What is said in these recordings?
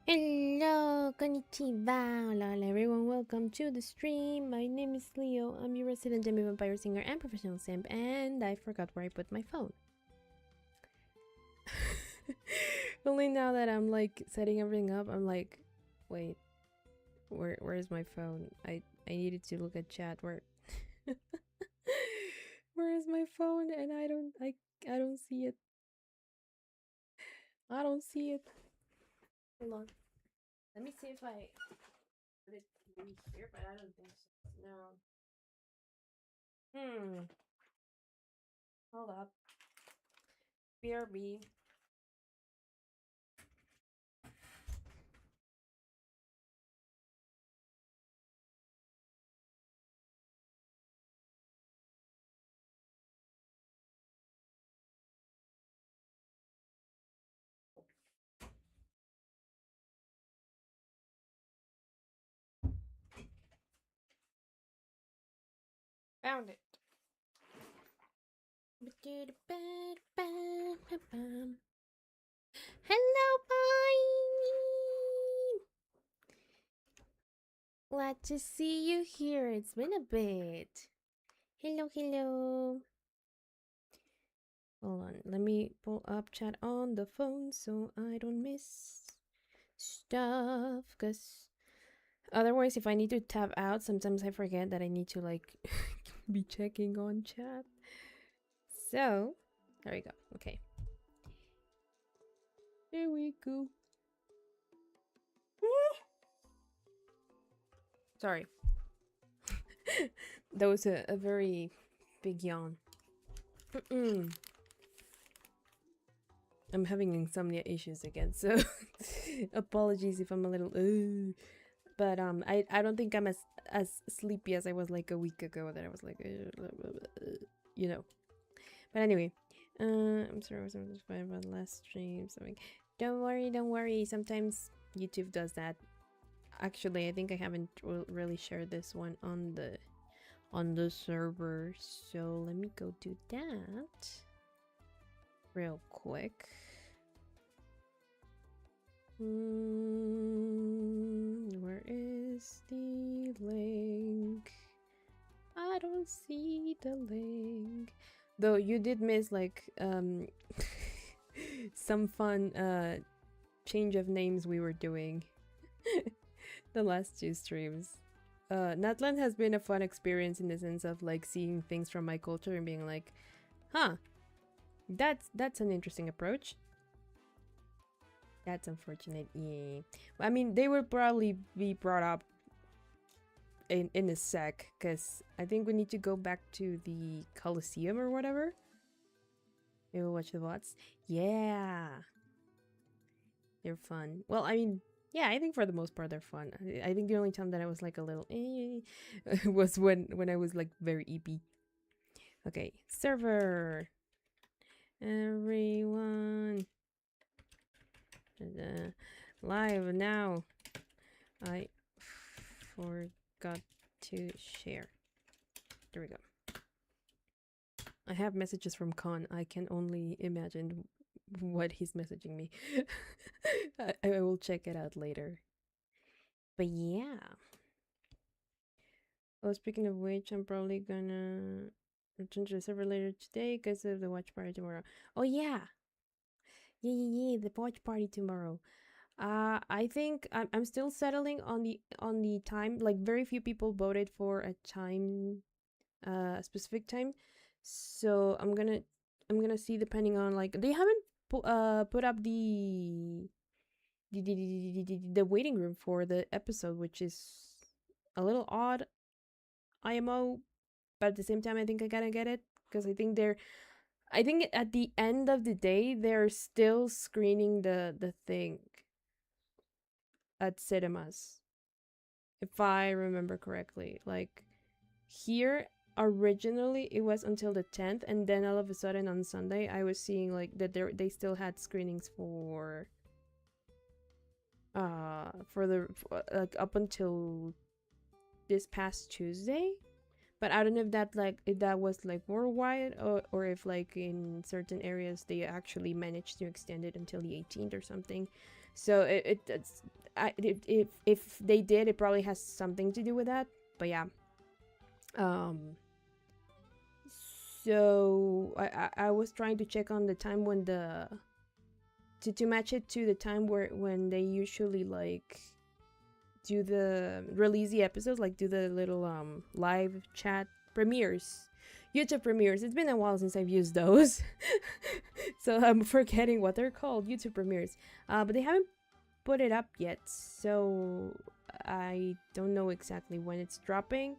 Hello, konnichiwa, hola, hola everyone, welcome to the stream. My name is Leo, I'm your resident Demi Vampire singer and professional simp, and I forgot where I put my phone. Only now that I'm like setting everything up, I'm like, wait, where is my phone? I needed to look at chat. Where is my phone? And I don't see it. I don't see it. Hold on. Let me see if I put it here, but I don't think so. No. Hold up. BRB. Found it. Hello, boy! Glad to see you here. It's been a bit. Hello, hello. Hold on, let me pull up chat on the phone so I don't miss stuff. Because otherwise, if I need to tab out, sometimes I forget that I need to like be checking on chat. So, there we go. Okay. There we go. Sorry. That was a very big yawn. I'm having insomnia issues again, so apologies if I'm a little but I don't think I'm as sleepy as I was like a week ago, that I was like you know. But anyway, I'm sorry I wasn't satisfied about the last stream. Something. Don't worry. Sometimes YouTube does that. Actually, I think I haven't really shared this one on the server, so let me go do that real quick. Where is the link? I don't see the link. Though you did miss like some fun change of names we were doing the last 2 streams. Natlan has been a fun experience in the sense of like seeing things from my culture and being like, huh, that's an interesting approach. That's unfortunate. Yeah, I mean, they will probably be brought up in a sec, because I think we need to go back to the Coliseum or whatever. Maybe we'll watch the bots. Yeah, they're fun. Well, I mean, yeah, I think for the most part they're fun. I think the only time that I was like a little was when I was like very EP. Okay, server. Everyone. Live now. I forgot to share. There we go. I have messages from Khan. I can only imagine what he's messaging me. I will check it out later. But yeah. Oh, speaking of which, I'm probably gonna return to the server later today because of the watch party tomorrow. Oh yeah. Yeah, the watch party tomorrow. I think I'm still settling on the time. Like, very few people voted for a time, specific time, so I'm gonna see, depending on, like, they haven't put up the waiting room for the episode, which is a little odd, IMO, but at the same time I think I gotta get it, because I think at the end of the day they're still screening the thing at cinemas, if I remember correctly. Like, here originally it was until the 10th, and then all of a sudden on Sunday I was seeing like that they still had screenings for like up until this past Tuesday. But I don't know if that was like worldwide, or if like in certain areas they actually managed to extend it until the 18th or something. So if they did, it probably has something to do with that. But yeah. So I was trying to check on the time when to match it to the time when they usually like do the release the episodes, like do the little live chat premieres, YouTube premieres. It's been a while since I've used those. So I'm forgetting what they're called. YouTube premieres. But they haven't put it up yet, so I don't know exactly when it's dropping.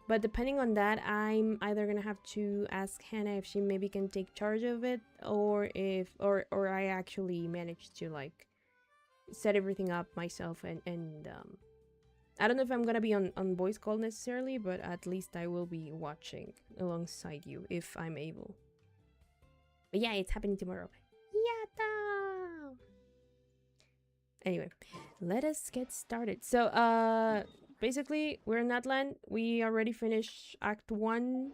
But depending on that, I'm either gonna have to ask Hannah if she maybe can take charge of it, or if I actually manage to like set everything up myself, and I don't know if I'm gonna be on voice call necessarily, but at least I will be watching alongside you if I'm able. But yeah, it's happening tomorrow. Yatta! Anyway, let us get started. So basically, we're in Natlan. We already finished Act 1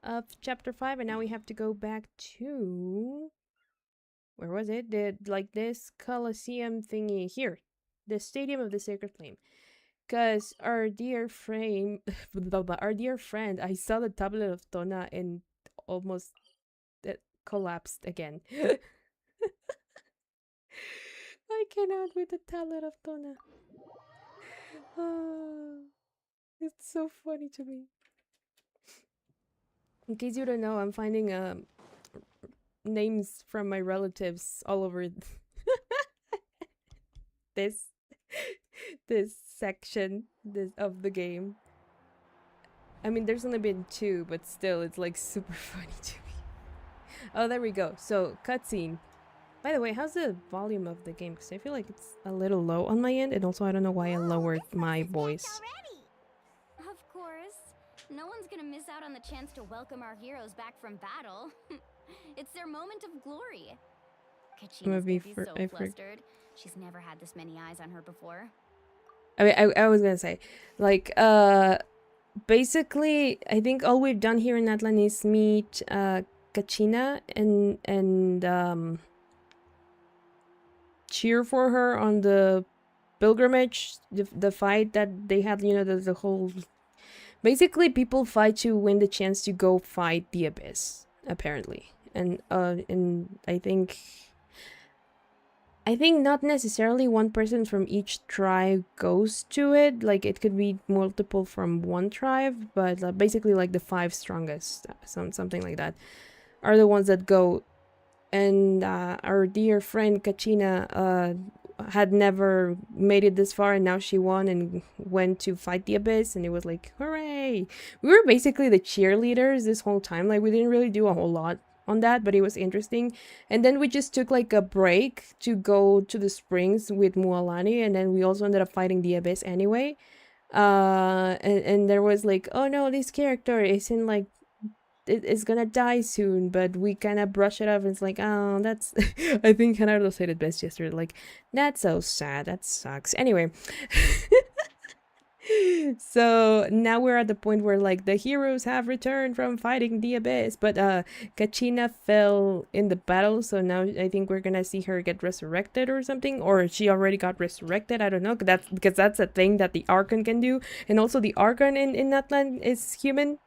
of chapter 5, and now we have to go back to... Where was it? This Colosseum thingy here. The Stadium of the Sacred Flame. Because our dear friend, I saw the tablet of Tona and almost collapsed again. I cannot with the tablet of Tona. It's so funny to me. In case you don't know, I'm finding names from my relatives all over this section of the game. I mean, there's only been 2, but still, it's like super funny to me. Oh, there we go. So, cutscene. By the way, how's the volume of the game? Because I feel like it's a little low on my end, and also I don't know why I lowered my voice. Of course. No one's gonna miss out on the chance to welcome our heroes back from battle. It's their moment of glory. Kachina's gonna be so flustered. She's never had this many eyes on her before. I mean, I was gonna say, like, basically, I think all we've done here in Natlan is meet Kachina and cheer for her on the pilgrimage, the fight that they had, you know, the whole... Basically, people fight to win the chance to go fight the Abyss, apparently. And I think not necessarily one person from each tribe goes to it. Like, it could be multiple from one tribe, but basically, like, the 5 strongest, something like that, are the ones that go. And our dear friend Kachina had never made it this far, and now she won and went to fight the Abyss, and it was like, hooray! We were basically the cheerleaders this whole time. Like, we didn't really do a whole lot on that, but it was interesting. And then we just took like a break to go to the springs with Mualani, and then we also ended up fighting the Abyss anyway. And there was like, oh no, this character isn't like, it's gonna die soon, but we kind of brush it off, and it's like, oh, that's... I think Gerardo said it best yesterday, like, that's so sad, that sucks. Anyway. So now we're at the point where, like, the heroes have returned from fighting the Abyss, but Kachina fell in the battle, so now I think we're gonna see her get resurrected or something, or she already got resurrected, I don't know, because that's a thing that the Archon can do, and also the Archon in Natlan is human,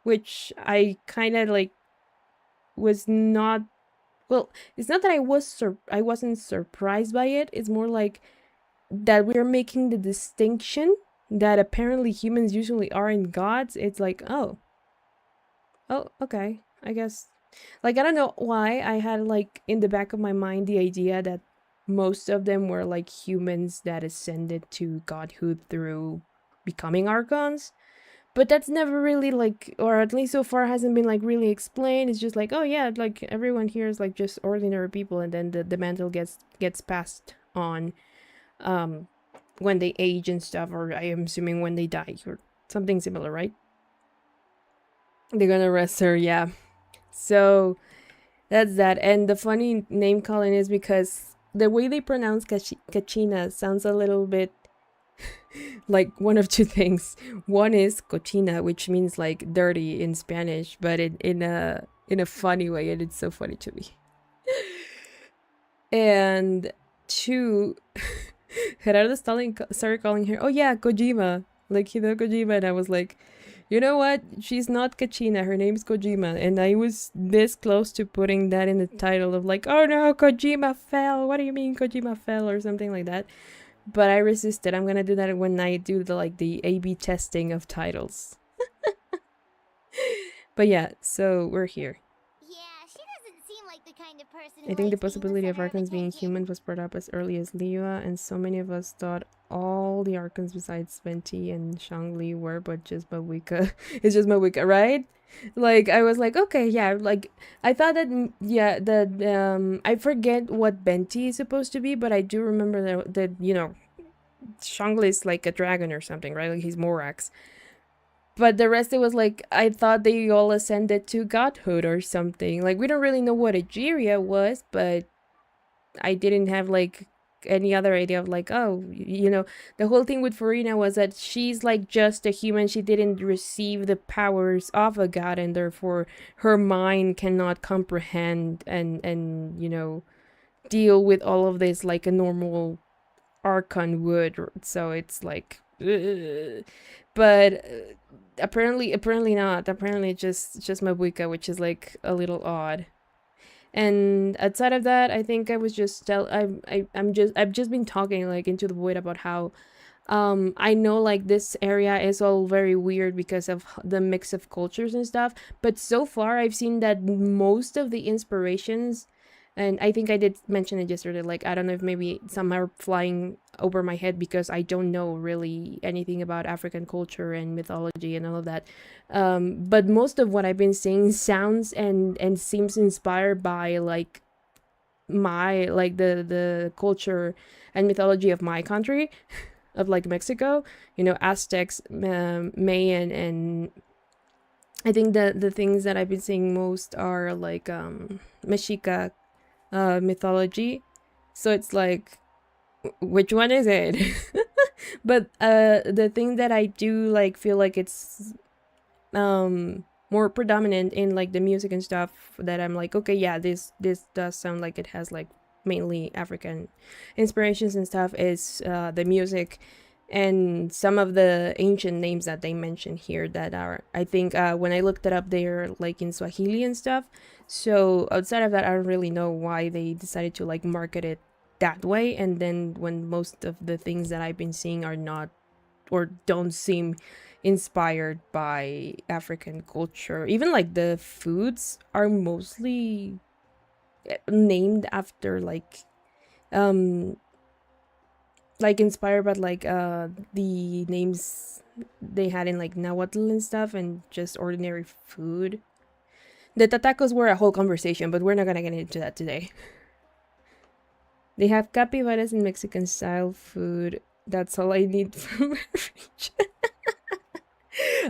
which I kind of like was not... Well, it's not that I wasn't surprised by it, it's more like that we're making the distinction that apparently humans usually are in gods. It's like, oh, okay, I guess. Like, I don't know why I had, like, in the back of my mind the idea that most of them were like humans that ascended to godhood through becoming archons, but that's never really, like, or at least so far hasn't been like really explained. It's just like, oh yeah, like everyone here is like just ordinary people, and then the mantle gets passed on when they age and stuff, or I am assuming when they die, or something similar, right? They're gonna rest her, yeah. So that's that. And the funny name calling is because the way they pronounce Kachina sounds a little bit like one of 2 things. One is cochina, which means like dirty in Spanish, but in a funny way, and it's so funny to me. And 2, Gerardo started calling her, oh yeah, Kojima, like Hideo Kojima, and I was like, you know what, she's not Kachina, her name's Kojima. And I was this close to putting that in the title of like, oh no, Kojima fell, what do you mean Kojima fell, or something like that. But I resisted. I'm gonna do that when I do the A/B testing of titles. But yeah, so we're here. Yeah, she doesn't seem like the kind of person I think the possibility of Archons being human was brought up as early as Liyue, and so many of us thought all the Archons besides Venti and Shangli were, but just mavuika. It's just mavuika, right? Like, I was like, okay, yeah, like, I thought that, yeah, that, I forget what Benti is supposed to be, but I do remember that you know, Shangli is like a dragon or something, right? Like, he's Morax. But the rest, it was like, I thought they all ascended to godhood or something. Like, we don't really know what Egeria was, but I didn't have, like, any other idea of like, oh, you know, the whole thing with Farina was that she's like just a human. She didn't receive the powers of a god, and therefore her mind cannot comprehend and you know, deal with all of this like a normal Archon would. So it's like, ugh. But apparently not. Apparently it's just mavuika, which is like a little odd. And outside of that, I think I was just I've just been talking like into the void about how I know like this area is all very weird because of the mix of cultures and stuff, but so far I've seen that most of the inspirations, and I think I did mention it yesterday, like I don't know if maybe some are flying over my head because I don't know really anything about African culture and mythology and all of that, but most of what I've been seeing sounds and seems inspired by like my like the culture and mythology of my country, of like Mexico, you know, Aztecs, Mayan, and I think the things that I've been seeing most are like Mexica mythology. So it's like, which one is it? But the thing that I do like feel like it's more predominant in like the music and stuff, that I'm like, okay, yeah, this does sound like it has like mainly African inspirations and stuff, is the music and some of the ancient names that they mention here that are, I think when I looked it up, they're like in Swahili and stuff. So outside of that, I don't really know why they decided to like market it that way. And then when most of the things that I've been seeing are not or don't seem inspired by African culture, even like the foods are mostly named after like inspired by like the names they had in like Nahuatl and stuff, and just ordinary food. The tatacos were a whole conversation, but we're not gonna get into that today. They have capybaras in Mexican style food. That's all I need from a region.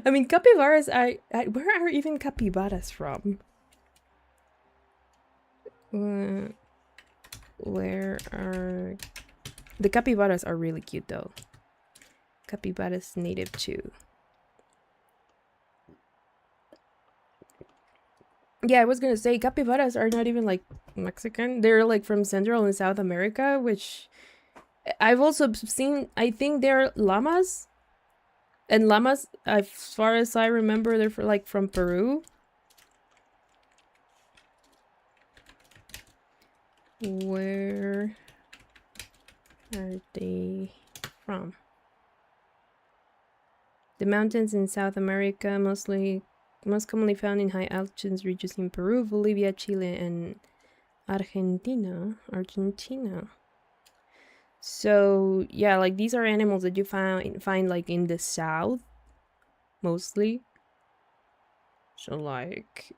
I mean, capybaras, where are even capybaras from? Where are... The capybaras are really cute though. Capybaras native too. Yeah, I was gonna say capybaras are not even like Mexican. They're like from Central and South America, which I've also seen. I think they're llamas. And llamas, as far as I remember, they're from Peru. Where are they from? The mountains in South America, most commonly found in high altitude regions in Peru, Bolivia, Chile, and Argentina. So yeah, like these are animals that you find like in the south mostly. So like,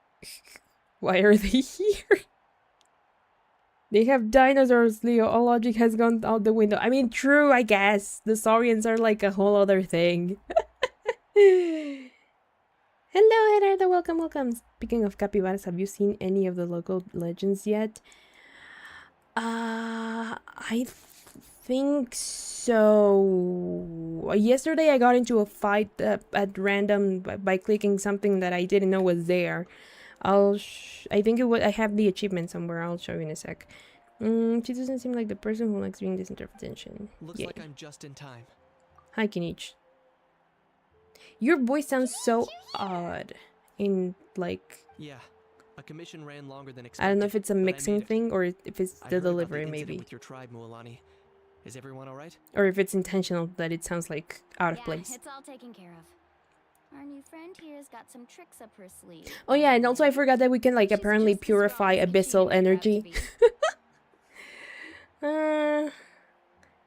why are they here? They have dinosaurs, Leo. All logic has gone out the window. I mean, true, I guess. The saurians are like a whole other thing. Hello, Gerardo. Welcome. Speaking of capybaras, have you seen any of the local legends yet? I think so. Yesterday I got into a fight at random by clicking something that I didn't know was there. I think I have the achievement somewhere. I'll show you in a sec. She doesn't seem like the person who likes doing this interpretation. Looks like I'm just in time. Hi, Kinich. Your voice sounds so odd in like... Yeah, a commission ran longer than expected. I don't know if it's a mixing thing or if it's the delivery, maybe. With your tribe, Mualani. Is everyone all right? Or if it's intentional that it sounds like out of place. Yeah, it's all taken care of. Our new friend here's got some tricks up her sleeve. Oh yeah, and also I forgot that we can like apparently purify abyssal energy. I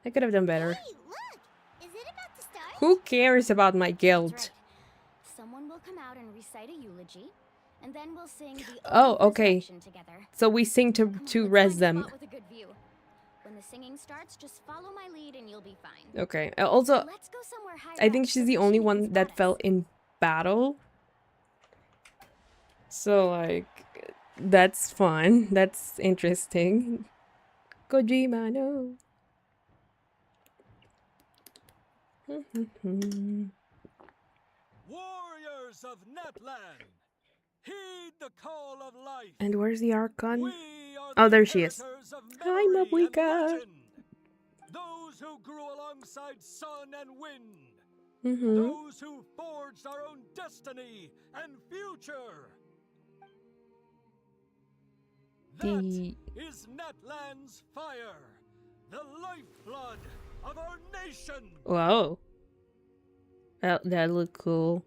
could have done better. Hey, look! Is it about to start? Who cares about my guilt? Right. Someone will come out and recite a eulogy, and then we'll sing the Oh, okay. together. So we sing to res them. With a good view. When the singing starts, just follow my lead and you'll be fine. Okay. Also, Let's go somewhere higher I think up she's so the only she one can that spot fell us. in battle. So like, that's fun. That's interesting. Kojima, no. Warriors of Natlan, heed the call of life. And where's the Archon? Oh, there she is. Hi, Mavuika. Those who grew alongside sun and wind. Mm-hmm. Those who forged our own destiny and future. That is Natlan's fire, the lifeblood of our nation. Wow. That looked cool.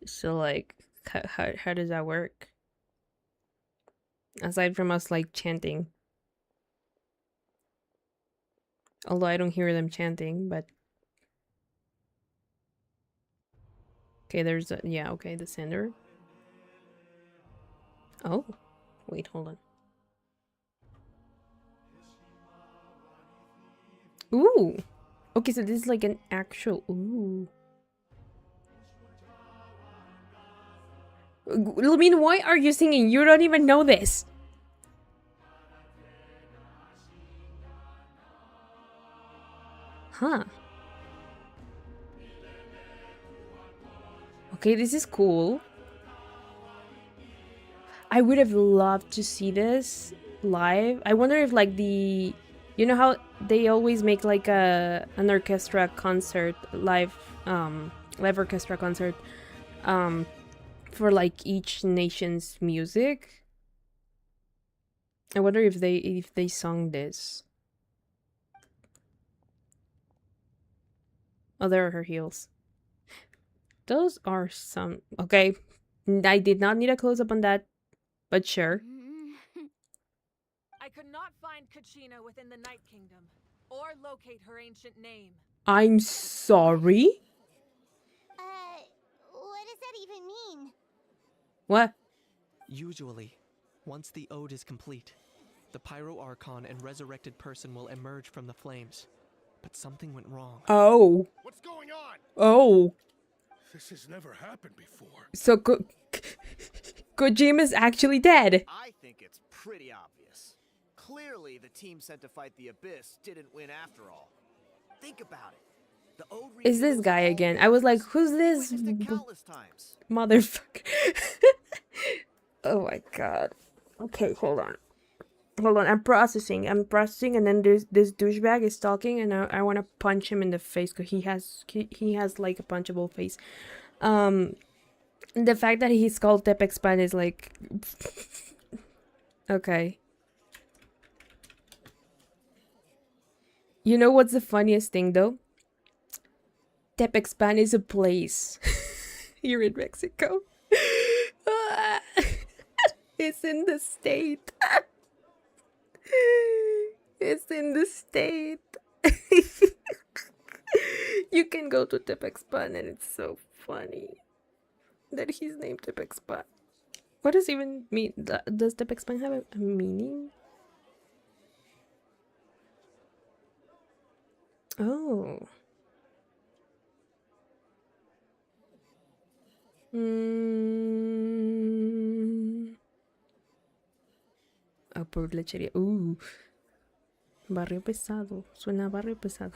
So, like, how does that work? Aside from us, like, chanting. Although I don't hear them chanting, but... Okay, there's a... Yeah, okay, the sender. Oh. Wait, hold on. Ooh! Okay, so this is like an actual... Ooh. I mean, why are you singing? You don't even know this. Huh. Okay, this is cool. I would have loved to see this live. I wonder if like the... You know how they always make like an orchestra concert, live orchestra concert for like each nation's music? I wonder if they sung this. Oh, there are her heels. Those are some... Okay, I did not need a close-up on that, but sure. I could not find Kachina within the Night Kingdom, or locate her ancient name. I'm sorry? What does that even mean? What? Usually, once the ode is complete, the Pyro Archon and resurrected person will emerge from the flames. But something went wrong. Oh. What's going on? Oh. This has never happened before. So Kojima's actually dead. I think it's pretty obvious. Clearly, the team sent to fight the Abyss didn't win after all. Think about it. The ode is this guy again? I was like, who's this motherfucker? Oh my god. Okay, hold on. I'm processing, and then this douchebag is talking, and I want to punch him in the face because he has like a punchable face. The fact that he's called Tepexpan is like... Okay. You know what's the funniest thing though? Tepexpan is a place here in Mexico. It's in the state. It's in the state. You can go to Tepexpan and it's so funny that he's named Tepexpan. What does it even mean? Does Tepexpan have a meaning? Oh. Oh, por lechería. Barrio pesado. Suena a barrio pesado.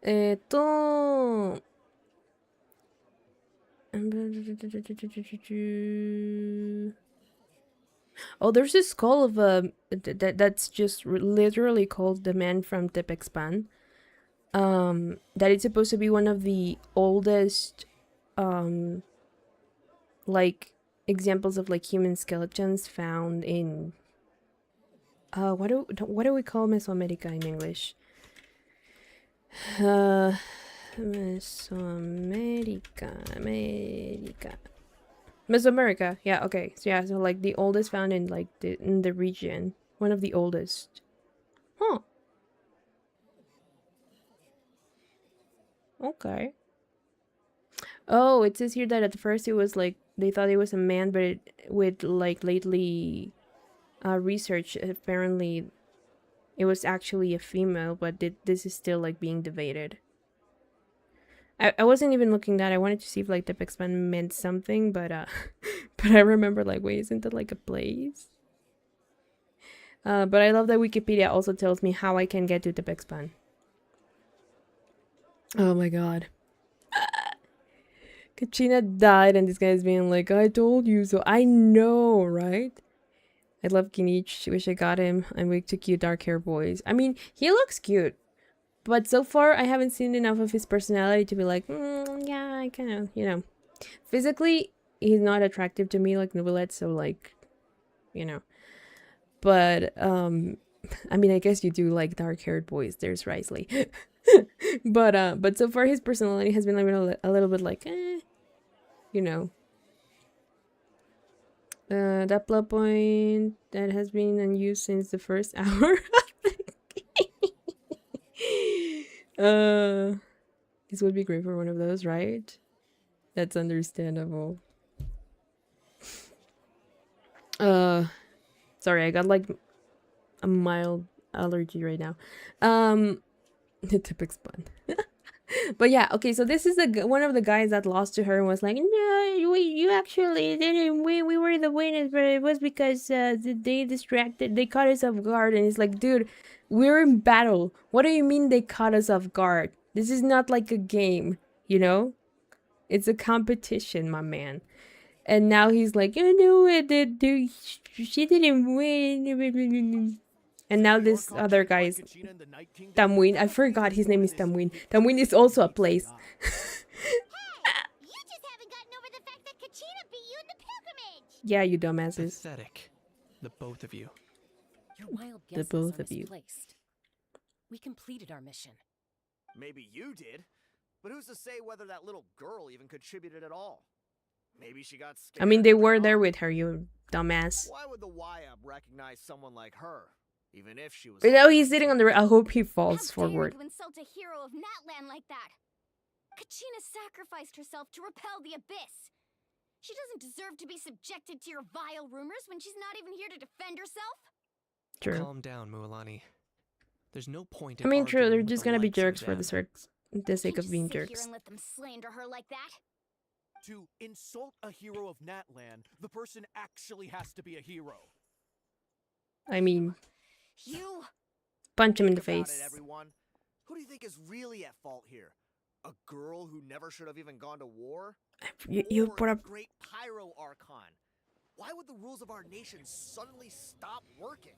Esto... Oh, there's a skull of a... that's just literally called the man from Tepexpan. That it's supposed to be one of the oldest... like, examples of, like, human skeletons found in... what do we call Mesoamerica in English? Mesoamerica. Yeah, okay. So yeah, so like the oldest found in like in the region. One of the oldest. Huh. Okay. Oh, it says here that at first it was like they thought it was a man, but with like lately research, apparently it was actually a female, but this is still like being debated. I wasn't even looking that. I wanted to see if like the Tepexpan meant something, but but I remember like, wait, isn't that like a place? But I love that Wikipedia also tells me how I can get to Tepexpan. Oh my god. Kachina died and this guy's being like, I told you so. I know, right? I love Kinich. Wish I got him. I'm weak to cute dark hair boys. I mean, he looks cute. But so far, I haven't seen enough of his personality to be like, yeah, I kind of, you know. Physically, he's not attractive to me like Novelette, so like, you know. But, I mean, I guess you do like dark-haired boys. There's Risley. but so far, his personality has been a little bit like, you know. That plot point that has been unused since the first hour. This would be great for one of those, right? That's understandable. Sorry, I got like a mild allergy right now. The typical spun. But yeah, okay, so this is one of the guys that lost to her and was like, no, you actually didn't win. We were the winners, but it was because they caught us off guard. And it's like, dude, we're in battle. What do you mean they caught us off guard? This is not like a game, you know? It's a competition, my man. And now he's like, you know, she didn't win. And now this other guy's Tamwin. I forgot his name is Tamwin. Tamwin is also a place. You just haven't gotten over the fact that Kachina beat you in the pilgrimage. Yeah, you dumbasses. Pathetic. The both of you. Your wild guesses The both are of you. misplaced. We completed our mission. Maybe you did, but who's to say whether that little girl even contributed at all? Maybe she got scared. I mean, they and were ran there off. with her, you dumbass. Why would the YAB recognize someone like her, even if she was? But now he's sitting on the. I hope he falls How dare forward. you insult a hero of Natlan like that? Kachina sacrificed herself to repel the abyss. She doesn't deserve to be subjected to your vile rumors when she's not even here to defend herself. True. Calm down, Mualani. There's no point I in mean, true. They're arguing with just the gonna be likes of jerks for them. the sake Can't of you being sit here jerks. and let them slander her like that? To insult a hero of Natlan, the person actually has to be a hero. I mean, You. punch him in the Think about face. it, everyone. Who do you think is really at fault here? A girl who never should have even gone to war? You Or put the up. great Pyro Archon? Why would the rules of our nation suddenly stop working?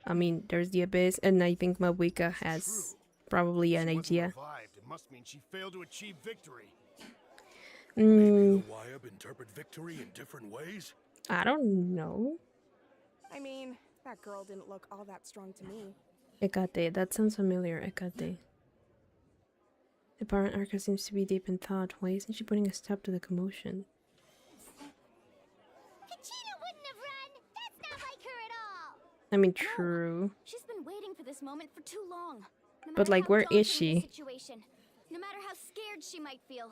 I mean, there's the abyss, and I think Mavuika has probably an She wasn't idea. revived. It must mean she failed to achieve victory. Mm, Maybe the YAB interpret victory in different ways? I don't know. I mean, that girl didn't look all that strong to me. Ekate, that sounds familiar. Ekate. The parent Arca seems to be deep in thought. Why isn't she putting a stop to the commotion? Kachina wouldn't have run. That's not like her at all. I mean, true. She's been waiting for this moment for too long. No But, matter like, how where is daunting the she? situation, no matter how scared she might feel,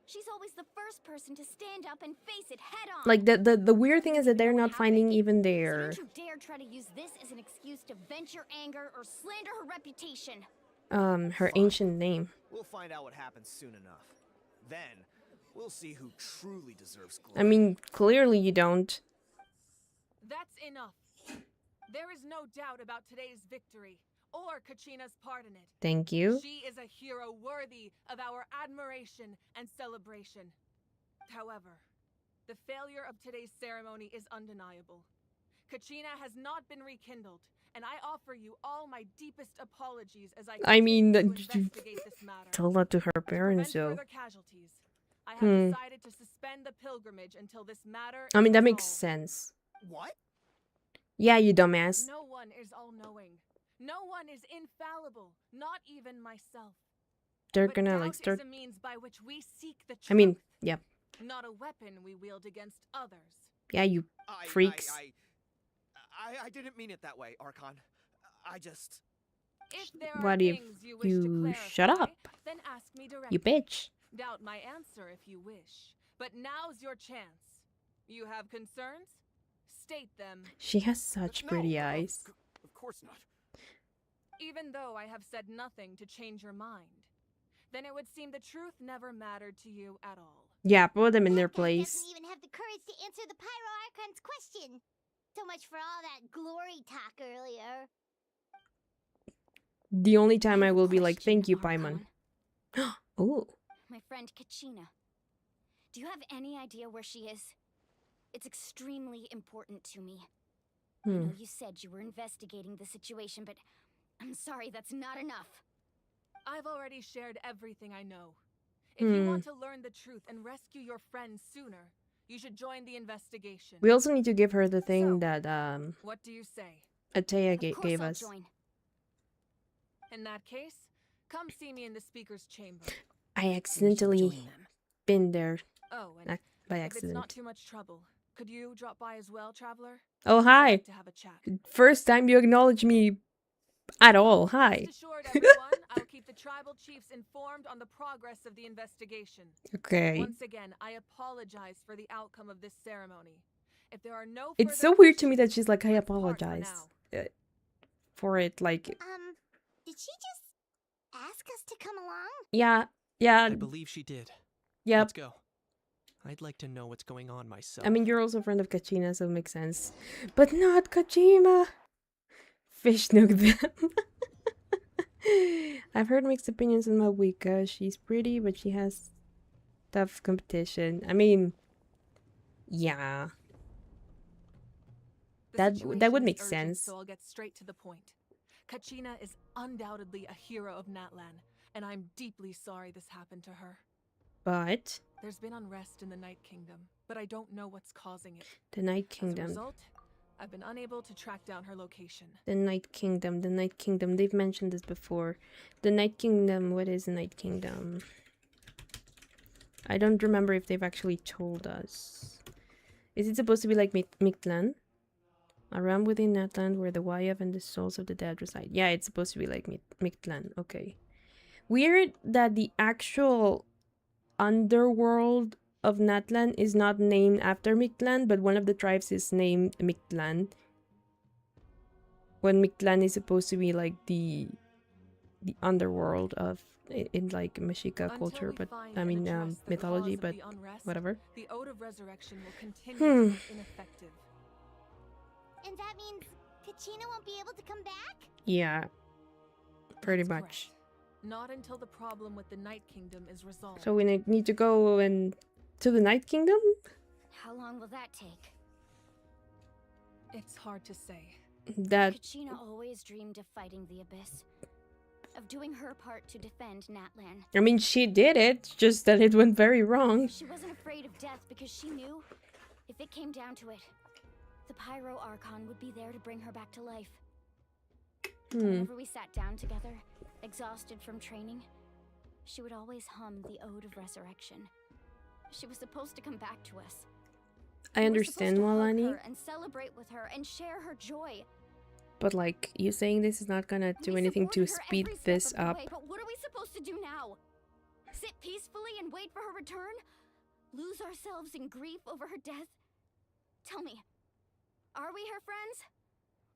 she's always the first person to stand up and face it head on. Like, the weird thing is that they're not finding even So their... don't you dare try to use this as an excuse to vent your anger or slander her reputation. her ancient name. We'll find out what happens soon enough. Then, we'll see who truly deserves glory. I mean, clearly you don't. That's enough. There is no doubt about today's victory, or Kachina's part in it. Thank you. She is a hero worthy of our admiration and celebration. However, the failure of today's ceremony is undeniable. Kachina has not been rekindled, and I offer you all my deepest apologies as I mean, continue to investigate this matter. Tell that to her To parents, prevent though. further casualties, I have decided to suspend the pilgrimage until this matter I mean, is that makes resolved. sense. What? Yeah, you dumbass. No one is all-knowing. No one is infallible, not even myself. They're But gonna, doubt like, start... is a means by which we seek the truth. I mean, yep. Not a weapon we wield against others. Yeah, you freaks. I didn't mean it that way, Archon. I just... If there Why are do you- things you wish you to clarify, shut up? then ask me directly. You bitch. Doubt my answer if you wish, but now's your chance. You have concerns? State them. She has such pretty eyes. Of course not. Even though I have said nothing to change your mind, then it would seem the truth never mattered to you at all. Yeah, put them in their That guy place. doesn't even have the courage to answer the Pyro Archon's question. So much for all that glory talk earlier. The only time I will be like, Question, thank you, Paimon. Archon. Oh. My friend Kachina. Do you have any idea where she is? It's extremely important to me. I know you said you were investigating the situation, but I'm sorry, that's not enough. I've already shared everything I know. If you want to learn the truth and rescue your friend sooner, you should join the investigation. We also need to give her the thing that what do you say? Ataya gave us. Join. In that case, come see me in the speaker's chamber. I accidentally been there. Oh, and by if accident. it's not too much trouble, could you drop by as well, traveler? Oh, hi. I'd like to have a chat. First time you acknowledge me at all. Hi. Rest assured, everyone, I'll keep the tribal chiefs informed on the progress of the investigation. Okay. Once again, I apologize for the outcome of this ceremony. If there are no It's so weird to me that she's like, I apologize for it. Like, did she just ask us to come along? Yeah. Yeah. I believe she did. Yep. Let's go. I'd like to know what's going on myself. I mean, you're also a friend of Kachina, so it makes sense. But not Kojima! Fish nuke them. I've heard mixed opinions on Mavuika. She's pretty, but she has tough competition. I mean, yeah. That would make sense. So I'll get straight to the point. Kachina is undoubtedly a hero of Natlan, and I'm deeply sorry this happened to her. But there's been unrest in the Night Kingdom, but I don't know what's causing it. The Night Kingdom. As a result, I've been unable to track down her location. The Night Kingdom, the Night Kingdom. They've mentioned this before. The Night Kingdom, what is the Night Kingdom? I don't remember if they've actually told us. Is it supposed to be like Mictlan? A realm within Natlan where the Wayab and the souls of the dead reside. Yeah, it's supposed to be like Mictlan. Okay. Weird that the actual underworld of Natlan is not named after Mictlan, but one of the tribes is named Mictlan. When Mictlan is supposed to be like the underworld of in like Mexica culture, but I mean mythology, but whatever. The Ode of Resurrection will continue to be ineffective. And that means Kachina won't be able to come back? Yeah. Pretty much. Not until the problem with the Night Kingdom is resolved. So we need to go to the Night Kingdom? How long will that take? It's hard to say. Kachina always dreamed of fighting the Abyss. Of doing her part to defend Natlan. I mean, she did it, just that it went very wrong. She wasn't afraid of death because she knew, if it came down to it, the Pyro Archon would be there to bring her back to life. Whenever we sat down together, exhausted from training, she would always hum the Ode of Resurrection. She was supposed to come back to us. I understand, Malani. And celebrate with her and share her joy. But like, you saying this is not gonna do anything to speed this up. But what are we supposed to do now? Sit peacefully and wait for her return? Lose ourselves in grief over her death? Tell me, are we her friends?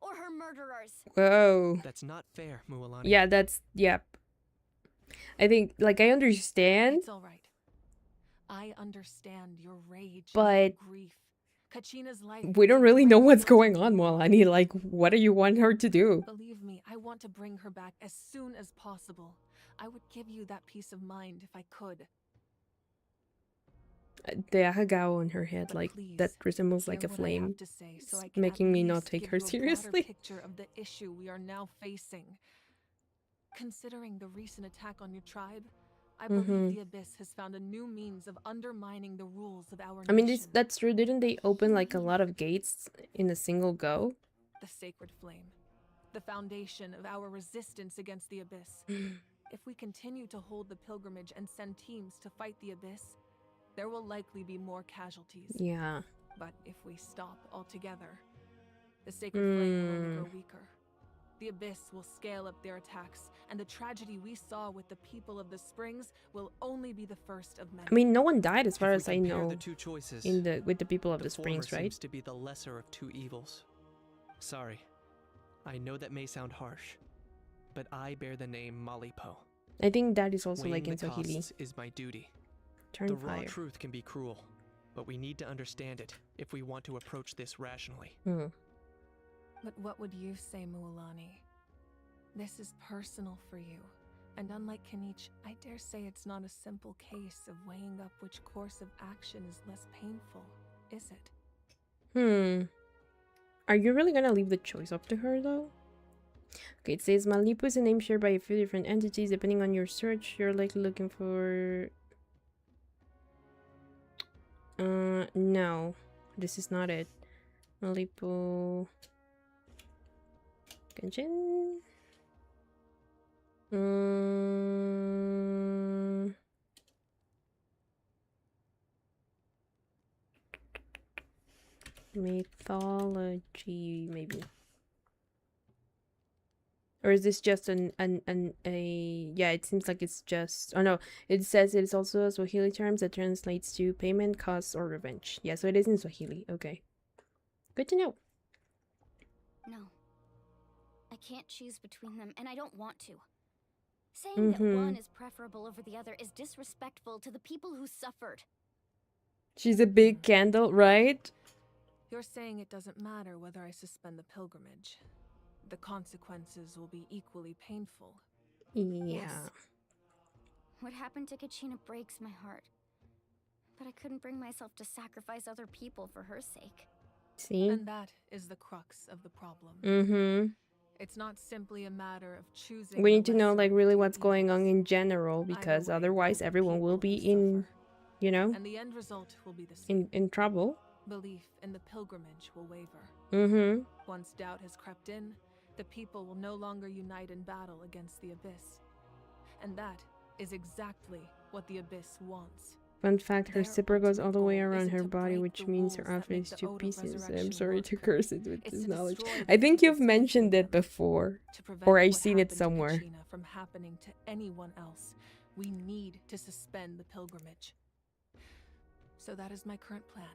Or her murderers? Whoa. That's not fair, Mualani. Yeah, yep. I think, like, I understand. It's alright. I understand your rage but and your grief. Kachina's life. We don't really know what's going on, Mualani. Like, what do you want her to do? Believe me, I want to bring her back as soon as possible. I would give you that peace of mind if I could. The Ahagao on her head, like, that resembles like a flame, so making me not take her seriously. Picture of the issue we are now facing. Considering the recent attack on your tribe, I believe the Abyss has found a new means of undermining the rules of our nation. I mean, that's true. Didn't they open like a lot of gates in a single go? The sacred flame, the foundation of our resistance against the Abyss. If we continue to hold the pilgrimage and send teams to fight the Abyss, there will likely be more casualties. Yeah. But if we stop altogether, the sacred flame will only grow weaker. The Abyss will scale up their attacks, and the tragedy we saw with the people of the Springs will only be the first of many. I mean, no one died as far as I know the two choices, with the people of the Springs, right? Seems to be the lesser of two evils. Sorry. I know that may sound harsh, but I bear the name Malipo. I think that is also Weighing like in the Swahili. costs is my duty. Turn the fire. raw truth can be cruel, but we need to understand it if we want to approach this rationally. But what would you say, Mualani? This is personal for you, And unlike Kanich, I dare say it's not a simple case of weighing up which course of action is less painful, is it? Are you really gonna leave the choice up to her, though? Okay, it says Malipu is a name shared by a few different entities. Depending on your search, you're likely looking for... no. This is not it. Malipu... Genshin? Mythology, maybe. Or is this just yeah, it seems like it's just, oh no, it says it's also a Swahili term that translates to payment, costs, or revenge. Yeah, so it is in Swahili. Okay. Good to know. No. I can't choose between them, and I don't want to. Saying that one is preferable over the other is disrespectful to the people who suffered. She's a big candle, right? You're saying it doesn't matter whether I suspend the pilgrimage. The consequences will be equally painful. Yeah. Yes. What happened to Kachina breaks my heart. But I couldn't bring myself to sacrifice other people for her sake. See? And that is the crux of the problem. It's not simply a matter of choosing. We need to know, like, really what's going on in general, because otherwise everyone will be in, you know, and the end result will be the same. in trouble. Belief in the pilgrimage will waver. Once doubt has crept in, the people will no longer unite in battle against the Abyss. And that is exactly what the Abyss wants. Fun fact, her zipper goes all the way around her body, which means her outfit is 2 pieces. I'm sorry to curse it with this knowledge. I think you've mentioned it before, or I've seen it somewhere. From happening to anyone else, we need to suspend the pilgrimage. So that is my current plan.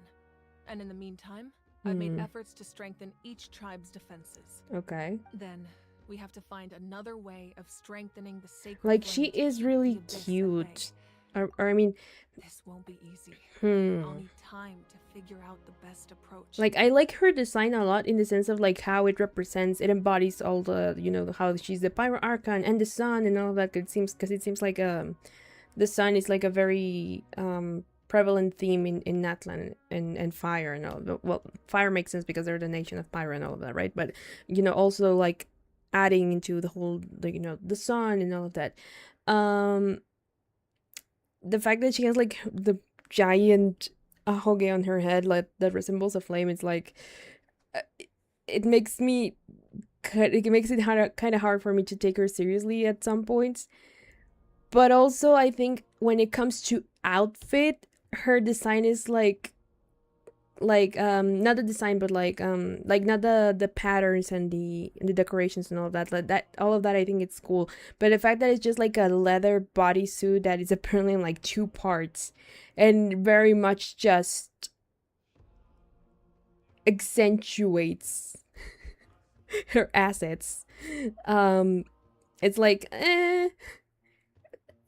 And in the meantime, I've made efforts to strengthen each tribe's defenses. Okay. Then we have to find another way of strengthening the sacred. Like, she is really cute. Or I mean, this won't be easy. I'll need time to figure out the best approach. Like, I like her design a lot in the sense of like how it represents, it embodies all the, you know, how she's the Pyro Archon and the sun and all of that. It seems like the sun is like a very prevalent theme in Natlan and fire and all. Well, fire makes sense because they're the nation of Pyro and all of that, right? But you know, also like adding into the whole, you know, the sun and all of that. The fact that she has like the giant ahoge on her head, like that resembles a flame, it's like it makes it kind of hard for me to take her seriously at some points. But also, I think when it comes to outfit, her design is like not the design, but like not the patterns and the decorations and all of that. Like that, all of that, I think it's cool. But the fact that it's just like a leather bodysuit that is apparently in like 2 parts and very much just accentuates her assets. It's like,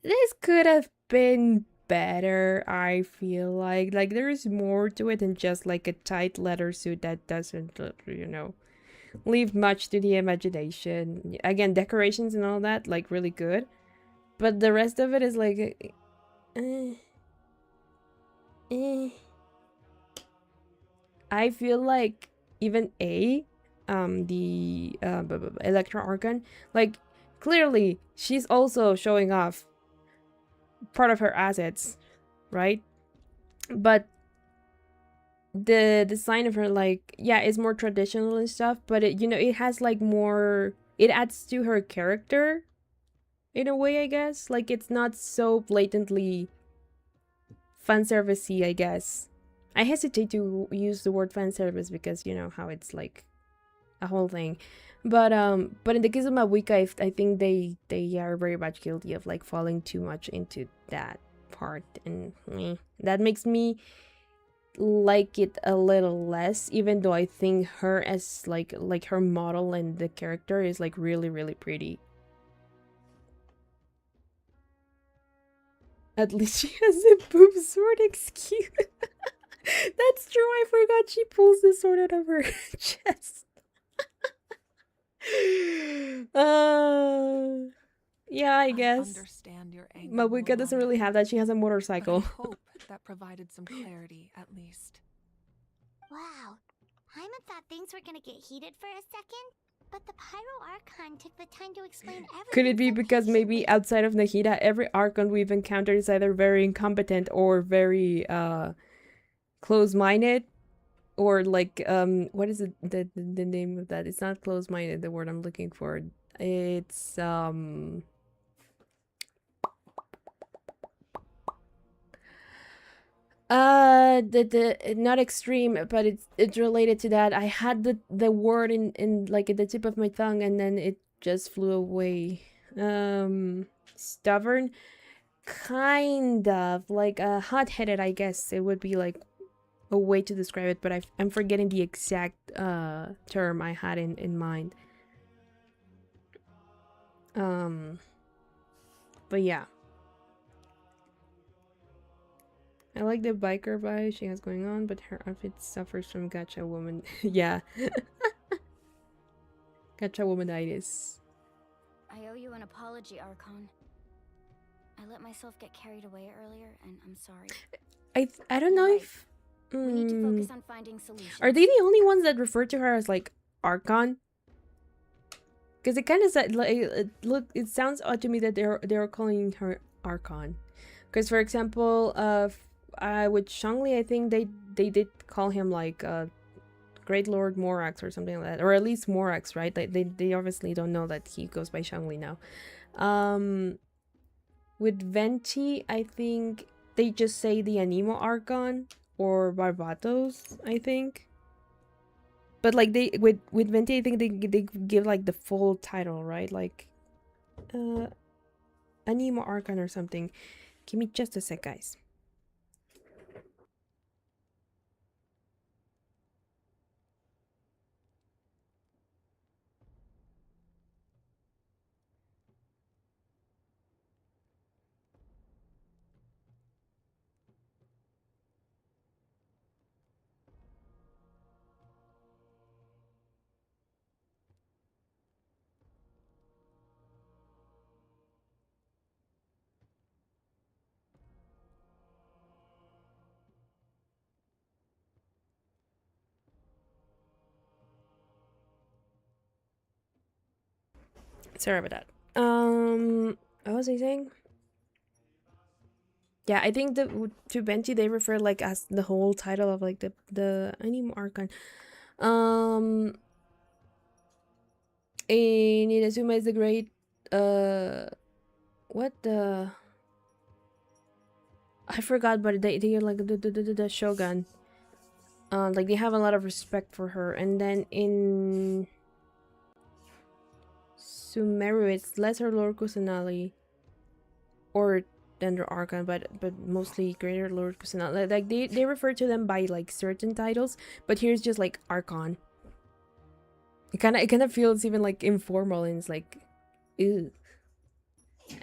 this could have been better. I feel like there's more to it than just like a tight leather suit that doesn't, you know, leave much to the imagination. Again, decorations and all that, like, really good, but the rest of it is like I feel like even the Electro Archon, like, clearly she's also showing off part of her assets, right? But the design of her, like, yeah, is more traditional and stuff, but it, you know, it has like more, it adds to her character in a way, I guess. Like, it's not so blatantly fan servicey, I guess. I hesitate to use the word fan service because, you know, how it's like a whole thing. But in the case of mavuika, I think they are very much guilty of like falling too much into that part, and that makes me like it a little less, even though I think her as like her model and the character is like really, really pretty. At least she has a boob sword, excuse. That's true, I forgot she pulls the sword out of her chest. Yeah, I guess. Understand your anger, Mavuika doesn't really have that. She has a motorcycle. But I hope that provided some clarity, at least. Wow. Paimon thought things were gonna get heated for a second, but the Pyro Archon took the time to explain everything. Could it be because maybe outside of Nahida, every Archon we've encountered is either very incompetent or very close-minded? Or like, what is it, the name of that? It's not close-minded, the word I'm looking for. It's, the not extreme, but it's related to that. I had the word in like at the tip of my tongue, and then it just flew away. Stubborn, kind of like hot-headed, I guess it would be like a way to describe it, but I'm forgetting the exact term I had in mind. But yeah, I like the biker vibe she has going on, but her outfit suffers from gacha woman. Yeah. Gacha womanitis. I owe you an apology, Archon. I let myself get carried away earlier, and I'm sorry. I don't know if we need to focus on finding solutions. Are they the only ones that refer to her as like Archon? Because it kind of said like it sounds odd to me that they're calling her Archon. Because for example, with Shangli, I think they did call him like Great Lord Morax or something like that, or at least Morax, right? Like they obviously don't know that he goes by Shangli now. With Venti, I think they just say the Anemo Archon or Barbatos, I think. But like they with Venti, I think they give like the full title, right? Like Anemo Archon or something. Give me just a sec, guys. Sorry about that. What was I saying? Yeah, I think to Venti they refer like as the whole title of like the Anemo Archon. And Inazuma is the great what the I forgot, but they are like the shogun. Like they have a lot of respect for her. And then in Sumeru it's Lesser Lord Kusanali or Dendro Archon, but mostly Greater Lord Kusanali. Like they refer to them by like certain titles, but here's just like Archon. It kind of feels even like informal, and it's like, ew.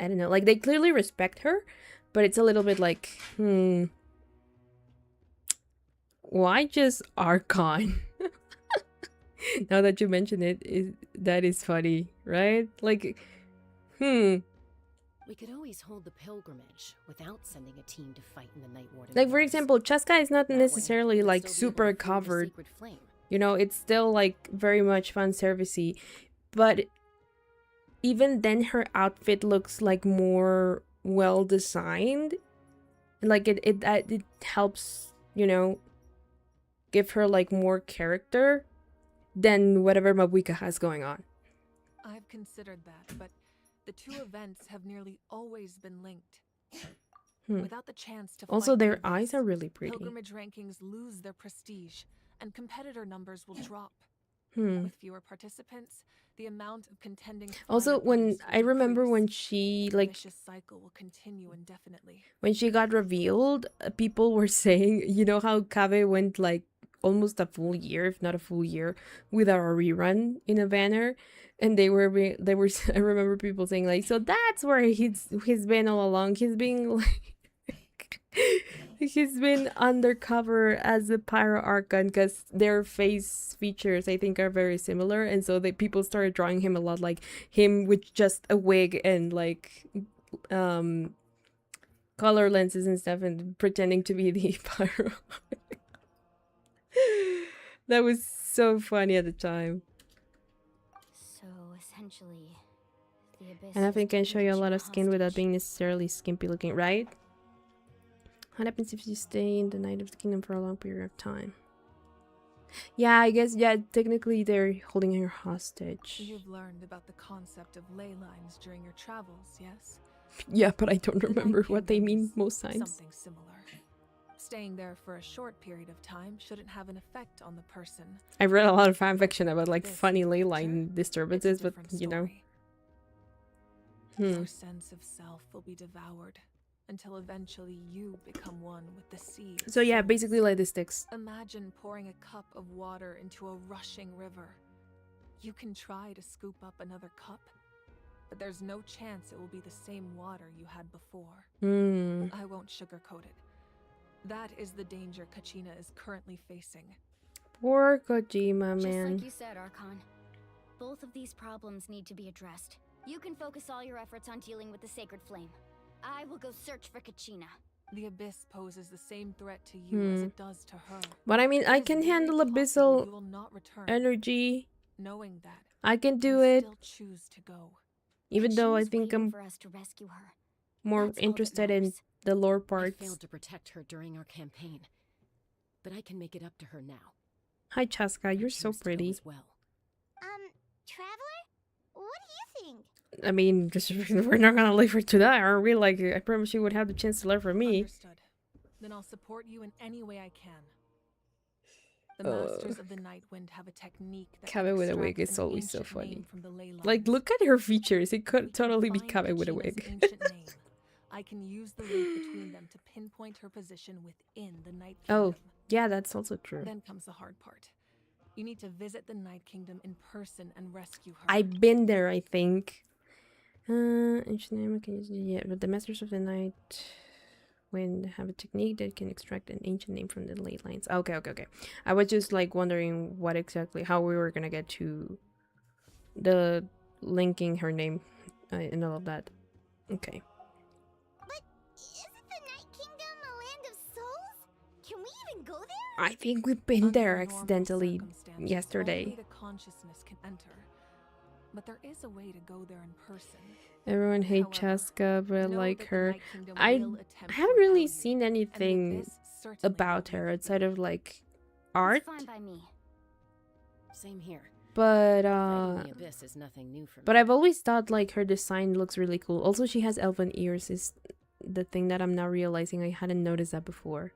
I don't know. Like they clearly respect her, but it's a little bit like, why just Archon? Now that you mention it, that is funny, right? Like, We could always hold the pilgrimage without sending a team to fight in the Night Warden. Like for example, Cheska is not necessarily like super covered. You know, it's still like very much fan servicey, but even then her outfit looks like more well designed. Like it helps, you know, give her like more character than whatever Mavuika has going on. I've considered that, but the two events have nearly always been linked. Without the chance to also, fight their the eyes are really pretty. Pilgrimage rankings lose their prestige, and competitor numbers will drop. With fewer participants, the amount of contending. Also, when I remember when she like vicious cycle will continue indefinitely. When she got revealed, people were saying, you know how Kabe went like almost a full year, if not a full year, without a rerun in a banner, and they were I remember people saying like, so that's where he's been all along. He's being like He's been undercover as a Pyro Archon because their face features, I think, are very similar. And so people started drawing him a lot like him with just a wig and like color lenses and stuff and pretending to be the Pyro. That was so funny at the time. So essentially, the abyss. And I think can show you a lot of skin without being necessarily skimpy looking, right? What happens if you stay in the Night of the Kingdom for a long period of time? Yeah, I guess, yeah, technically they're holding her hostage. You've learned about the concept of ley lines during your travels, yes? Yeah, but I don't remember what they mean most times. Something similar. Staying there for a short period of time shouldn't have an effect on the person. I've read a lot of fanfiction about like funny ley line disturbances, but you know. Your sense of self will be devoured until eventually you become one with the sea. So yeah, basically like the sticks. Imagine pouring a cup of water into a rushing river. You can try to scoop up another cup, but there's no chance it will be the same water you had before. I won't sugarcoat it. That is the danger Kachina is currently facing. Poor Kojima, man. Just like you said, Archon. Both of these problems need to be addressed. You can focus all your efforts on dealing with the Sacred Flame. I will go search for Kachina. The Abyss poses the same threat to you as it does to her. But I mean, I can handle abyssal energy. Knowing that, I can do it. Still choose to go. Even though I think I'm for us to rescue her. more interested in the lore parts. I failed to protect her during our campaign, but I can make it up to her now. Hi, Chaska, you're so pretty. Well. Traveler? What do you think? I mean, we're not gonna leave her to die, are we? Like, I promise you would have the chance to learn from me. Understood. Then I'll support you in any way I can. The Masters of the Nightwind have a technique that Kabe with a wig is always so funny. Like, look at her features. It could totally be Kabe with a wig. I can use the link between them to pinpoint her position within the Night Kingdom. Oh, yeah, that's also true. Then comes the hard part. You need to visit the Night Kingdom in person and rescue her. I've been there, I think. Ancient name, yeah, but the Masters of the Night Wind have a technique that can extract an ancient name from the ley lines. Okay. I was just like wondering what exactly, how we were gonna get to the linking her name and all of that. Okay. But isn't the Night Kingdom a land of souls? Can we even go there? I think we've been there accidentally yesterday. Only the consciousness can enter. But there is a way to go there in person. Everyone hates Chaska, but I like her. I haven't really seen anything about her outside of like art. Fine by me. Same here. But the Abyss is nothing new for me. but I've always thought like her design looks really cool. Also, she has elven ears is the thing that I'm now realizing. I hadn't noticed that before.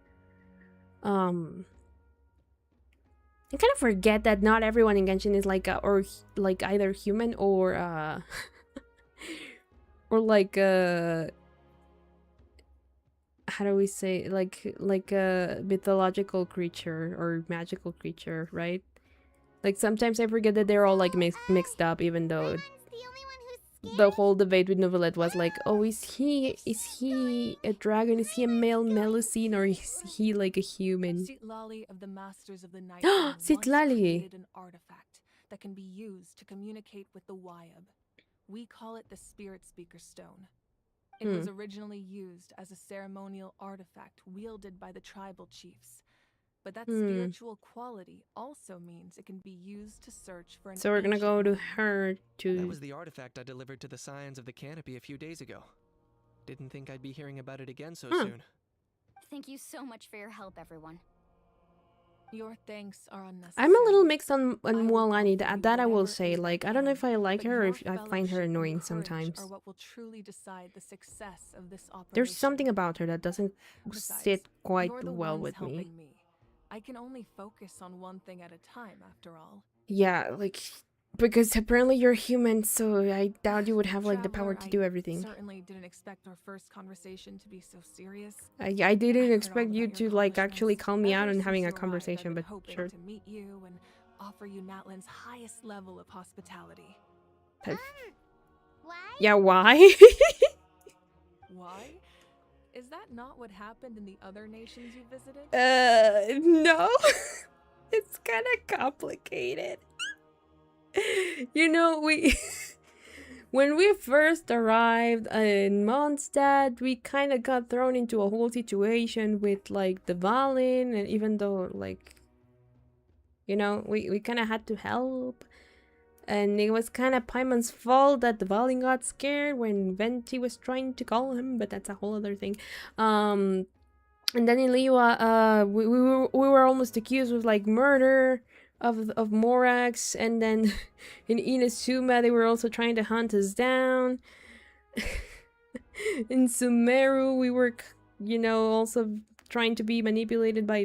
I kind of forget that not everyone in Genshin is like or like either human or or like how do we say, like a mythological creature or magical creature, right? Like sometimes I forget that they're all like mixed up, even though the whole debate with Novelette was like, oh, is he a dragon? Is he a male Melusine, or is he like a human? Citlali of the Masters of the Night Citlali! An artifact that can be used to communicate with the Wyab. We call it the Spirit Speaker Stone. It was originally used as a ceremonial artifact wielded by the tribal chiefs. But that spiritual quality also means it can be used to search for an So we're gonna go to her to... That was the artifact I delivered to the Scions of the Canopy a few days ago. Didn't think I'd be hearing about it again so soon. Thank you so much for your help, everyone. Your thanks are unnecessary. I'm a little mixed on Mualani, that I will say. Like, I don't know if I like her or if I find her annoying sometimes. What will truly decide the success of this operation. There's something about her that doesn't sit quite well with me. I can only focus on one thing at a time, after all. Yeah, like, because apparently you're human, so I doubt you would have like the power to do everything. I certainly didn't expect our first conversation to be so serious. I didn't expect you to like actually call me out and having a conversation, but sure. To meet you and offer you Natlan's highest level of hospitality. Why? Yeah, why? Why? is that not what happened in the other nations you visited? No. It's kind of complicated. You know, when we first arrived in Mondstadt, we kind of got thrown into a whole situation with like the Valin, and even though like, you know, we kind of had to help, and it was kind of Paimon's fault that the Valin got scared when Venti was trying to call him, but that's a whole other thing. And then in Liyue, we were almost accused of like murder of Morax, and then in Inazuma they were also trying to hunt us down. In Sumeru we were, you know, also trying to be manipulated by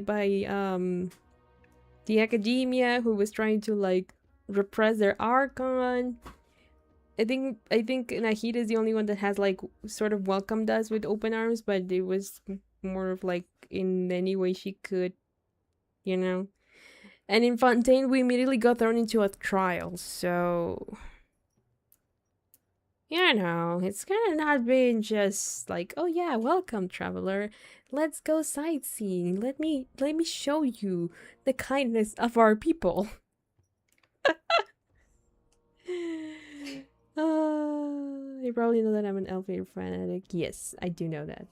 the academia, who was trying to like repress their Archon. I think Nahida is the only one that has like sort of welcomed us with open arms, but it was more of like in any way she could, you know. And in Fontaine, we immediately got thrown into a trial, so... You know, it's kind of not been just like, oh yeah, welcome, traveler. Let's go sightseeing. Let me show you the kindness of our people. You probably know that I'm an elevator fanatic. Yes, I do know that.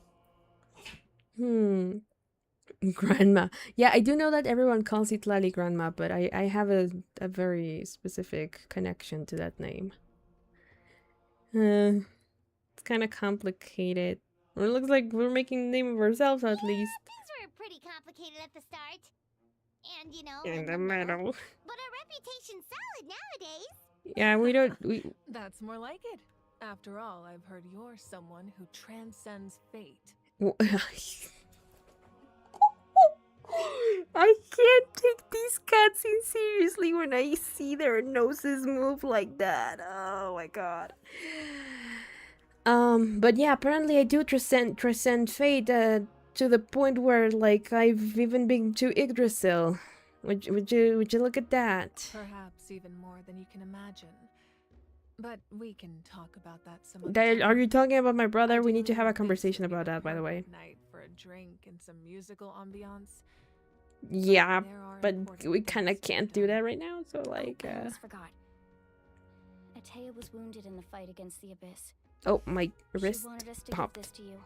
Grandma. Yeah, I do know that everyone calls it Lali Grandma, but I have a very specific connection to that name. It's kind of complicated. Or it looks like we're making the name of ourselves, at least. Things were pretty complicated at the start. And, you know, In the middle. But our reputation's solid nowadays. Yeah, we... That's more like it. After all, I've heard you're someone who transcends fate. I can't take these cutscenes seriously when I see their noses move like that. Oh my god. But yeah, apparently I do transcend fate to the point where like I've even been to Yggdrasil. Would you look at that? Perhaps even more than you can imagine. But we can talk about that some other time. Are you talking about my brother? We need to have a conversation about that, by the way. Night for a drink and some musical ambiance. Yeah, but we kind of can't do that right now, so like, I almost forgot. Atea was wounded in the fight against the Abyss. Oh, my wrist She wanted us to popped. give this to you.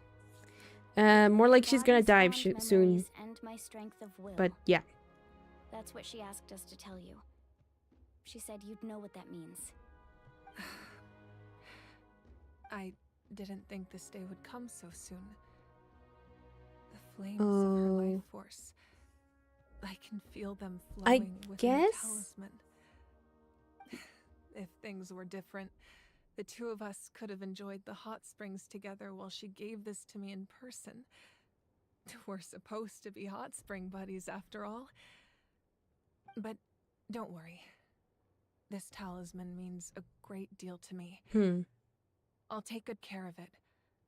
More like she's gonna die soon. And my strength of will. But yeah. That's what she asked us to tell you. She said you'd know what that means. I didn't think this day would come so soon. The flames of her life force. I can feel them flowing within the talisman. If things were different, the two of us could have enjoyed the hot springs together while she gave this to me in person. We're supposed to be hot spring buddies after all. But don't worry. This talisman means a great deal to me. I'll take good care of it.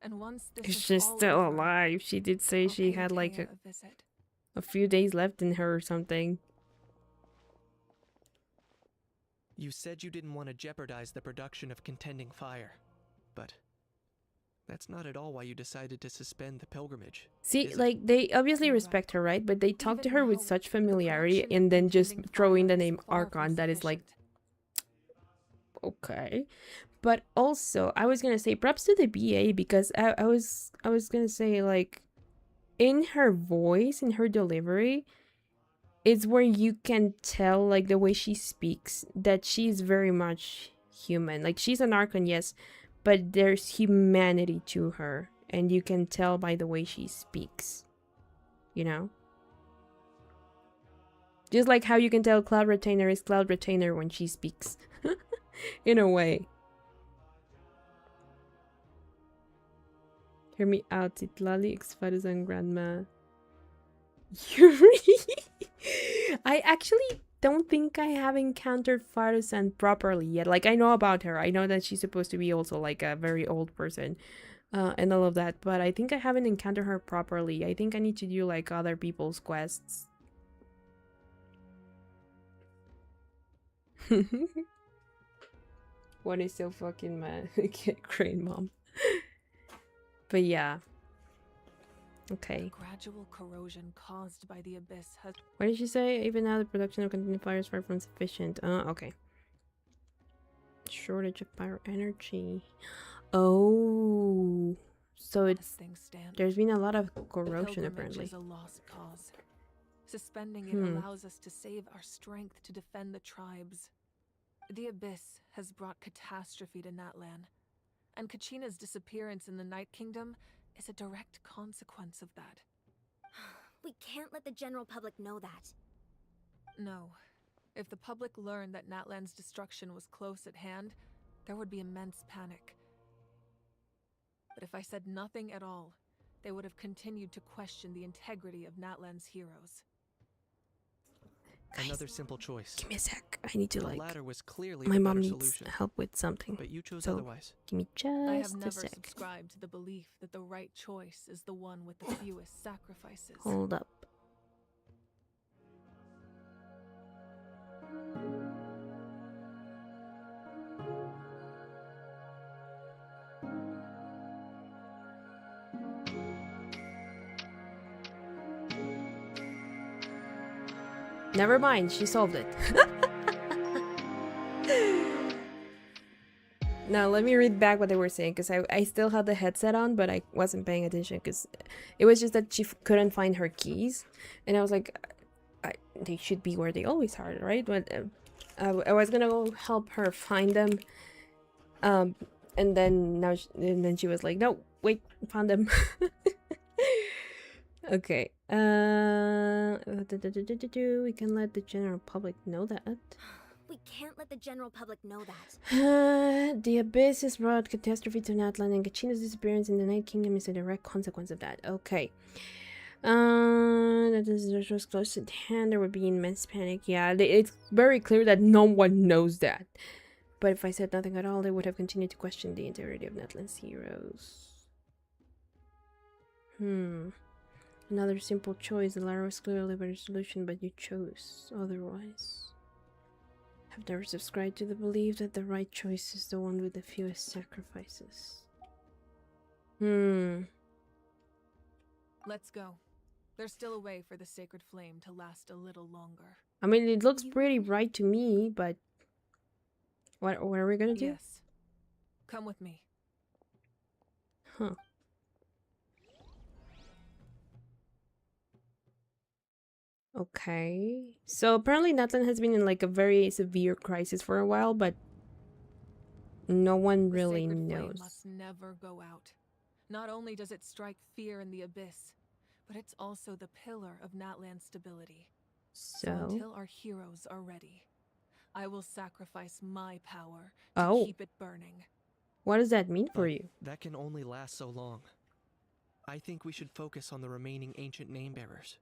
And once this is She's all still over, alive. She did say she had like a few days left in her or something. You said you didn't want to jeopardize the production of Contending Fire, but that's not at all why you decided to suspend the pilgrimage. See, like, they obviously respect her, right? But they talk to her with such familiarity, and then just throw in the name Archon. That is like, okay. But also, I was gonna say props to the BA, because I was gonna say, like, in her voice, in her delivery, it's where you can tell, like, the way she speaks, that she's very much human. Like, she's an Archon, yes, but there's humanity to her, and you can tell by the way she speaks, you know? Just like how you can tell Cloud Retainer is Cloud Retainer when she speaks, in a way. Hear me out, Itlali, Xfarus, and Grandma. Yuri! I actually don't think I have encountered Farusan properly yet. Like, I know about her. I know that she's supposed to be also like a very old person and all of that. But I think I haven't encountered her properly. I think I need to do like other people's quests. What is so fucking mad? Great, Mom. But yeah. Okay. The gradual corrosion caused by the abyss has... What did she say? Even now, the production of continued fire is far from sufficient. Okay. Shortage of pyro energy. Oh, so there's been a lot of corrosion apparently. Is a lost cause. Suspending it allows us to save our strength to defend the tribes. The abyss has brought catastrophe to Natlan, and Kachina's disappearance in the Night Kingdom is a direct consequence of that. We can't let the general public know that. No. If the public learned that Natlan's destruction was close at hand, there would be immense panic. But if I said nothing at all, they would have continued to question the integrity of Natlan's heroes. Guys, another simple choice. Give me a sec. I need to the like. latter was clearly My the mom better needs solution, help with something. but you chose so otherwise. Give me just I have a never sec. subscribed to the belief that the right choice is the one with the fewest sacrifices. Hold up. Never mind, she solved it. Now let me read back what they were saying, because I still had the headset on, but I wasn't paying attention because it was just that she couldn't find her keys, and I was like, they should be where they always are, right? But I was gonna go help her find them, and then she was like, no, wait, found them. Okay. We can let the general public know that. We can't let the general public know that. The abyss has brought catastrophe to Natlan, and Kachina's disappearance in the Night Kingdom is a direct consequence of that. Okay. That is was close at hand. There would be immense panic. Yeah, it's very clear that no one knows that. But if I said nothing at all, they would have continued to question the integrity of Natlan's heroes. Another simple choice. The latter was clearly a better solution, but you chose otherwise. I've never subscribed to the belief that the right choice is the one with the fewest sacrifices. Let's go. There's still a way for the sacred flame to last a little longer. I mean, it looks pretty bright to me, but what are we gonna do? Yes. Come with me. Huh. Okay. So apparently Natlan has been in like a very severe crisis for a while, but no one really knows. Flame must never go out. Not only does it strike fear in the abyss, but it's also the pillar of Natlan's stability. So until our heroes are ready, I will sacrifice my power to keep it burning. What does that mean for you? That can only last so long. I think we should focus on the remaining ancient name bearers.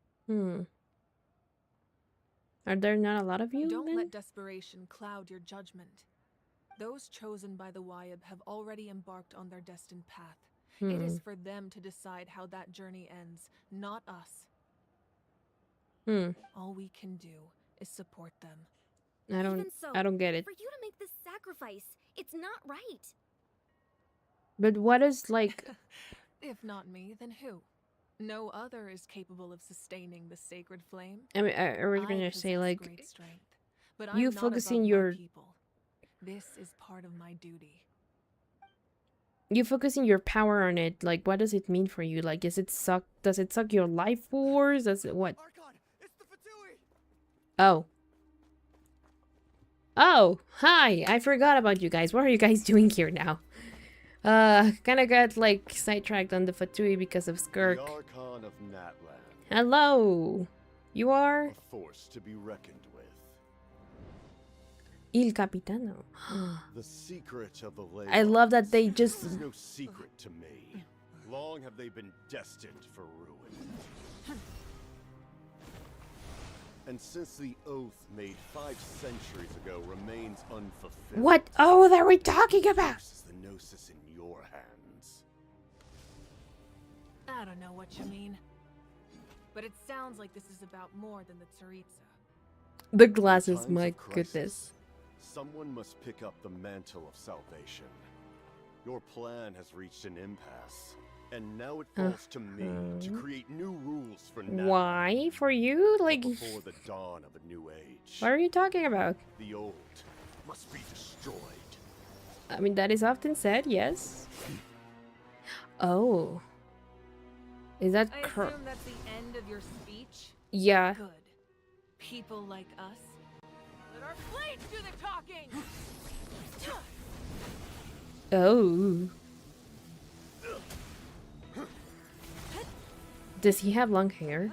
Are there not a lot of you? Don't let desperation cloud your judgment. Those chosen by the Wyab have already embarked on their destined path. It is for them to decide how that journey ends, not us. All we can do is support them. I don't get it. For you to make this sacrifice, it's not right. But what is like... If not me, then who? No other is capable of sustaining the sacred flame. I mean, I was gonna say like, strength, but you I'm focusing your people. This is part of my duty. You focusing your power on it, like what does it mean for you? Like, does it suck your life force? Does it what? Archon, it's the Fatui! Oh, hi! I forgot about you guys. What are you guys doing here now? Kinda got like sidetracked on the Fatui because of Skirk. The Archon of Natlan. Hello! You are? A force to be reckoned with. Il Capitano. The secret of the Leylards. I love that they just... is no secret to me. Long have they been destined for ruin. And since the oath made 5 centuries ago remains unfulfilled... What oath are we talking about? ...is the Gnosis in your hands. I don't know what you mean. But it sounds like this is about more than the Tsaritsa. The glasses, my goodness. Someone must pick up the mantle of salvation. Your plan has reached an impasse, And now it falls to me to create new rules for Natlan. Why? For you? Like, before the dawn of a new age. What are you talking about? The old must be destroyed. I mean, that is often said, yes. Oh. Is that I assume that's the end of your speech? Yeah. Good. People like us. Let our blades do the talking! Oh. Does he have long hair?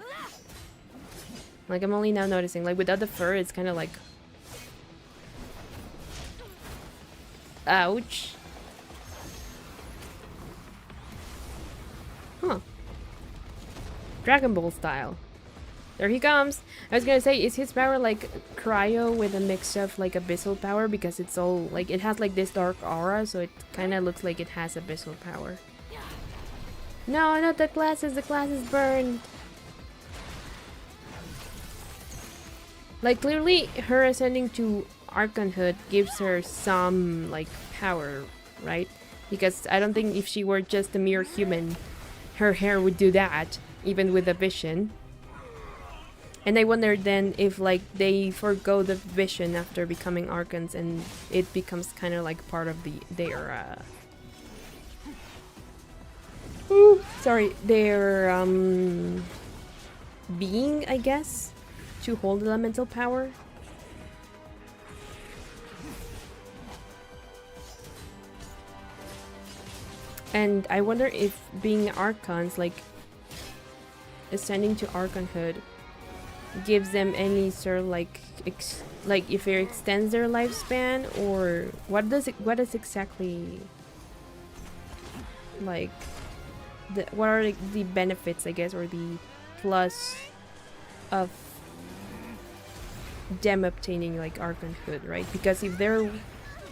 Like, I'm only now noticing. Like, without the fur, it's kind of like... Ouch. Huh. Dragon Ball style. There he comes. I was gonna say, is his power like cryo with a mix of like abyssal power? Because it's all like, it has like this dark aura, so it kind of looks like it has abyssal power. No, not the glasses. The glasses burned. Like, clearly her ascending to Archonhood gives her some like power, right? Because I don't think if she were just a mere human, her hair would do that, even with the vision. And I wonder then if like they forgo the vision after becoming Archons and it becomes kind of like part of their being, I guess, to hold elemental power. And I wonder if being Archons, like ascending to Archonhood, gives them any sort of like if it extends their lifespan, or what is exactly like what are like the benefits, I guess, or the plus of them obtaining like Archonhood, right? Because if there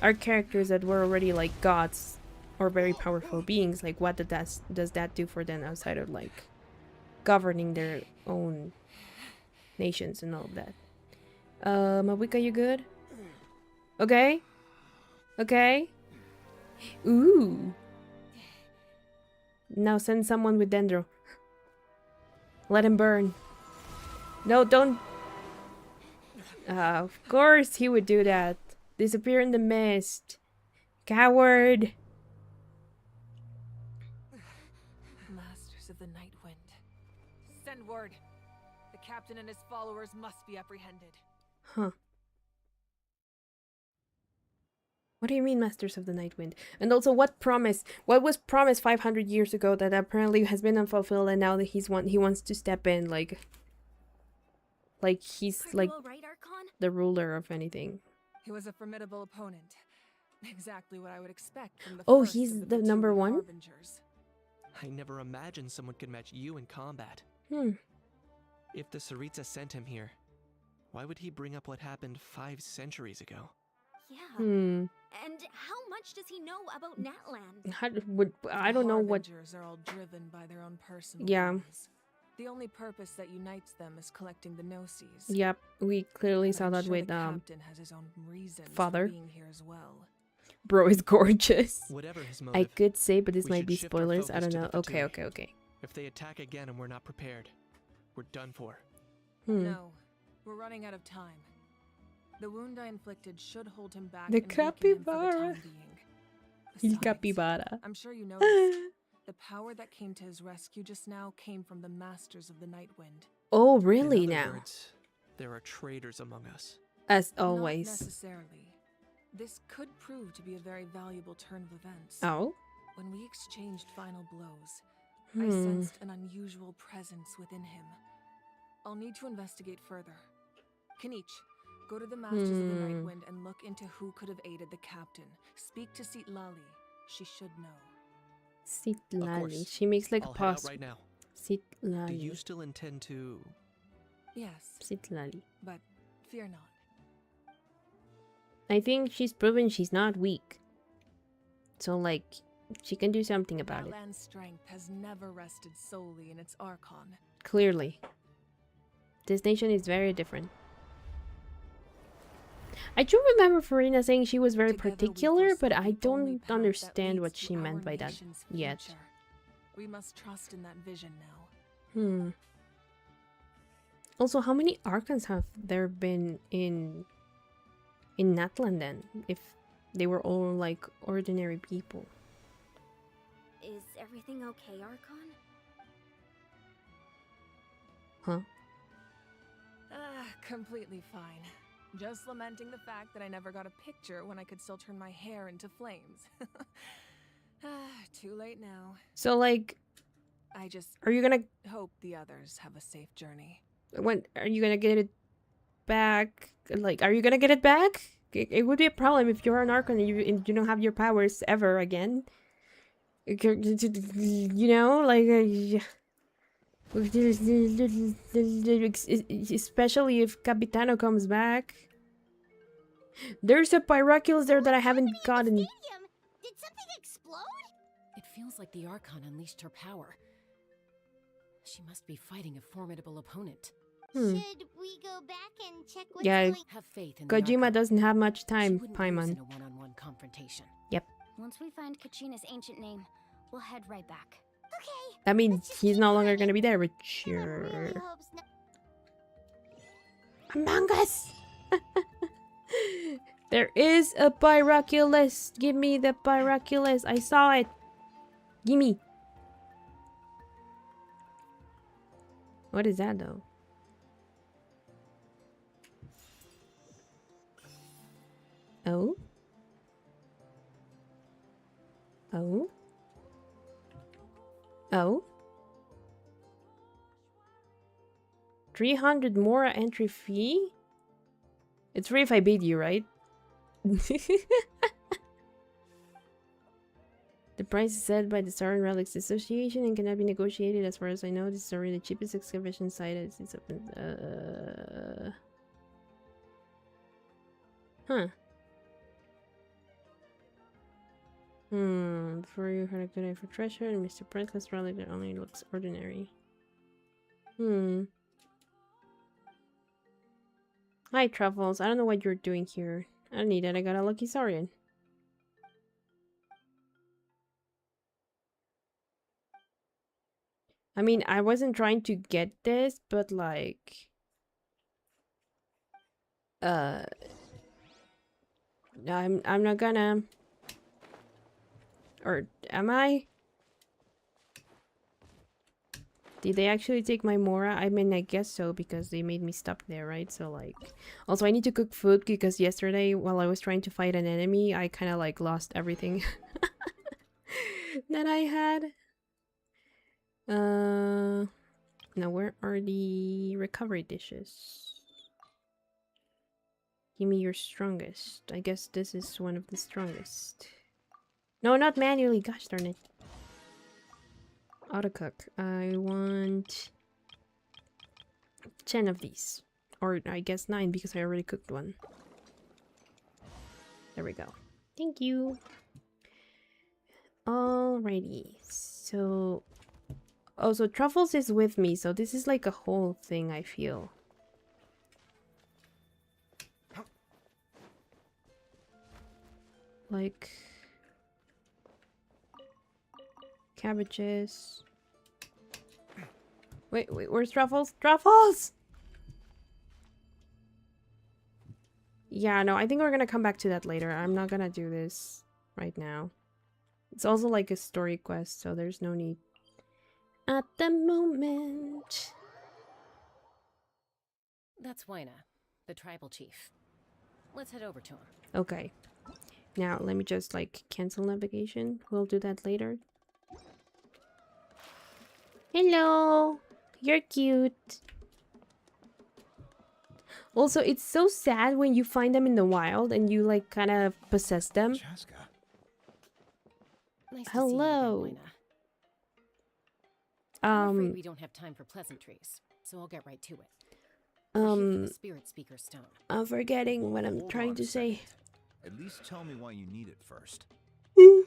are characters that were already like gods or very powerful beings, like what does that do for them outside of like governing their own nations and all of that? Mavuika, you good? Okay. Okay. Ooh. Now send someone with Dendro. Let him burn. No, don't. Of course he would do that. Disappear in the mist. Coward. Masters of the Night Wind. Send word. The captain and his followers must be apprehended. Huh. What do you mean, Masters of the Night Wind? And also, what was promised 500 years ago that apparently has been unfulfilled, and now that he wants to step in, like he's like right, Archon? the ruler of anything. He was a formidable opponent. Exactly what I would expect from the first he's the number one? Harbingers. I never imagined someone could match you in combat. If the Tsaritsa sent him here, why would he bring up what happened 5 centuries ago? Yeah. And how much does he know about Natlan? I don't know what. Harbingers are all driven by their own personal goals. The only purpose that unites them is collecting the Gnosis. Yep, we clearly saw that with the captain has his own reasons father. For being here as well. Bro is gorgeous. Whatever his motive, I could say, but this might be spoilers. I don't know. Okay. If they attack again and we're not prepared, we're done for. No, we're running out of time. The wound I inflicted should hold him back. The capybara. Il capybara. I'm sure you know this. The power that came to his rescue just now came from the Masters of the Night Wind. Oh, really? In other now words, there are traitors among us. As always. Not necessarily. This could prove to be a very valuable turn of events. Oh? When we exchanged final blows, I sensed an unusual presence within him. I'll need to investigate further. Kanich, go to the Masters of the Night Wind and look into who could have aided the captain. Speak to Sitlali. She should know. Sitlali. She makes like I'll a pause. right now. Sitlali. Do you still intend to? Yes. Sitlali. But fear not. I think she's proven she's not weak. So like, she can do something about it. Natlan's strength has never rested solely in its Archon. Clearly. This nation is very different. I do remember Farina saying she was very particular, but I don't understand what she meant by that yet. We must trust in that vision now. Also, how many Archons have there been in Natlan then? If they were all like ordinary people. Is everything okay, Archon? Huh? Completely fine. Just lamenting the fact that I never got a picture when I could still turn my hair into flames. Too late now. So like, I just are you gonna hope the others have a safe journey. When are you gonna get it back? Like, are you gonna get it back? It would be a problem if you're an Archon and you don't have your powers ever again. You know, like, especially if Capitano comes back. There's a Pyroculus there that I haven't gotten. Did something explode? It feels like the Archon unleashed her power. She must be fighting a formidable opponent. Should we go back and check what's Yeah, going? Have faith in Kojima doesn't have much time, Paimon. Paimon. A one-on-one confrontation. Yep. Once we find Kachina's ancient name, we'll head right back. Okay. I mean, he's no longer gonna be there, but sure. Really hopes not. Among Us! There is a Pyroculus! Give me the Pyroculus! I saw it! Gimme! What is that though? Oh? Oh? Oh? 300 more entry fee? It's free if I beat you, right? The price is set by the Star and Relics Association and cannot be negotiated. As far as I know, this is already the cheapest excavation site. It's up in, Huh. Before you had a good eye for treasure, and Mr. Priceless relic that only looks ordinary. Hi, Truffles. I don't know what you're doing here. I don't need it. I got a lucky Saurian. I mean, I wasn't trying to get this, but like... I'm not gonna... Or am I? Did they actually take my Mora? I mean, I guess so, because they made me stop there, right? So, like... Also, I need to cook food, because yesterday, while I was trying to fight an enemy, I kind of, like, lost everything that I had. Now, where are the recovery dishes? Give me your strongest. I guess this is one of the strongest. No, not manually. Gosh darn it. Auto cook. I want 10 of these. Or I guess 9 because I already cooked one. There we go. Thank you. Alrighty. So... Oh, so Truffles is with me. So this is like a whole thing, I feel. Like... cabbages. Wait, where's Truffles? Truffles! Yeah, no, I think we're gonna come back to that later. I'm not gonna do this right now. It's also like a story quest, so there's no need at the moment. That's Waina, the tribal chief. Let's head over to him. Okay. Now, let me just, like, cancel navigation. We'll do that later. Hello! You're cute! Also, it's so sad when you find them in the wild and you, like, kind of possess them. Nice to Hello! see you again, Waina. I'm afraid we don't have time for pleasantries, so I'll get right to it. The Spirit Speaker Stone. I'm forgetting what I'm trying to say. At least tell me why you need it first.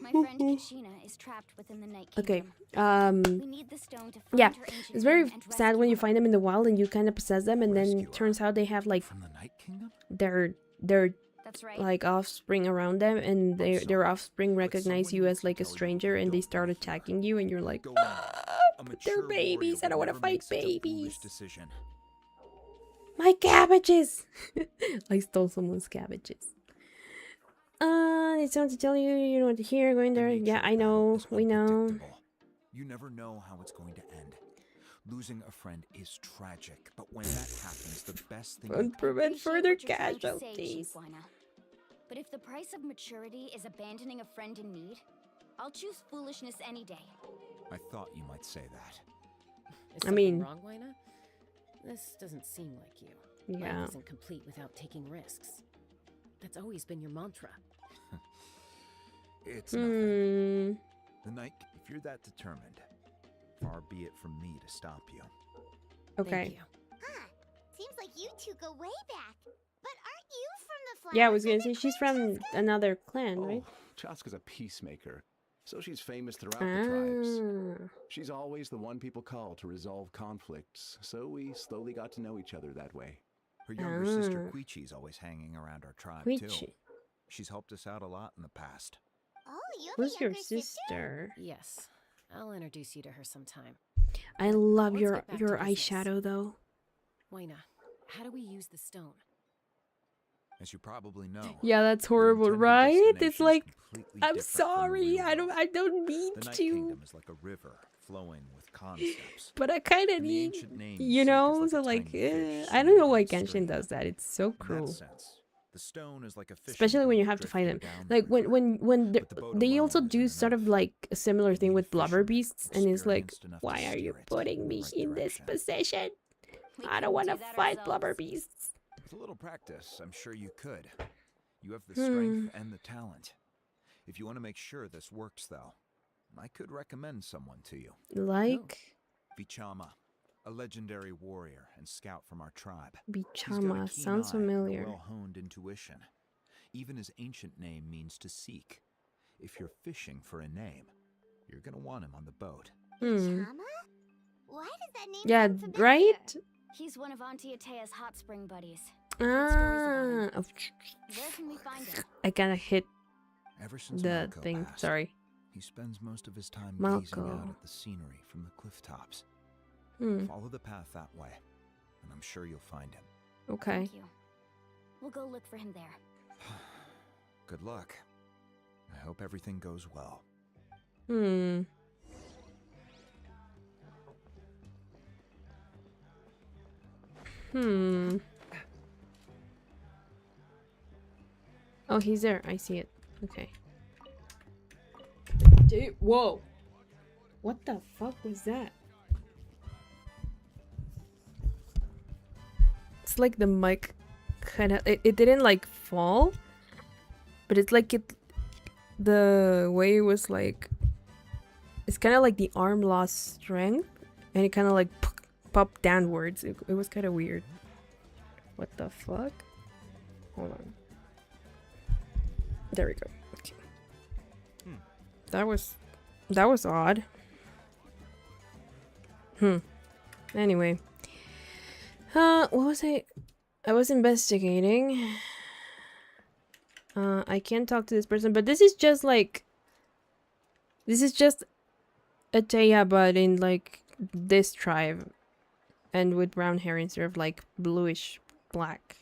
My friend Kachina is trapped within the Night Kingdom. Okay. We need the stone to find Yeah, her ancient it's very name and sad when you rescue find them in the wild and you kind of possess them, and then turns out they have like From the Night Kingdom? they're like offspring around them, and their offspring recognize you as like a stranger, and they start attacking you, and you're like, but they're babies. I don't want to fight babies. My cabbages! I stole someone's cabbages. It's time to tell you. You don't want to hear. Going there. Yeah, I know. We know. You never know how it's going to end. Losing a friend is tragic, but when that happens, the best thing would prevent further casualties. But if the price of maturity is abandoning a friend in need, I'll choose foolishness any day. I thought you might say that. Is something wrong, Wina? This doesn't seem like you. Yeah. Life isn't complete without taking risks. That's always been your mantra. It's nothing. The Knight, if you're that determined, far be it from me to stop you. Okay. Thank you. Huh. Seems like you two go way back. But aren't you from the Flower? Yeah, I was gonna say she's from another clan, right? Chaska's a peacemaker, so she's famous throughout the tribes. She's always the one people call to resolve conflicts, so we slowly got to know each other that way. Her younger sister Quichi's always hanging around our tribe too. She's helped us out a lot in the past. Oh, you're Who's your sister? Yes. I'll introduce you to her sometime. I love your eyeshadow though. Wina, how do we use the stone? As you probably know. Yeah, that's horrible, right? It's like, I'm sorry, I don't mean the Night to. Kingdom is like a river flowing with concepts. But I kind of need, you know, so like, I don't know why Genshin does that. It's so cruel. The stone is like a fish, especially when you have to fight them. Like when they also do sort of like a similar thing with blubber beasts, and it's like, why are you putting me in this position? I don't want to fight blubber beasts. With a little practice, I'm sure you could. You have the strength and the talent. If you want to make sure this works, though, I could recommend someone to you. Like? Vichama, a legendary warrior and scout from our tribe. Vichama sounds familiar. Well-honed intuition. Even his ancient name means to seek. If you're fishing for a name, you're gonna want him on the boat. Vichama? Why does that name sound familiar? Right? He's one of Auntie Atea's hot spring buddies. Where can we find him? I gotta hit Ever since the Malco thing. passed, Sorry. He spends most of his time gazing out at the scenery from the cliff tops. Follow the path that way, and I'm sure you'll find him. Okay. Thank you. We'll go look for him there. Good luck. I hope everything goes well. Oh, he's there. I see it. Okay. Dude, whoa. What the fuck was that? It's like the mic kind of... It didn't like fall. But it's like the way it was like... It's kind of like the arm lost strength. And it kind of like popped downwards. It was kind of weird. What the fuck? Hold on. There we go. Okay. That was odd. Anyway. What was I was investigating. I can't talk to this person, but this is just like Atea, but in like this tribe and with brown hair instead of like bluish black.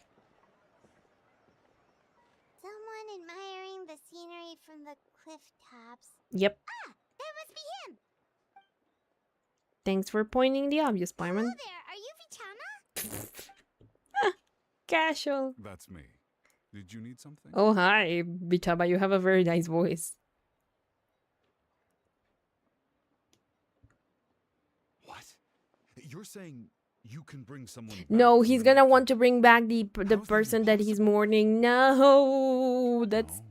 Someone admiring the scenery from the cliff tops. Yep. Ah, that must be him. Thanks for pointing the obvious, Byron. Hello there, are you Vichama? Casual. That's me. Did you need something? Oh, hi, Vichama. You have a very nice voice. What? You're saying you can bring someone back? No, he's gonna want to bring back the person that he's mourning. No, that's... No,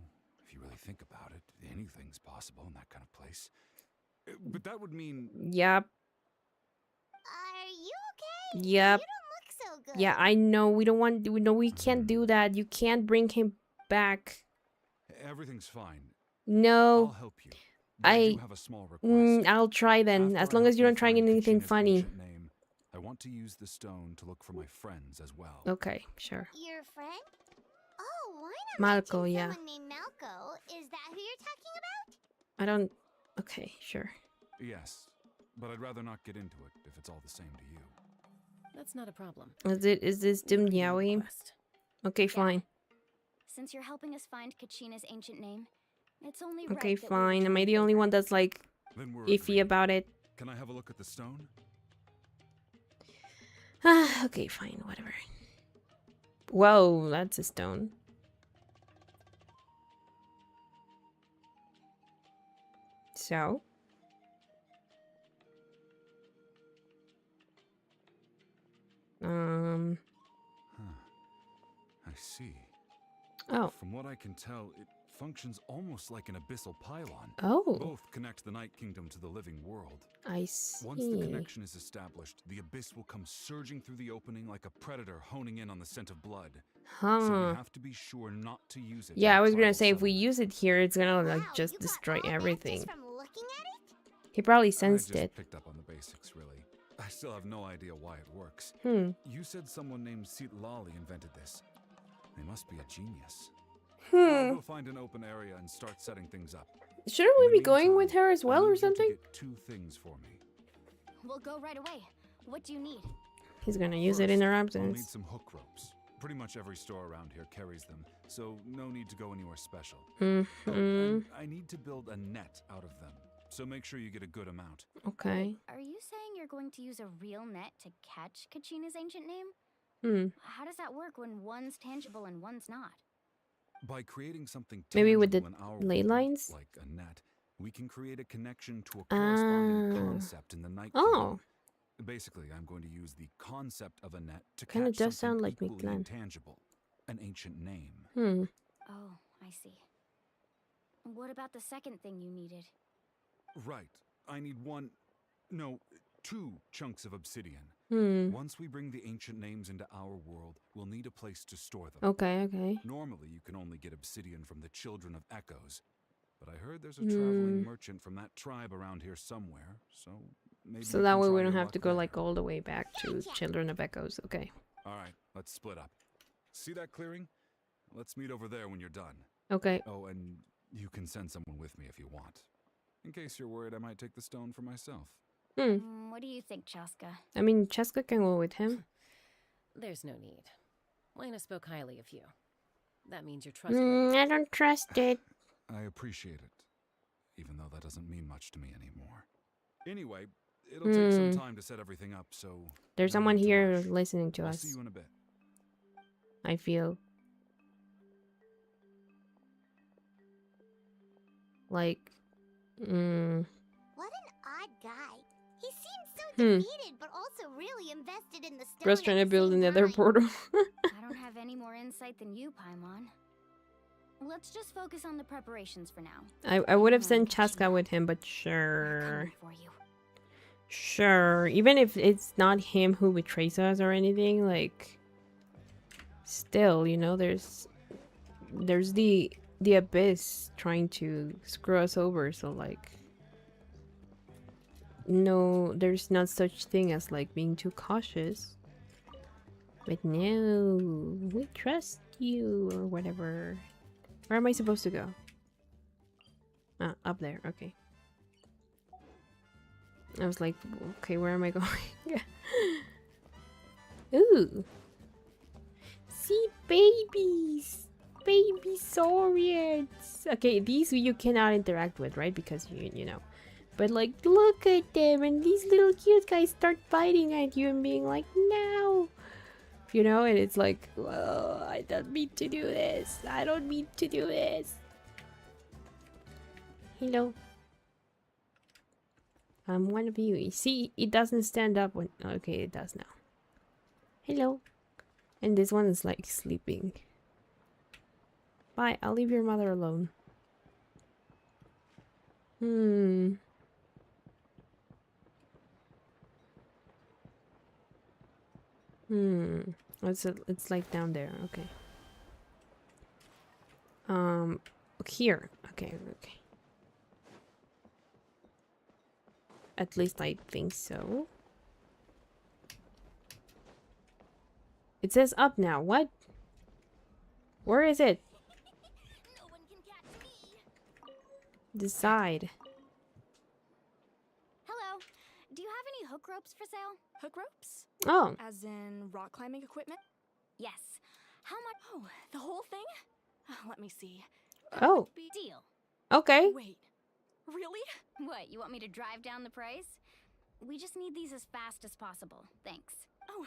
if you really think about it, anything's possible in that kind of place. But that would mean... Yep. Are you okay? Yep. You don't look so good. Yeah, I know. We don't want... No, we can't do that. You can't bring him back. Everything's fine. No. I'll help you. I do have a small request. I'll try then. As long as you don't try anything funny. I want to use the stone to look for my friends as well. Okay, sure. Your friend? Oh, Why not Malco, mention yeah. someone named Malco? Is that who you're talking about? I don't... Okay, sure. Yes, but I'd rather not get into it if it's all the same to you. That's not a problem. Is this Dim Yaoi? Okay, fine. Since you're helping us find Kachina's ancient name, it's only right Okay, that fine. Am I the only one that's like iffy about it? Can I have a look at the stone? Okay, fine, whatever. Whoa, that's a stone. So? I see. Oh. From what I can tell, it functions almost like an abyssal pylon. Oh. Both connect the Night Kingdom to the living world. I see. Once the connection is established, the abyss will come surging through the opening like a predator honing in on the scent of blood. Huh. So we have to be sure not to use it. Yeah, I was gonna say if we use it here, it's gonna like just destroy everything. He probably sensed it. Picked up on the basics, really. I still have no idea why it works. Hmm. You said someone named Seat Lali invented this. They must be a genius. Hmm. We'll find an open area and start setting things up. Shouldn't we be going with her as well or something? Two things for me. We'll go right away. What do you need? He's gonna use it in her I'll need absence. some hook ropes. Pretty much every store around here carries them, so no need to go anywhere special. Mm-hmm. Oh, and I need to build a net out of them, so make sure you get a good amount. Okay. Are you saying you're going to use a real net to catch Kachina's ancient name? Hmm. How does that work when one's tangible and one's not? By creating something Maybe with the in our ley world, lines? like a net, we can create a connection to a corresponding concept in the Night Kingdom. Oh. Basically, I'm going to use the concept of a net to Kinda catch does something sound like equally Natlan. intangible, an ancient name. Hmm. Oh, I see. What about the second thing you needed? Right. I need two chunks of obsidian. Hmm. Once we bring the ancient names into our world, we'll need a place to store them. Okay, okay. Normally, you can only get obsidian from the Children of Echoes, but I heard there's a traveling merchant from that tribe around here somewhere, so maybe. So that way we don't have to go like all the way back to Children of Echoes. Okay. All right, let's split up. See that clearing? Let's meet over there when you're done. Okay. Oh, and you can send someone with me if you want. In case you're worried I might take the stone for myself. What do you think, Chaska? I mean, Chaska can go with him. There's no need. Lena spoke highly of you. That means you're trustworthy. I don't trust it. I appreciate it, even though that doesn't mean much to me anymore. Anyway, it'll take some time to set everything up, so... There's someone here listening to I'll us. see you in a bit. I feel. Like... What an odd guy. He seems so defeated, but also really invested in the stone. Bro's trying to build another portal. I don't have any more insight than you, Paimon. Let's just focus on the preparations for now. I would have sent Chaska with him, but sure. Sure. Even if it's not him who betrays us or anything, like... Still, you know, there's the abyss trying to screw us over, so like... No, there's not such thing as like being too cautious. But no, we trust you or whatever. Where am I supposed to go? Ah, up there, okay. I was like, okay, where am I going? Ooh. See, babies! Baby saurians! Okay, these you cannot interact with, right? Because you know. But like, look at them, and these little cute guys start biting at you and being like, no! You know, and it's like, oh, I don't mean to do this. I don't mean to do this. Hello. I'm one of you. You see, it doesn't stand up when... Okay, it does now. Hello. And this one is like sleeping. Bye, I'll leave your mother alone. It's like down there. Okay. Here. Okay. At least I think so. It says up now. What? Where is it? Decide. Hello. Do you have any hook ropes for sale? Hook ropes? Oh. As in rock climbing equipment? Yes. How much? Oh, the whole thing? Let me see. Oh. Deal. Okay. Wait. Really? What, you want me to drive down the price? We just need these as fast as possible. Thanks. Oh,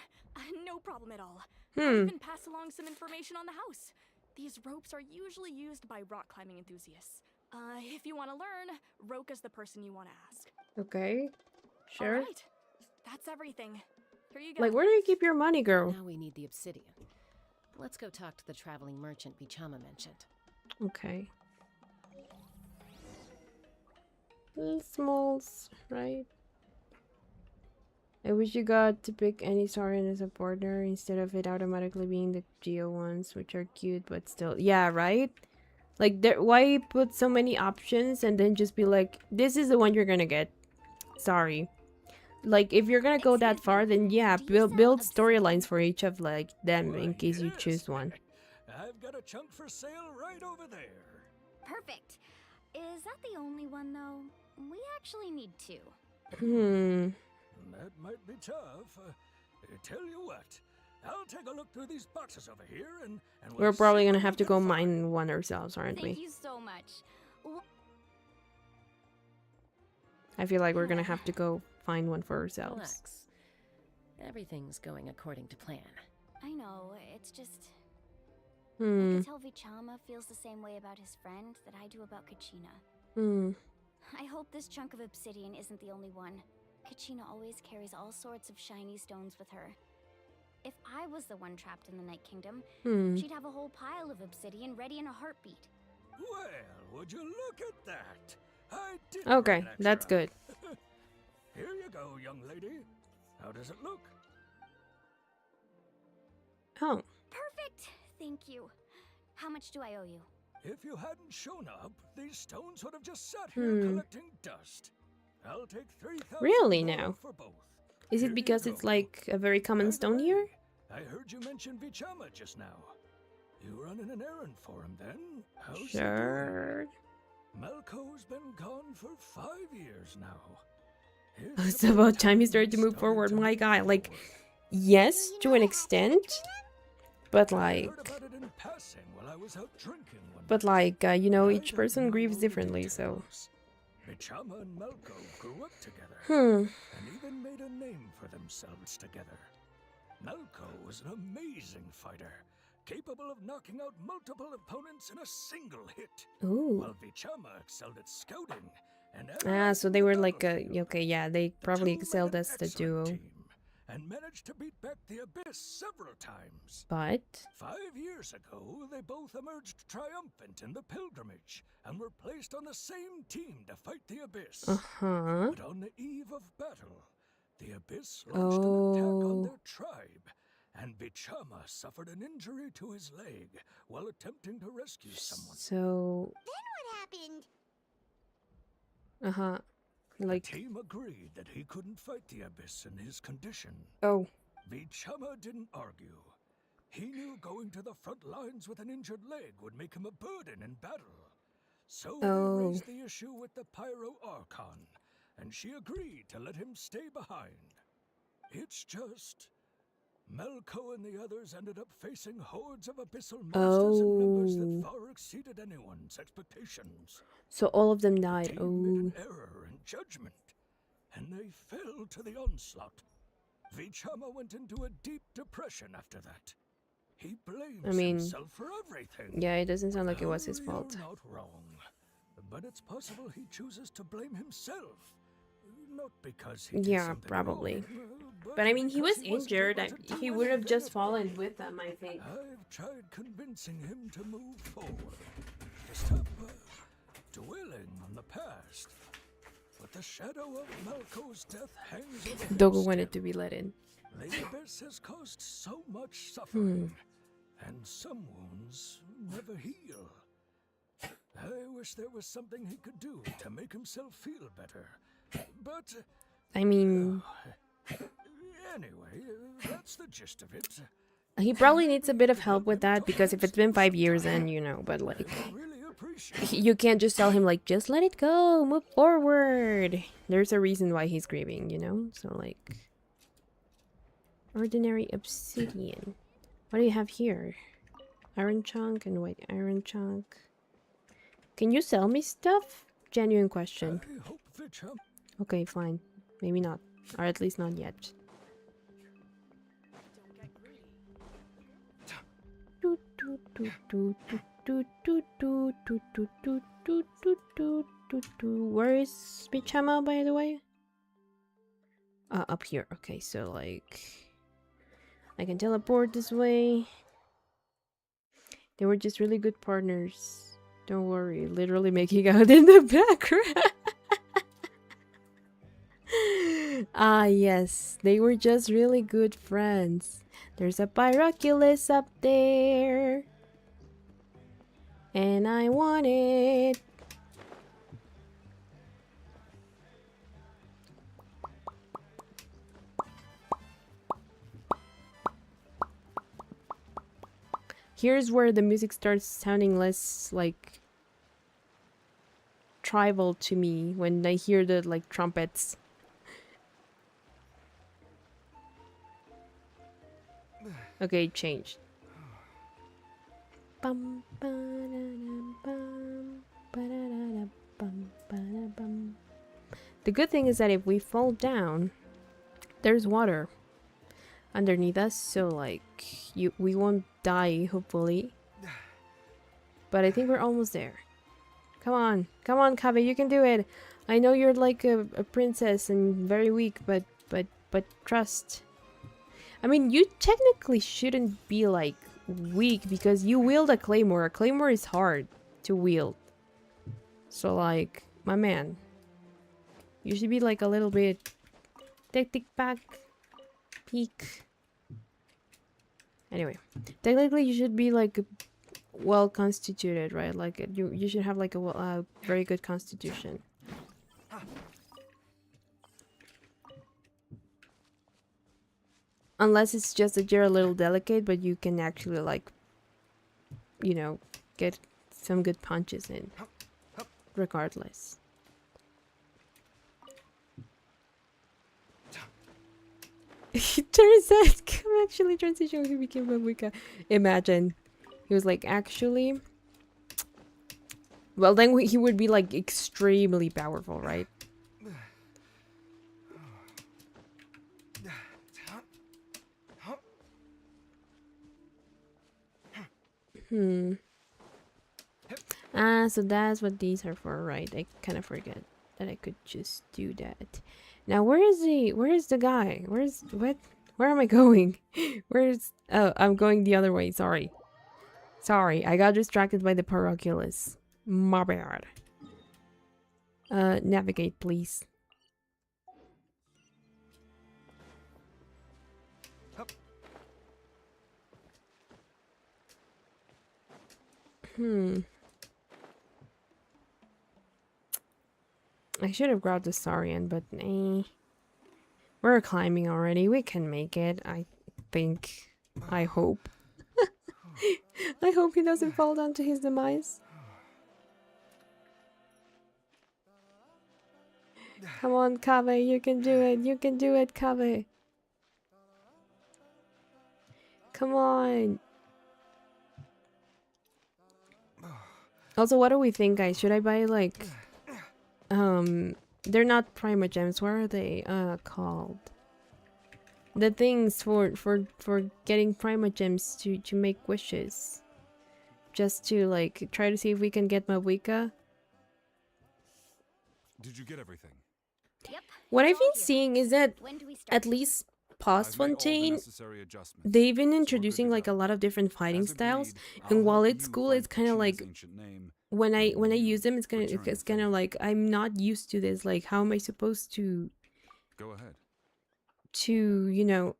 no problem at all. I'll even pass along some information on the house. These ropes are usually used by rock climbing enthusiasts. If you want to learn, Roka's the person you want to ask. Okay. Sure. All right. That's everything. Here you go. Like, where do you keep your money, girl? Now we need the obsidian. Let's go talk to the traveling merchant Bichama mentioned. Okay. Little smalls, right? I wish you got to pick any Saurian as a partner instead of it automatically being the Geo ones, which are cute, but still. Yeah, right? Like, why put so many options and then just be like, this is the one you're gonna get. Sorry. Like, if you're gonna go that far, then yeah, build storylines for each of, like, them in case you choose one. I've got a chunk for sale right over there. Perfect. Is that the only one, though? We actually need two. That might be tough. Tell you what, I'll take a look through these boxes over here and we're probably gonna have to go mine one ourselves, aren't we? Thank you so much. I feel like we're gonna have to go find one for ourselves. Relax. Everything's going according to plan. I know, it's just... I Hmm. can tell Vichama feels the same way about his friend that I do about Kachina. I hope this chunk of obsidian isn't the only one. Kachina always carries all sorts of shiny stones with her. If I was the one trapped in the Night Kingdom, she'd have a whole pile of obsidian ready in a heartbeat. Well, would you look at that? I did Okay, that's good. Here you go, young lady. How does it look? Oh. Perfect! Thank you. How much do I owe you? If you hadn't shown up, these stones would have just sat here collecting dust. I'll take 3,000 Really now? for both. Is it because it's like a very common stone here? I heard you mention Vichama just now. You running an errand for him then? How's Sure. Malco's been gone for 5 years now. It's about time he started to move forward, my guy. Like, yes, to an extent, but like, you know, each person grieves differently, so. Vichama and Malco grew up together and even made a name for themselves together. Malco was an amazing fighter, capable of knocking out multiple opponents in a single hit. Ooh. While Vichama excelled at scouting Ah, so they were like a, okay, yeah, they probably excelled as the duo. And managed to beat back the Abyss several times. But 5 years ago, they both emerged triumphant in the pilgrimage and were placed on the same team to fight the Abyss. But on the eve of battle, the Abyss launched an attack on their tribe, and Vichama suffered an injury to his leg while attempting to rescue someone. So Then what happened? Like, the team agreed that he couldn't fight the Abyss in his condition. Oh. Vichama didn't argue. He knew going to the front lines with an injured leg would make him a burden in battle. So they raised the issue with the Pyro Archon, and she agreed to let him stay behind. It's just... Malco and the others ended up facing hordes of abyssal monsters in numbers that far exceeded anyone's expectations. So all of them died. The team made an error in judgment, and they fell to the onslaught. Vichama went into a deep depression after that. He blames himself for everything. Yeah, it doesn't sound like it was his fault. You're not wrong, but it's possible he chooses to blame himself. Not because he did something probably. wrong, But I mean, he was injured. He would have just fallen with them, I think. I've tried convincing him to move forward, to stop dwelling on the past. But the shadow of Malco's death hangs over him. Dogo wanted to be let in. The Abyss has caused so much suffering, and some wounds never heal. I wish there was something he could do to make himself feel better. But I mean, anyway, that's the gist of it. he probably needs a bit of help with that because if it's been 5 years, then you know. But like, Really you can't just tell him like, just let it go, move forward. There's a reason why he's grieving, you know? So like, ordinary obsidian. What do you have here? Iron chunk and white iron chunk. Can you sell me stuff? Genuine question. Okay, fine. Maybe not. Or at least not yet. Where is Bichama, by the way? Up here. Okay, so like I can teleport this way. They were just really good partners. Don't worry, literally making out in the background. Ah, yes, they were just really good friends. There's a Pyroculus up there. And I want it. Here's where the music starts sounding less like tribal to me when I hear the like trumpets. Okay, it changed. Bum, ba-da-dum, bum, ba-da-da-dum, bum, ba-da-bum. The good thing is that if we fall down, there's water underneath us, so like we won't die, hopefully. But I think we're almost there. Come on, Kabe, you can do it. I know you're like a princess and very weak, but trust. I mean, you technically shouldn't be like weak because you wield a claymore. A claymore is hard to wield. So like, my man, you should be like a little bit tick back, peek. Anyway, technically you should be like well constituted, right? Like you should have like a very good constitution. Unless it's just that you're a little delicate, but you can actually like, you know, get some good punches in regardless. It turns out Kim actually transitioned when he became mavuika. Imagine. He was like, actually... Well, then he would be like extremely powerful, right? So that's what these are for, right? I kind of forget that I could just do that. Now, where is the guy? Where am I going? Oh, I'm going the other way, sorry. Sorry, I got distracted by the Pyroculus. My bad. Navigate, please. I should have grabbed the Saurian, but we're climbing already. We can make it, I think. I hope. I hope he doesn't fall down to his demise. Come on, Kabe, you can do it. You can do it, Kabe. Come on. Also, what do we think, guys? Should I buy like they're not prima gems. What are they called? The things for getting prima gems to make wishes. Just to like try to see if we can get mavuika. Did you get everything? Yep. What I've been seeing is that at least past Fontaine, they've been introducing like a lot of different fighting styles, and while it's cool, it's kind of like when I use them, it's kind of like I'm not used to this. Like, how am I supposed to go ahead to, you know,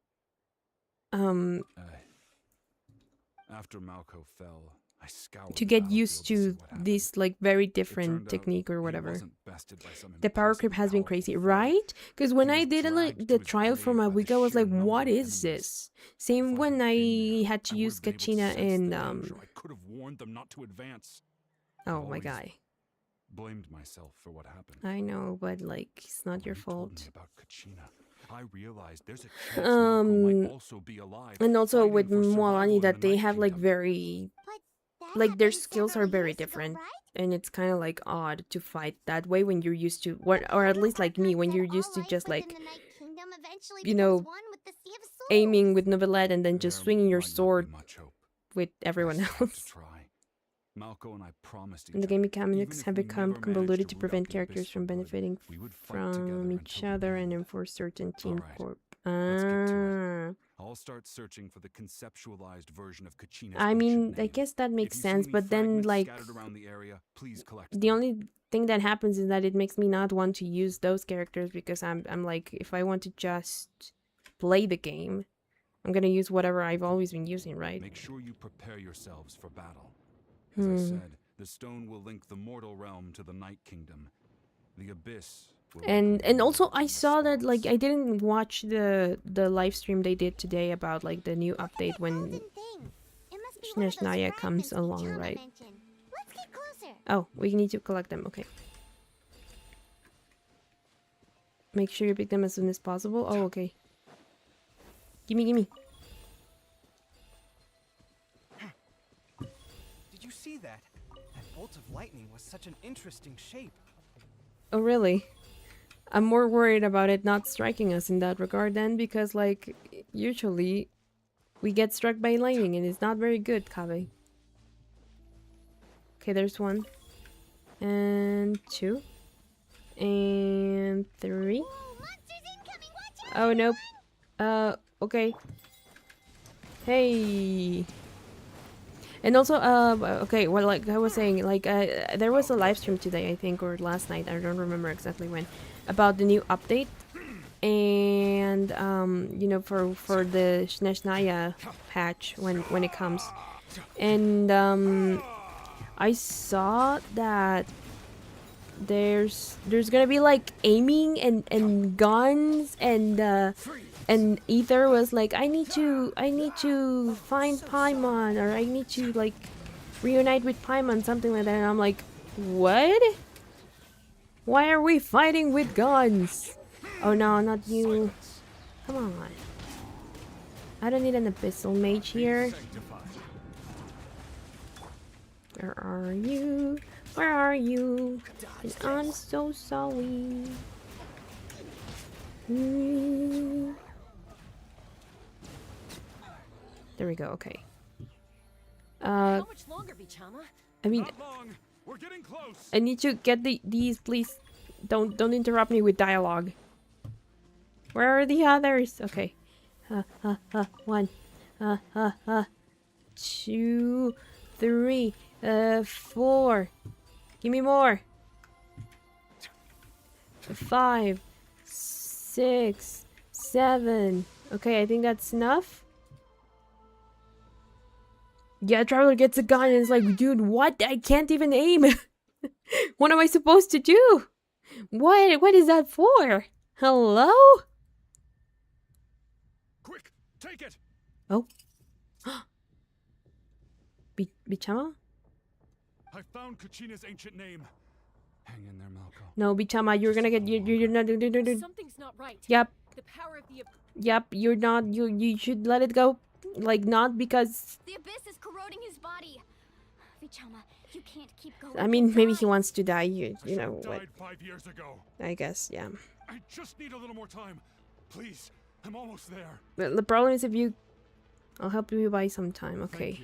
after Malco fell, I scoured to get used to this like very different technique or whatever. The power creep has been crazy, right? Because when I did like the trial for mavuika, I was like, what is this? Same when I had to use Kachina and I could have warned them not to advance. Oh my guy. Blamed myself for what happened. I know, but like it's not your fault. Told me about Kachina, I realized there's a chance Malco might also be alive. And also with fighting for Mualani survival that in they the have Night like Kingdom. very like their skills are very different. And it's kind of like odd to fight that way when you're used to, or at least like me, when you're used to just like, you know, aiming with Novelette and then just swinging your sword with everyone else. Malco and I promised each And the other, game mechanics even have if we become never convoluted managed to root prevent out the characters abyss from for good, benefiting we would fight from together each until the other end. and enforce certain team Alright, corp. let's get to it. I'll start searching for the conceptualized version of Kachina's I mean, ancient I name. guess that makes If you see sense, any but then fragments like scattered around the area, please collect the them. only thing that happens is that it makes me not want to use those characters because I'm like, if I want to just play the game, I'm gonna use whatever I've always been using, right? Make sure you prepare yourselves for battle. As I said, the stone will link the mortal realm to the Night Kingdom. The abyss will And also I saw that like I didn't watch the live stream they did today about like the new update when Sneshnaya comes along, right? Oh, we need to collect them, okay. Make sure you pick them as soon as possible. Oh, okay. Gimme. Did you see that? That bolt of lightning was such an interesting shape. Oh, really? I'm more worried about it not striking us in that regard then, because like usually we get struck by lightning and it's not very good, Kabe. Okay, there's 1 and 2 and 3. Oh nope. Okay. Hey. And also, okay, well, like I was saying, like, there was a live stream today, I think, or last night, I don't remember exactly when, about the new update, and, you know, for the Sneshnaya patch, when it comes, and, I saw that there's gonna be, like, aiming and guns, and Ether was like, I need to find Paimon, or I need to like reunite with Paimon, something like that. And I'm like, what? Why are we fighting with guns? Oh no, not you. Come on. I don't need an abyssal mage here. Where are you? Where are you? And I'm so sorry. There we go, okay. How much longer, Bichama? I mean, we're getting close. I need to get these, please. Don't interrupt me with dialogue. Where are the others? Okay. 1. 2, 3, 4. Give me more. 5, 6, 7. Okay, I think that's enough. Yeah, Traveler gets a gun and is like, dude, what? I can't even aim. What am I supposed to do? What is that for? Hello? Quick, take it. Oh. Bichama? I found Kachina's ancient name. Hang in there, Malco. No, Bichama, you're gonna get you're not. Something's not right. Yep. The power of the Yep, you're not. You should let it go. Like, not because... The abyss is corroding his body. Vichama, you can't keep going. I mean, maybe he wants to die. You know what? Died 5 years ago. I guess, yeah. I just need a little more time. Please, I'm almost there. But the problem is if you... I'll help you buy some time, okay.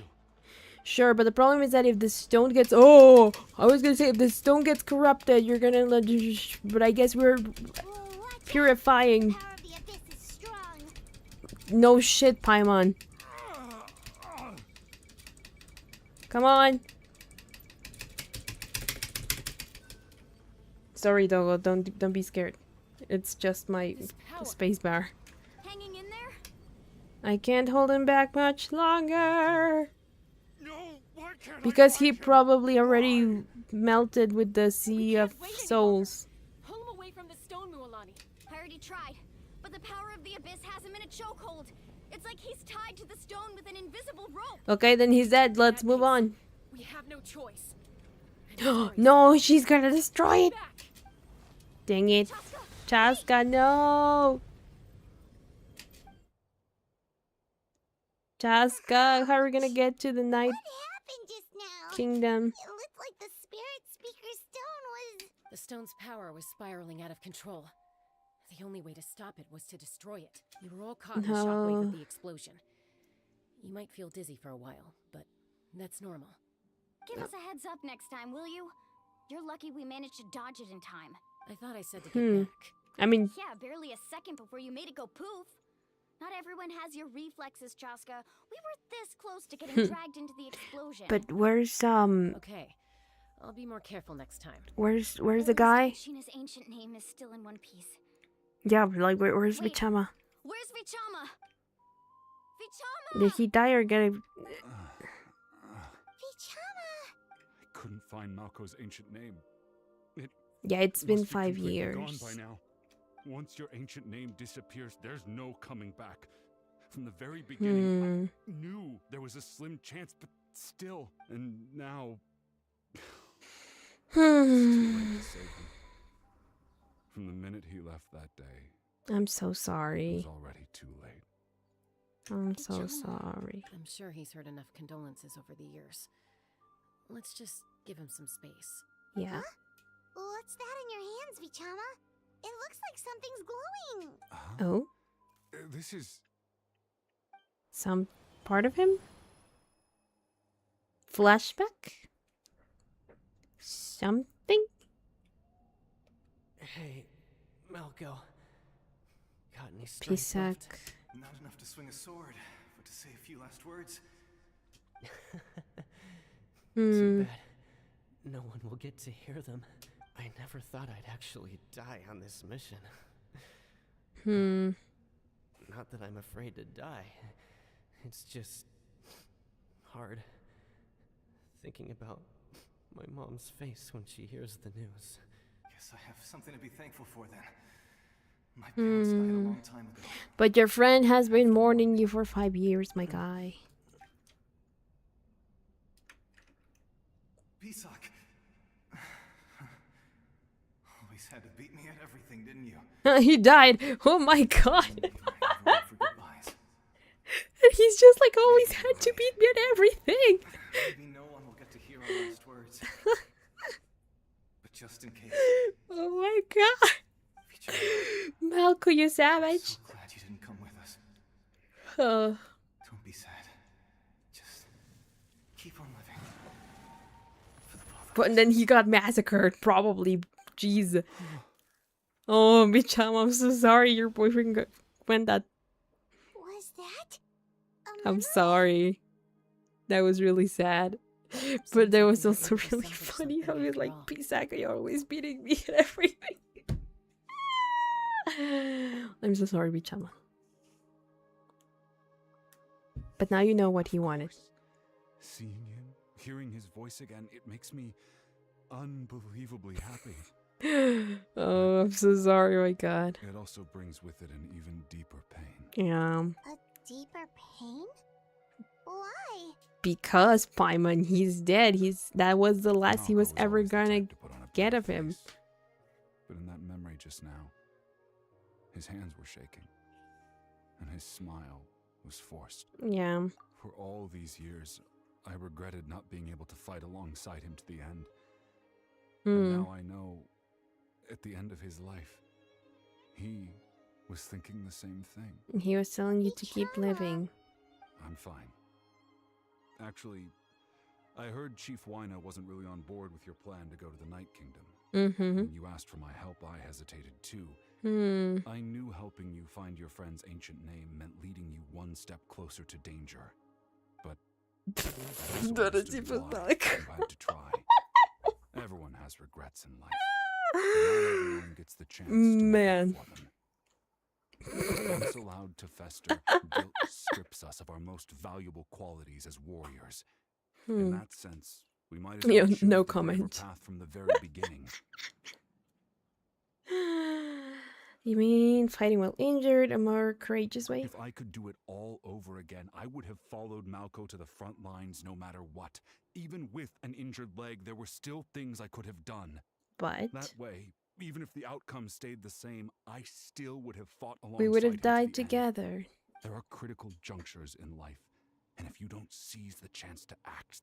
Sure, but the problem is that if the stone gets... Oh! I was gonna say, if the stone gets corrupted, you're gonna let... But I guess we're... purifying. No shit, Paimon. Come on. Sorry, Dogo. Don't be scared. It's just my space bar. Hanging in there? I can't hold him back much longer. Because he probably already melted with the sea of souls. Pull him away from the stone, Mualani. I already tried, but the power of the abyss has him in a chokehold. It's like he's tied to the stone with an invisible rope. Okay, then he's dead. Let's move on. We have no choice. No, she's gonna destroy it. Dang it. Chaska, no. Chaska, how are we gonna get to the night kingdom? It looked like the spirit speaker's stone was... The stone's power was spiraling out of control. The only way to stop it was to destroy it. We were all caught in the shockwave of the explosion. You might feel dizzy for a while, but that's normal. Give us a heads up next time, will you? You're lucky we managed to dodge it in time. I thought I said to get back. I mean... Yeah, barely a second before you made it go poof. Not everyone has your reflexes, Chaska. We were this close to getting dragged into the explosion. But where's, Okay, I'll be more careful next time. Where's the guy? Sheena's ancient name is still in one piece. Yeah, like, where's Vichama? Where's Vichama? Did he die or get a... I couldn't find Malco's ancient name. Yeah, it's been must be 5 completely years. Gone by now. Once your ancient name disappears, there's no coming back. From the very beginning, I knew there was a slim chance, but still. And now... it's too late to save him. From the minute he left that day... I'm so sorry. It was already too late. I'm so sorry. I'm sure he's heard enough condolences over the years. Let's just give him some space. Yeah. Huh? What's that in your hands, Vichama? It looks like something's glowing. Oh? This is... Some part of him? Flashback? Something? Hey, Malco. Got any strength Pisak. left? Not enough to swing a sword, but to say a few last words. Too bad. No one will get to hear them. I never thought I'd actually die on this mission. Not that I'm afraid to die. It's just hard thinking about my mom's face when she hears the news. Guess I have something to be thankful for then. My parents died a long time ago. But your friend has been mourning you for 5 years, my guy. Pisak. Always had to beat me at everything, didn't you? He died. Oh my god. He's just like always had to beat me at everything. Maybe no one will get to hear our last words. But just in case. Oh my god. Malco, you savage. So glad you didn't come with us. Oh. Don't be sad. Just keep on living. But then he got massacred, probably. Jeez. Oh, Micham, I'm so sorry your boyfriend went that. Was that? I'm sorry. That was really sad. But that was also really funny how he was like, Pisak, you're always beating me and everything. I'm so sorry, Bichama. But now you know what he wanted. Seeing him, hearing his voice again, it makes me unbelievably happy. Oh, I'm so sorry, my god. It also brings with it an even deeper pain. Yeah. A deeper pain? Why? Because Paimon, he's dead. That was the last he was ever gonna get of him. But in that memory just now, his hands were shaking, and his smile was forced. Yeah. For all these years, I regretted not being able to fight alongside him to the end. And now I know, at the end of his life, he was thinking the same thing. He was telling you to keep living. I'm fine. Actually, I heard Chief Wina wasn't really on board with your plan to go to the Night Kingdom. When you asked for my help, I hesitated too. I knew helping you find your friend's ancient name meant leading you one step closer to danger. But That is even like I had to try. Everyone has regrets in life. But not everyone gets the chance to make up for them. Once allowed to fester, guilt strips us of our most valuable qualities as warriors. In that sense, we might as well choose no the comment. path from the very beginning. You mean fighting while injured, a more courageous way? If I could do it all over again, I would have followed Malco to the front lines no matter what. Even with an injured leg, there were still things I could have done. But that way, even if the outcome stayed the same, I still would have fought alongside we would have him died to the together. end. There are critical junctures in life, and if you don't seize the chance to act,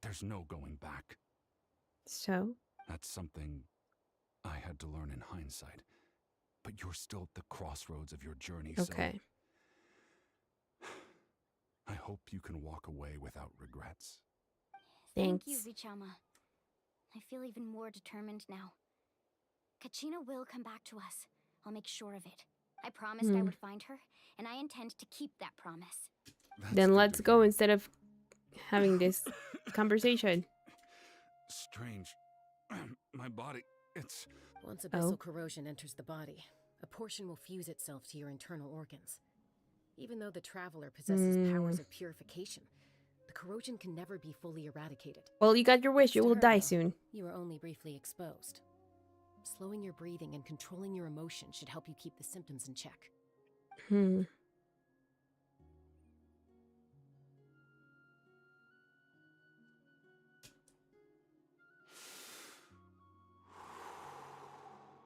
there's no going back. So? That's something I had to learn in hindsight. But you're still at the crossroads of your journey, okay. So I hope you can walk away without regrets. Thanks. Thank you, Vichama. I feel even more determined now. Kachina will come back to us. I'll make sure of it. I promised I would find her, and I intend to keep that promise. Then let's go instead of having this conversation. Strange. My body, it's... Once abyssal corrosion enters the body, a portion will fuse itself to your internal organs. Even though the traveler possesses powers of purification, the corrosion can never be fully eradicated. Well, you got your wish. You will die soon. You are only briefly exposed. Slowing your breathing and controlling your emotions should help you keep the symptoms in check.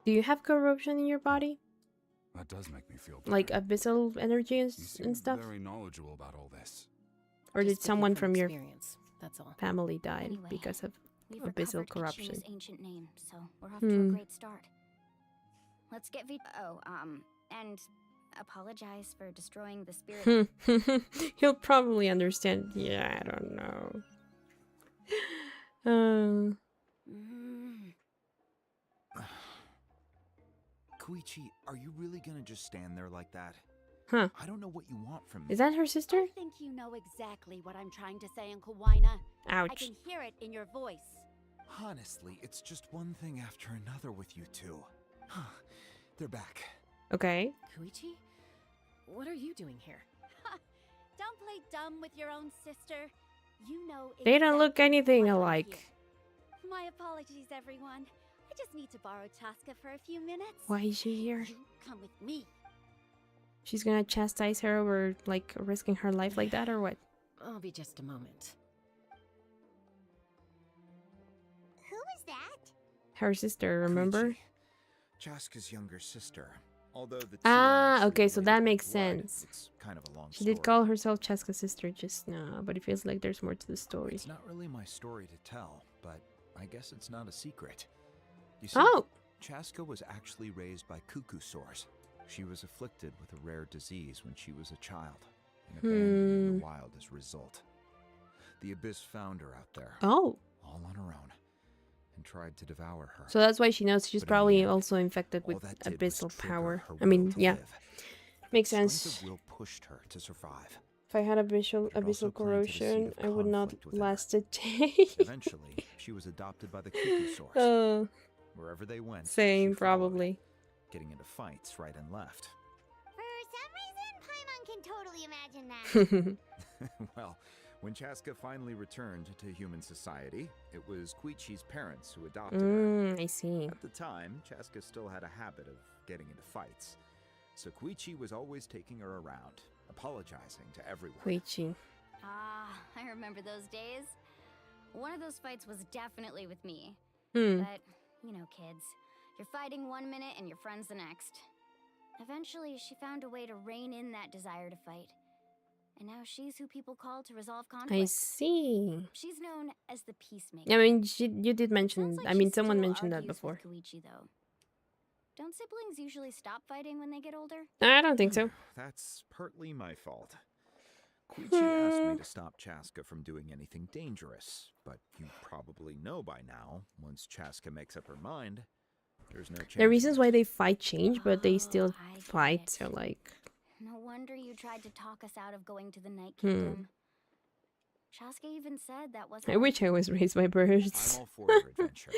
Do you have corruption in your body? That does make me feel better. Like abyssal energy and stuff? Very knowledgeable about all this. Or did someone from your That's all. family die Anyway, because of we've abyssal recovered corruption? Kachina's ancient name, so we're off to a great start. Let's get and apologize for destroying the spirit. He'll probably understand. Yeah, I don't know. Koichi, are you really gonna just stand there like that? Huh. I don't know what you want from me. Is that her sister? I think you know exactly what I'm trying to say, Uncle Waina. Ouch. I can hear it in your voice. Honestly, it's just one thing after another with you two. They're back. Okay. Koichi? What are you doing here? Don't play dumb with your own sister. You know They don't look anything alike. My apologies, everyone. I just need to borrow Chaska for a few minutes. Why is she here? You come with me. She's gonna chastise her over, like, risking her life like that, or what? I'll be just a moment. Who was that? Her sister, remember? Koichi, Chaska's younger sister. Although the okay, so that makes sense. It's kind of a long She story. did call herself Chaska's sister just now, but it feels like there's more to the story. It's not really my story to tell, but I guess it's not a secret. You see, Chaska was actually raised by cuckoo sores. She was afflicted with a rare disease when she was a child, and abandoned in the wild as a result. The Abyss found her out there, all on her own, and tried to devour her. So that's why she knows she's probably also infected with abyssal power. I mean, yeah, makes sense. Strength of will pushed her to survive. If I had abyssal corrosion, I would not last a day. Eventually, she was adopted by the cuckoo sores. Wherever they went, same probably. Getting into fights right and left. For some reason, Paimon can totally imagine that. Well, when Chaska finally returned to human society, it was Koichi's parents who adopted her. I see. At the time, Chaska still had a habit of getting into fights, so Koichi was always taking her around, apologizing to everyone. Koichi. I remember those days. One of those fights was definitely with me. But, you know, kids. You're fighting one minute and your friend's the next. Eventually, she found a way to rein in that desire to fight. And now she's who people call to resolve conflict. I see. She's known as the Peacemaker. I mean, you did mention, Like I mean, she someone still mentioned that argues before. with Koichi, though. Don't siblings usually stop fighting when they get older? I don't think so. That's partly my fault. Koichi asked me to stop Chaska from doing anything dangerous, but you probably know by now, once Chaska makes up her mind, there's no change. The reasons why they fight change, but they still fight, so like... No wonder you tried to talk us out of going to the Night Kingdom. Chaska even said that wasn't... I wish I was raised by birds. I'm all for your adventure.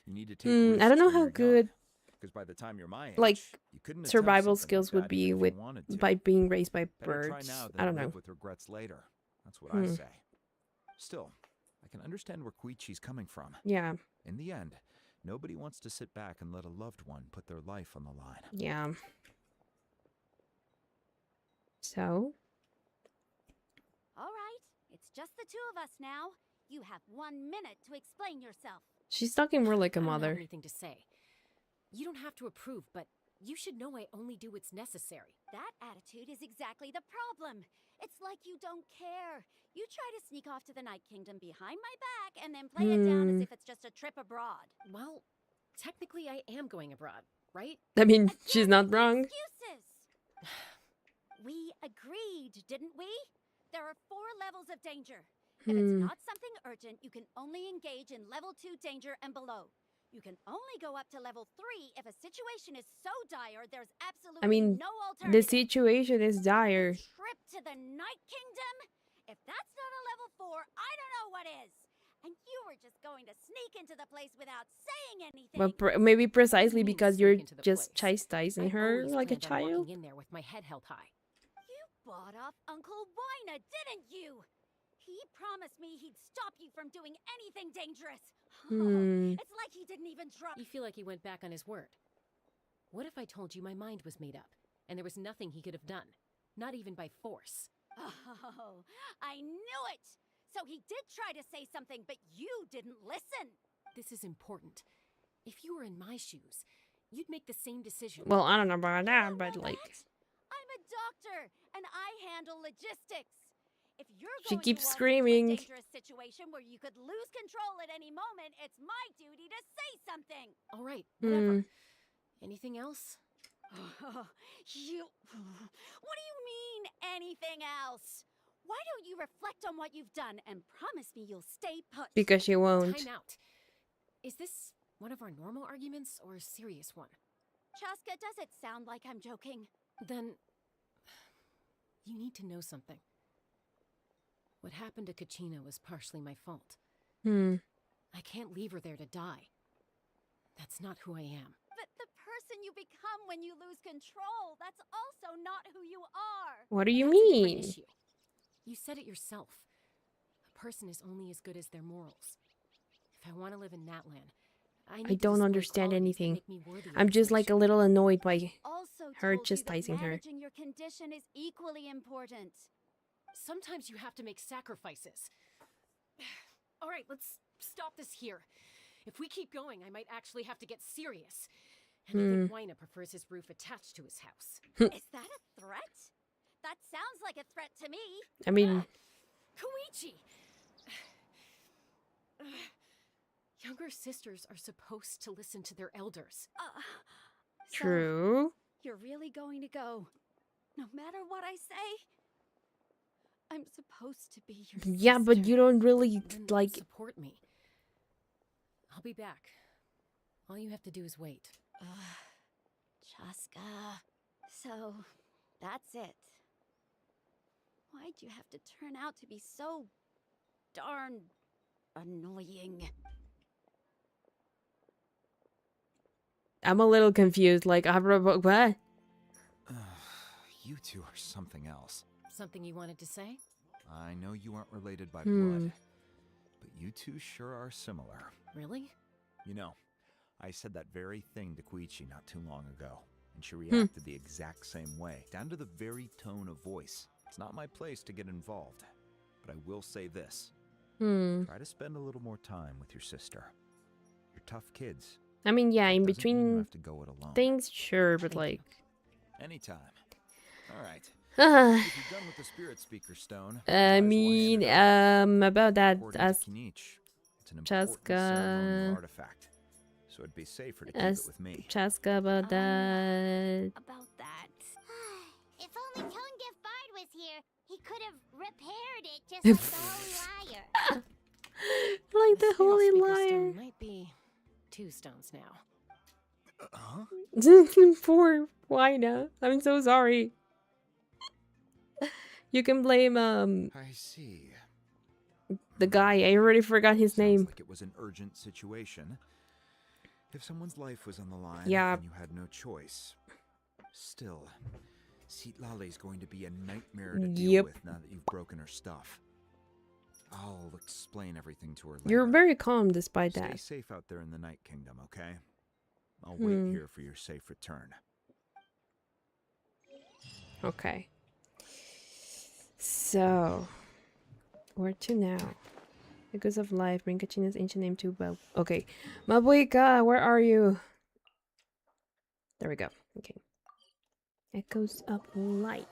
You need to take I don't know how good... Because by the time you're my age, like, you couldn't survival skills would be with by being raised by Better try birds. now than I don't know. live with regrets later. That's what I say. Still, I can understand where Koichi's coming from. Yeah. In the end, Nobody wants to sit back and let a loved one put their life on the line. Yeah. So? All right, it's just the two of us now. You have 1 minute to explain yourself. She's talking more like a I don't mother. have anything to say. You don't have to approve, but you should know I only do what's necessary. That attitude is exactly the problem. It's like you don't care. You try to sneak off to the Night Kingdom behind my back and then play it down as if it's just a trip abroad. Well, technically I am going abroad, right? I mean, she's not wrong. Excuses! We agreed, didn't we? There are 4 levels of danger. If it's not something urgent, you can only engage in level 2 danger and below. You can only go up to level 3 if a situation is so dire there's absolutely no alternative. The situation is dire. A trip to the Night Kingdom? If that's not a level 4, I don't know what is. And you were just going to sneak into the place without saying anything. But maybe precisely because you're just chastising her like a child. In there with my head held high. You bought off Uncle Wina, didn't you? He promised me he'd stop you from doing anything dangerous. It's like he didn't even try. You feel like he went back on his word. What if I told you my mind was made up, and there was nothing he could have done? Not even by force. Oh, I knew it! So he did try to say something, but you didn't listen. This is important. If you were in my shoes, you'd make the same decision. Well, I don't know about that, but like... I'm a doctor, and I handle logistics. If you're she going keeps to screaming. A dangerous situation where you could lose control at any moment, it's my duty to say something. All right, whatever. Anything else? What do you mean, anything else? Why don't you reflect on what you've done and promise me you'll stay put? Because she won't. Time out. Is this one of our normal arguments or a serious one? Chaska, does it sound like I'm joking? Then you need to know something. What happened to Kachina was partially my fault. I can't leave her there to die. That's not who I am. But the person you become when you lose control, that's also not who you are. What do you mean? You said it yourself. A person is only as good as their morals. If I want to live in Natlan, I don't understand anything. I'm just like a little annoyed by her chastising her. Managing your condition is equally important. Sometimes you have to make sacrifices. All right, let's stop this here. If we keep going, I might actually have to get serious. And I think Wina prefers his roof attached to his house. Is that a threat? That sounds like a threat to me. I mean... Koichi! Younger sisters are supposed to listen to their elders. True. So you're really going to go, no matter what I say? I'm supposed to be your sister. Yeah, but you don't really, like... Support me. I'll be back. All you have to do is wait. Chaska. So, that's it. Why'd you have to turn out to be so darn annoying? I'm a little confused, like, what? You two are something else. Something you wanted to say? I know you aren't related by blood, but you two sure are similar. Really? You know, I said that very thing to Koichi not too long ago, and she reacted the exact same way, down to the very tone of voice. It's not my place to get involved, but I will say this. Try to spend a little more time with your sister. You're tough kids. I mean, yeah, in Doesn't mean you between have to go it alone. things, sure, but like... Anytime. All right. If you're done with the spirit speaker stone, I mean, about that, as it's an important Chaska, ceremonial artifact, so it'd be safer to keep it with me. Chaska, about that. About that. If only Tonegif was here, he could have repaired it just like the Holy Liar. Like the Holy Liar. Stone might be 2 stones now. Poor Wina. I'm so sorry. You can blame I see. The guy. I already forgot his name. Like it was an urgent situation. If someone's life was on the line, yeah, and you had no choice. Still, Seat Lale's going to be a nightmare to deal with now that you've broken her stuff. I'll explain everything to her later. You're very calm despite that. Stay safe out there in the Night Kingdom, okay? I'll wait here for your safe return. Okay. So, where to now? Echoes of Life, bring Kachina's ancient name to Bob. Okay. Mavuika, where are you? There we go. Okay. Echoes of Life.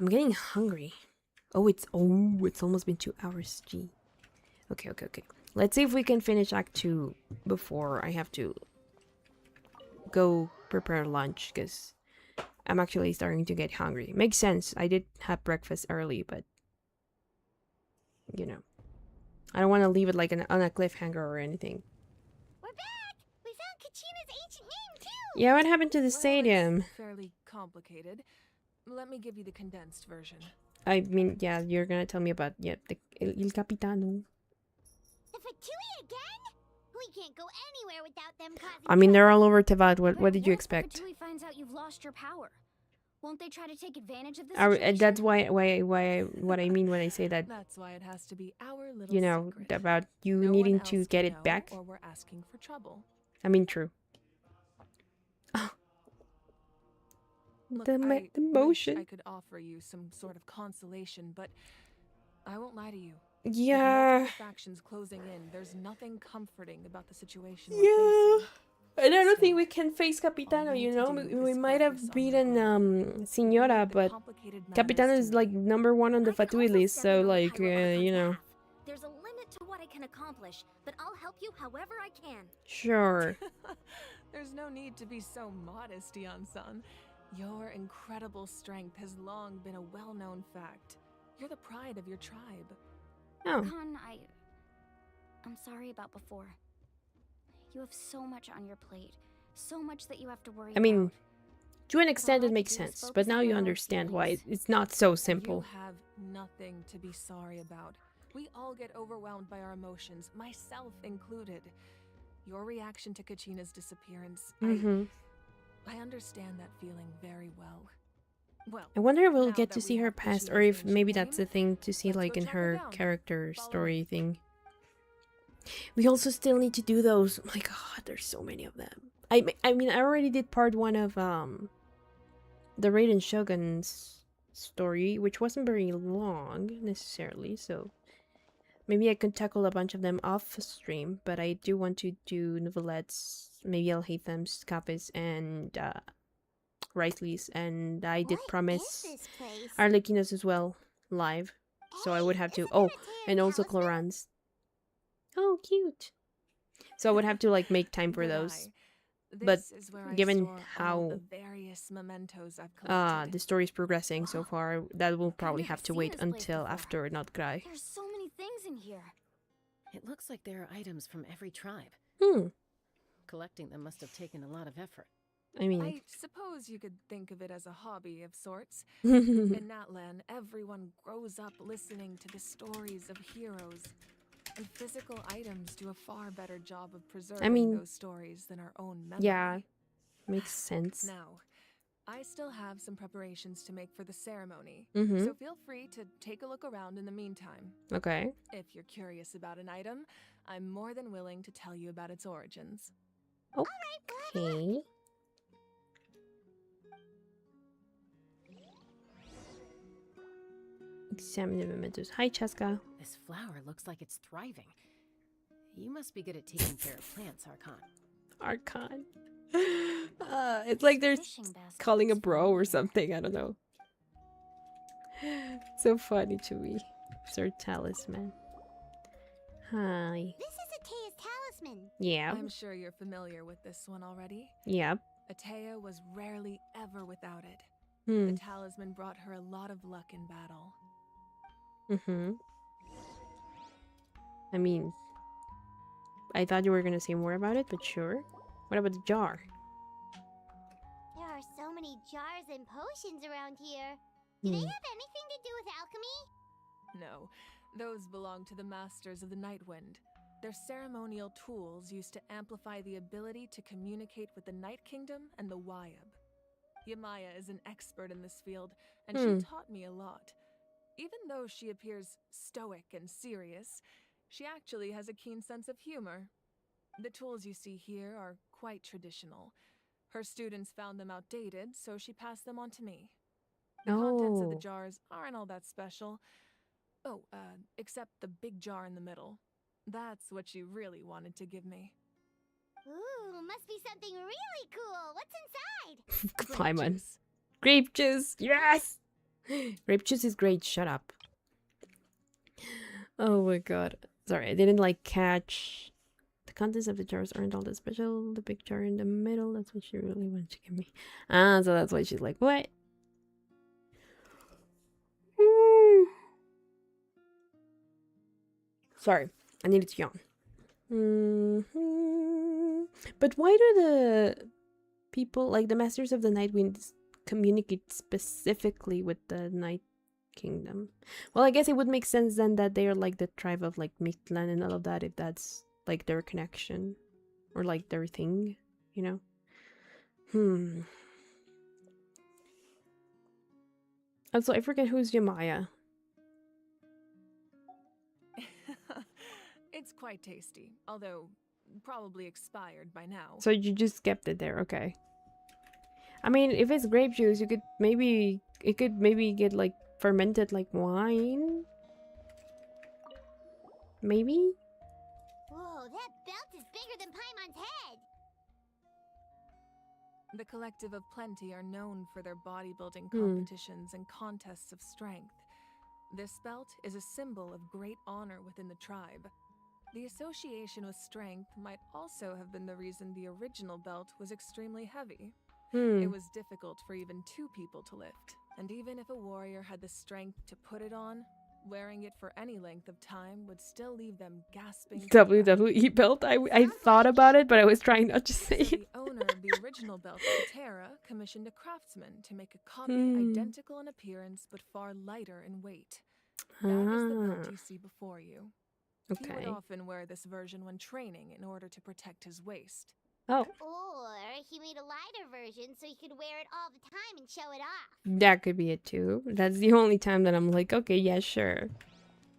I'm getting hungry. Oh, it's almost been 2 hours. Gee. Okay. Let's see if we can finish Act 2 before I have to go prepare lunch, because I'm actually starting to get hungry. Makes sense. I did have breakfast early, but you know, I don't want to leave it like on a cliffhanger or anything. We're back! We found Kachina's ancient name too! Yeah, what happened to the stadium? It's fairly complicated. Let me give you the condensed version. I mean, yeah, you're gonna tell me about the Il Capitano. The Fatui again? We can't go anywhere without them causing I mean, they're trouble. all over Tevat. What did you expect? If Fatui finds out you've lost your power, won't they try to take advantage of this? That's why what I mean when I say that. That's why it has to be our little You know, secret. about you No needing one to else get can it know, back. or we're asking for trouble. I mean, true. Look, The I motion. wish I could offer you some sort of consolation, but I won't lie to you. Yeah. With multiple factions closing in, there's nothing comforting about the situation Yeah. we're facing. And I don't think we can face Capitano, you know? We might have beaten Signora, but Capitano is like #1 on the Fatui list, so like, you know. There's a limit to what I can accomplish, but I'll help you however I can. Sure. There's no need to be so modest, Dion-san. Your incredible strength has long been a well-known fact. You're the pride of your tribe. Oh. Archon, I'm sorry about before. You have so much on your plate. So much that you have to worry I mean, about. to an extent it makes sense, but now you understand why it's not so simple. You have nothing to be sorry about. We all get overwhelmed by our emotions, myself included. Your reaction to Kachina's disappearance, I understand that feeling very well. Well, I wonder if we'll get to see her past, or if maybe that's the thing to see like in her character story thing. We also still need to do those. Oh my god, there's so many of them. I mean, I already did part 1 of the Raiden Shogun's story, which wasn't very long necessarily, so maybe I could tackle a bunch of them off stream, but I do want to do novelettes, maybe Alhaitham's, Kapis, and Riceley's, and I did promise Arlequina's as well live, so I would have to. Oh, and also Cloran's. Oh, cute. So I would have to like make time for those. But given how the story is progressing so far, that will probably have to wait until after Not Cry. There's so many things in here. It looks like there are items from every tribe. Collecting them must have taken a lot of effort. I mean, I suppose you could think of it as a hobby of sorts. In Natlan, everyone grows up listening to the stories of heroes. And physical items do a far better job of preserving those stories than our own memory. Yeah, makes sense. Now, I still have some preparations to make for the ceremony, Mm-hmm. so feel free to take a look around in the meantime. Okay. If you're curious about an item, I'm more than willing to tell you about its origins. Okay. Examine the mementos. Hi, Cheska. This flower looks like it's thriving. You must be good at taking care of plants, Archon. Archon. It's like they're calling a bro or something. I don't know. So funny to me. Sir Talisman. Hi. This is Atea's talisman. Yeah. I'm sure you're familiar with this one already. Yep. Atea was rarely ever without it. Hmm. The talisman brought her a lot of luck in battle. Mm-hmm. I mean, I thought you were gonna say more about it, but sure. What about the jar? There are so many jars and potions around here. Do they have anything to do with alchemy? No, those belong to the masters of the Nightwind. They're ceremonial tools used to amplify the ability to communicate with the Night Kingdom and the Wyab. Yamaya is an expert in this field, and she taught me a lot. Even though she appears stoic and serious, she actually has a keen sense of humor. The tools you see here are quite traditional. Her students found them outdated, so she passed them on to me. The contents of the jars aren't all that special. Oh, except the big jar in the middle. That's what she really wanted to give me. Ooh, must be something really cool. What's inside? Paimon. Grape juice, yes! Grape juice is great, shut up. Oh my god. Sorry, I didn't like catch. The contents of the jars aren't all that special. The big jar in the middle, that's what she really wanted to give me. Ah, so that's why she's like, what? Sorry, I needed to yawn. But why do the people, like the Masters of the Night Winds, communicate specifically with the Night Kingdom? Well, I guess it would make sense then that they are like the tribe of like Natlan and all of that, if that's like their connection or like their thing, you know? Also, I forget who's Yamaya. It's quite tasty, although probably expired by now. So you just kept it there, okay. I mean, if it's grape juice, it could maybe get like fermented like wine. Maybe? Whoa, that belt is bigger than Paimon's head! The Collective of Plenty are known for their bodybuilding competitions and contests of strength. This belt is a symbol of great honor within the tribe. The association with strength might also have been the reason the original belt was extremely heavy. It was difficult for even 2 people to lift, and even if a warrior had the strength to put it on, wearing it for any length of time would still leave them gasping. WWE belt? I thought about it, but I was trying not to say it. The owner of the original belt, Katera, commissioned a craftsman to make a copy identical in appearance but far lighter in weight. That is the belt you see before you. Okay. He would often wear this version when training in order to protect his waist. Oh. Or he made a lighter version so he could wear it all the time and show it off. That could be it too. That's the only time that I'm like, okay, yeah, sure.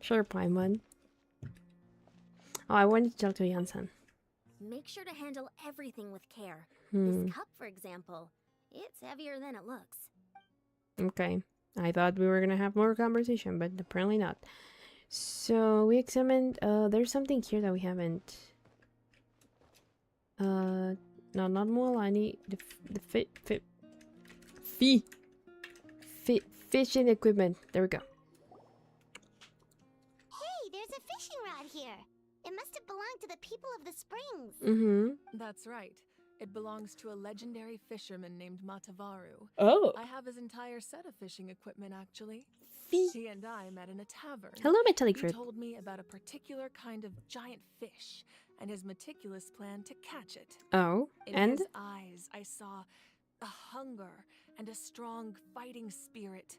Sure, Paimon. Oh, I wanted to talk to Yansan. Make sure to handle everything with care. Hmm. This cup, for example, it's heavier than it looks. Okay. I thought we were gonna have more conversation, but apparently not. So we examined, there's something here that we haven't. No, not Moalani. The fishing equipment. There we go. Hey, there's a fishing rod here. It must have belonged to the people of the springs. That's right. It belongs to a legendary fisherman named Matavaru. Oh. I have his entire set of fishing equipment, actually. Fee. He and I met in a tavern. Hello, metallic fruit. He told me about a particular kind of giant fish and his meticulous plan to catch it. Oh, in his eyes, I saw a hunger and a strong fighting spirit.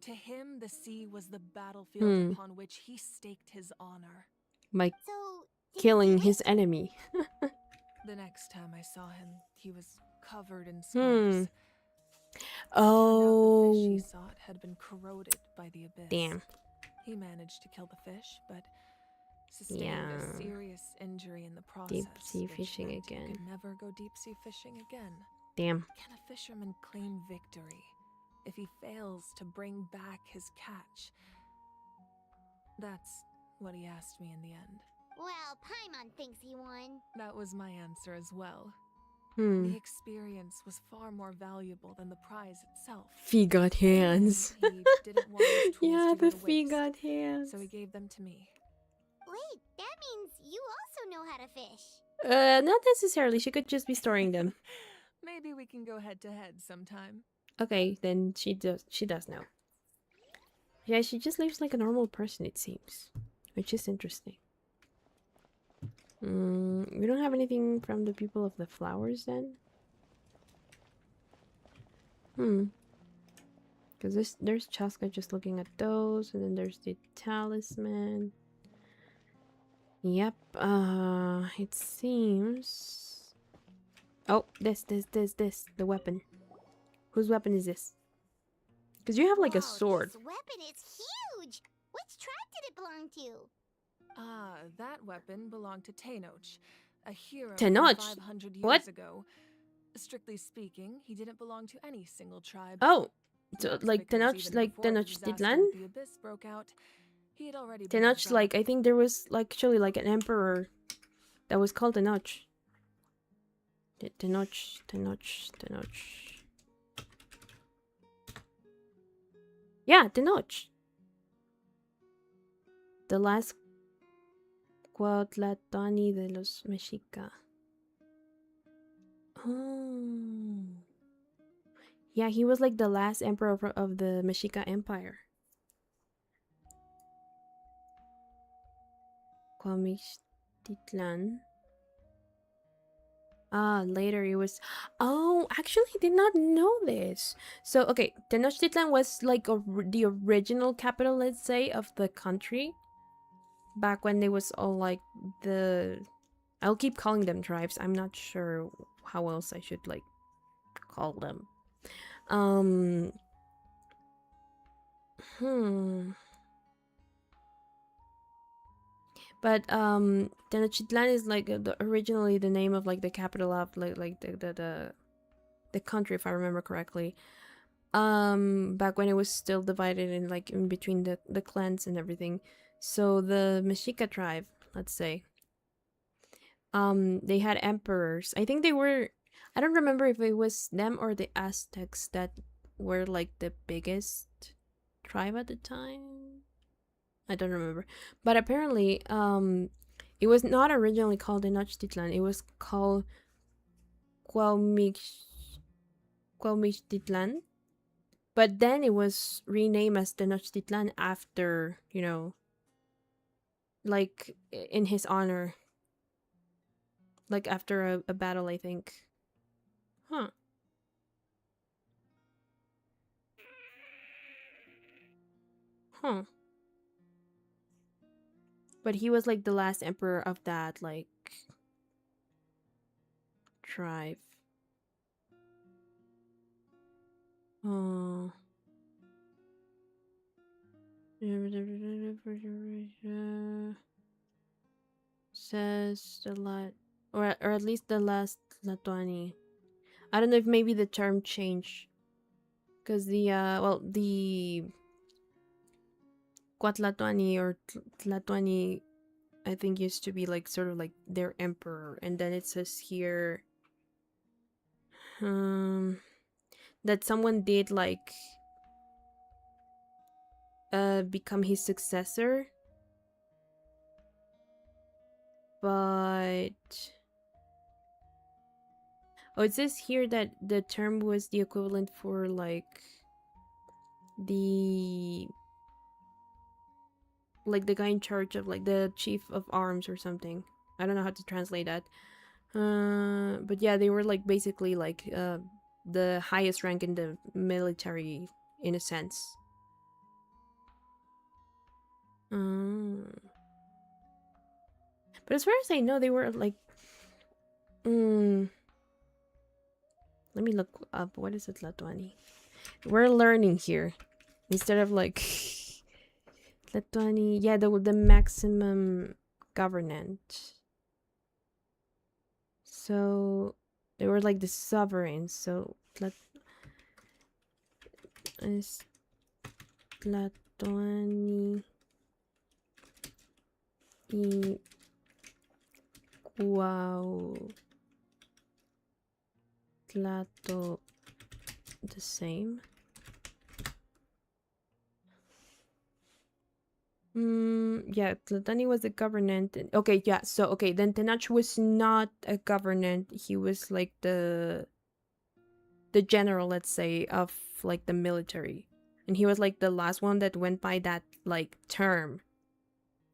To him, the sea was the battlefield upon which he staked his honor. Like killing his enemy. The next time I saw him, he was covered in scars. Oh. The fish he sought had been corroded by the abyss. Damn. He managed to kill the fish, but sustained a serious injury in the process. Deep sea fishing again. He could never go deep sea fishing again. Damn. Can a fisherman claim victory if he fails to bring back his catch? That's what he asked me in the end. Well, Paimon thinks he won. That was my answer as well. The experience was far more valuable than the prize itself. Fee got hands. He didn't want his tools yeah, to go the to Fee waste, got hands. so he gave them to me. Wait, that means you also know how to fish. Not necessarily. She could just be storing them. Maybe we can go head to head sometime. Okay, then she does know. Yeah, she just lives like a normal person, it seems. Which is interesting. We don't have anything from the people of the flowers then? Because there's Chaska just looking at those, and then there's the talisman. Yep, it seems... Oh, this, the weapon. Whose weapon is this? Because you have like a sword. This weapon is Which tribe did it belong to? Ah, that weapon belonged to Tenoch, a hero Tenoch? 500 years What? ago. Strictly speaking, he didn't belong to any single tribe. Oh, so That's like because Tenoch, even like before the Tenoch disaster Titlan? with the Abyss broke out, he had already been Tenoch, exiled. like I think there was like actually like an emperor that was called Tenoch. Tenoch. Yeah, Tenoch. The last Cuautlatani de los Mexica. Oh. Yeah, he was like the last emperor of the Mexica Empire. Cuauhtémoc. Ah, later it was... Oh, actually I did not know this. So, okay, Tenochtitlan was like the original capital, let's say, of the country. Back when they was all like the... I'll keep calling them tribes. I'm not sure how else I should like call them. But Tenochtitlan is like originally the name of like the capital of like the country, if I remember correctly. Back when it was still divided in like in between the clans and everything. So the Mexica tribe, let's say, they had emperors. I think they were, I don't remember if it was them or the Aztecs that were like the biggest tribe at the time. I don't remember. But apparently, it was not originally called Tenochtitlan. It was called Cuauhtémoc. But then it was renamed as Tenochtitlan after, you know, like in his honor. Like after a battle, I think. Huh. Huh. But he was like the last emperor of that like tribe. Oh. Says the lot, or at least the last Latuani. I don't know if maybe the term changed, because the the Cuatlatuani or Tlatuani, I think used to be like sort of like their emperor, and then it says here that someone did like become his successor, but oh, it says here that the term was the equivalent for like the guy in charge of like the chief of arms or something. I don't know how to translate that. But yeah, they were like basically like the highest rank in the military in a sense. But as far as I know, they were like let me look up what is it, Latuani. We're learning here instead of like Latuani. Yeah, the maximum governant. So they were like the sovereigns. So Latuani y Cuautlato the same. Yeah, Tlatani was a governant. Okay, yeah, so okay, then Tenoch was not a governant. He was like the general, let's say, of like the military. And he was like the last one that went by that like term.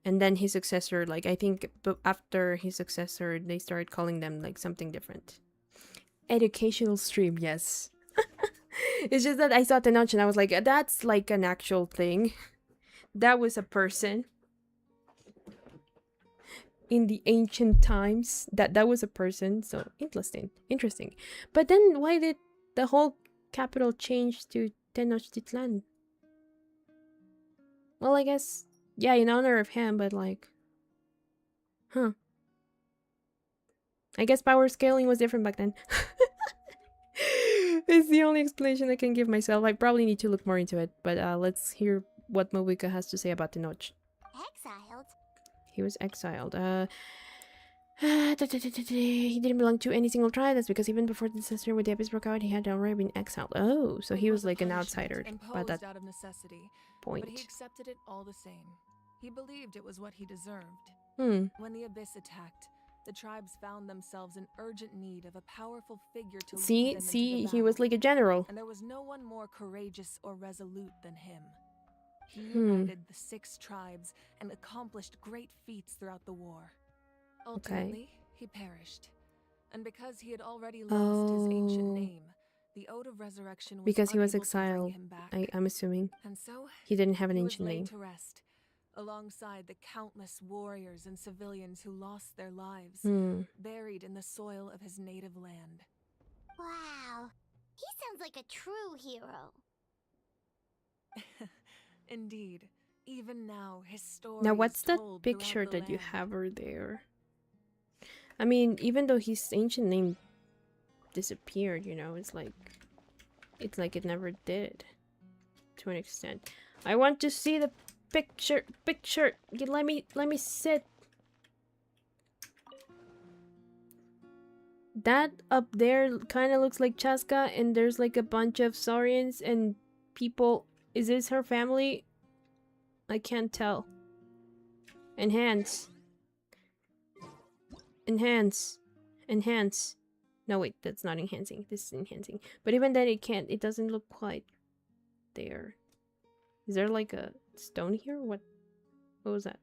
And then his successor, like I think after his successor, they started calling them like something different. Educational stream, yes. It's just that I saw Tenoch and I was like, that's like an actual thing. That was a person in the ancient times. That was a person. So interesting. But then why did the whole capital change to Tenochtitlan? Well, I guess Yeah, in honor of him, but like... Huh. I guess power scaling was different back then. It's the only explanation I can give myself. I probably need to look more into it, but let's hear what Mavuika has to say about the Notch. Exiled? He was exiled. He didn't belong to any single tribe. That's because even before the disaster with the Abyss broke out, he had already been exiled. Oh, so he was like an outsider by that out of necessity, point. But he accepted it all the same. He believed it was what he deserved. When the Abyss attacked, the tribes found themselves in urgent need of a powerful figure to lead them into the he was like a general. And there was no one more courageous or resolute than him. He united the 6 tribes and accomplished great feats throughout the war. Ultimately, he perished. And because he had already lost his ancient name, the Ode of Resurrection was because he was unable to bring exiled, him back. I'm assuming. And so he didn't have an he ancient was laid name. to rest, alongside the countless warriors and civilians who lost their lives, buried in the soil of his native land. Wow. He sounds like a true hero. Indeed. Even now, his story Now, what's is that told picture throughout the that you land. have over there? I mean, even though his ancient name disappeared, you know, it's like it never did, to an extent. I want to see the picture. Let me sit. That up there kind of looks like Chaska, and there's like a bunch of Saurians and people. Is this her family? I can't tell. Enhance. No, wait, that's not enhancing. This is enhancing. But even then, it doesn't look quite there. Is there like a stone here? What was that?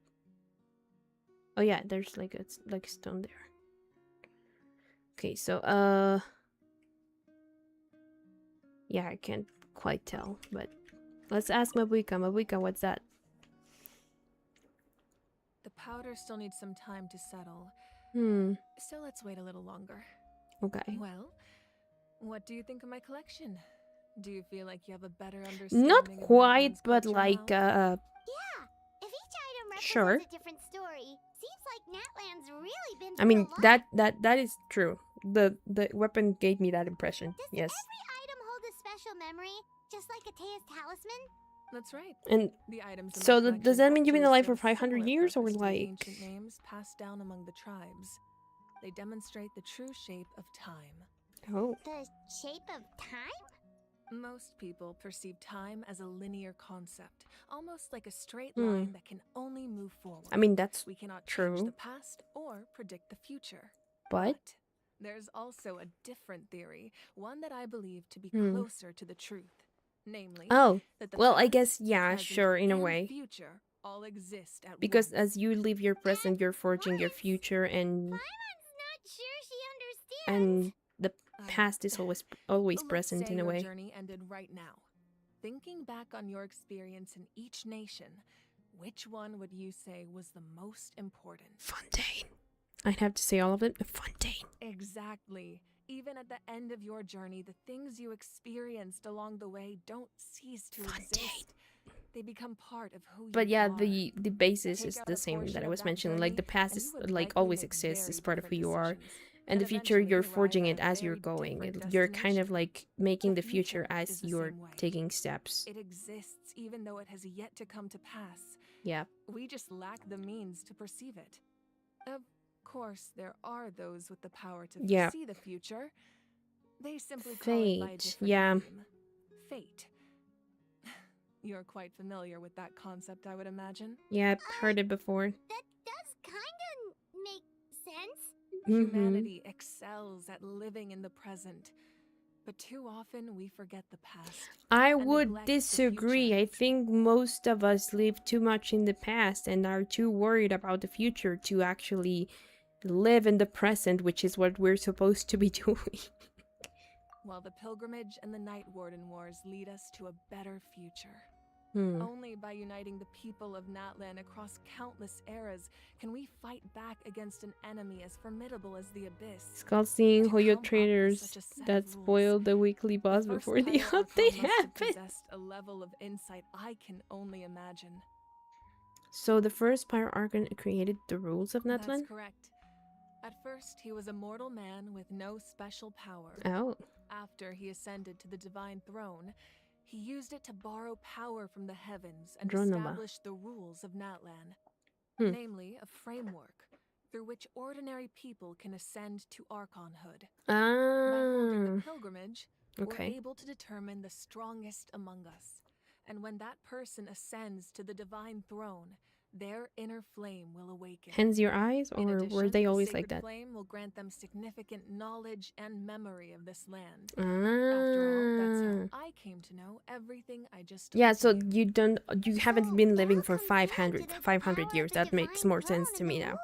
Oh yeah, there's like a stone there. Okay, so yeah, I can't quite tell, but let's ask Mavuika. Mavuika, what's that? The powder still needs some time to settle. So let's wait a little longer. Okay. Well, what do you think of my collection? Do you feel like you have a better understanding? Not of quite, Natlan's but culture like Yeah, if each item represents sure. a different story, seems like Natlan's really been I mean, through a lot. that is true. The weapon gave me that impression. Yes. Every item hold a special memory, just like Atea's talisman. That's right. And the items in so my does that mean you've been actually alive for serve 500 similar years, or purpose to the like? ancient names passed down among the tribes. They demonstrate the true shape of time. Oh. The shape of time? Most people perceive time as a linear concept, almost like a straight line that can only move forward. I mean, that's we cannot true. change the past or predict the future. But there's also a different theory, one that I believe to be closer to the truth. Namely, that the well, past, I guess, yeah, present, sure, in a and way. Future all exist at because once. as you live your present, you're forging your future, and Paimon's not sure she understands. and the past is always present in a your way. Journey ended right now. Thinking back on your experience in each nation, which one would you say was the most important? Fontaine. I'd have to say all of it. Fontaine. Exactly. Even at the end of your journey, the things you experienced along the way don't cease to exist. They become part of who But you yeah, are. the basis is the same that I was mentioning. Like the past is like always exists, is part of who you are, and the future you're forging it as you're going. You're kind of like making the future as you're taking steps. It exists even though it has yet to come to pass. Yeah. We just lack the means to perceive it. Of course, there are those with the power to foresee the future. They simply call it by a different name. Fate. You're quite familiar with that concept, I would imagine. Yeah, I've heard it before. That does kind of make sense. Humanity excels at living in the present, but too often we forget the past. I would disagree. I think most of us live too much in the past and are too worried about the future to actually live in the present, which is what we're supposed to be doing. While the pilgrimage and the Night Warden Wars lead us to a better future. Only by uniting the people of Natlan across countless eras can we fight back against an enemy as formidable as the Abyss. Skull seeing Hoyo traders that spoiled the weekly boss before the update happened. A level of insight I can only imagine. So the first Pyro Archon created the rules of Natlan? That's correct. At first, he was a mortal man with no special power. Oh. After he ascended to the divine throne, he used it to borrow power from the heavens and Dronaba. establish the rules of Natlan, namely a framework through which ordinary people can ascend to Archonhood. By holding the pilgrimage, we're able to determine the strongest among us. And when that person ascends to the divine throne, their inner flame will awaken. Hence your eyes, or were they always like that? The flame will grant them significant knowledge and memory of this land. Ah. After all, that's how I came to know everything I just told Yeah, so you haven't been living for 500 years. That makes more sense to me now.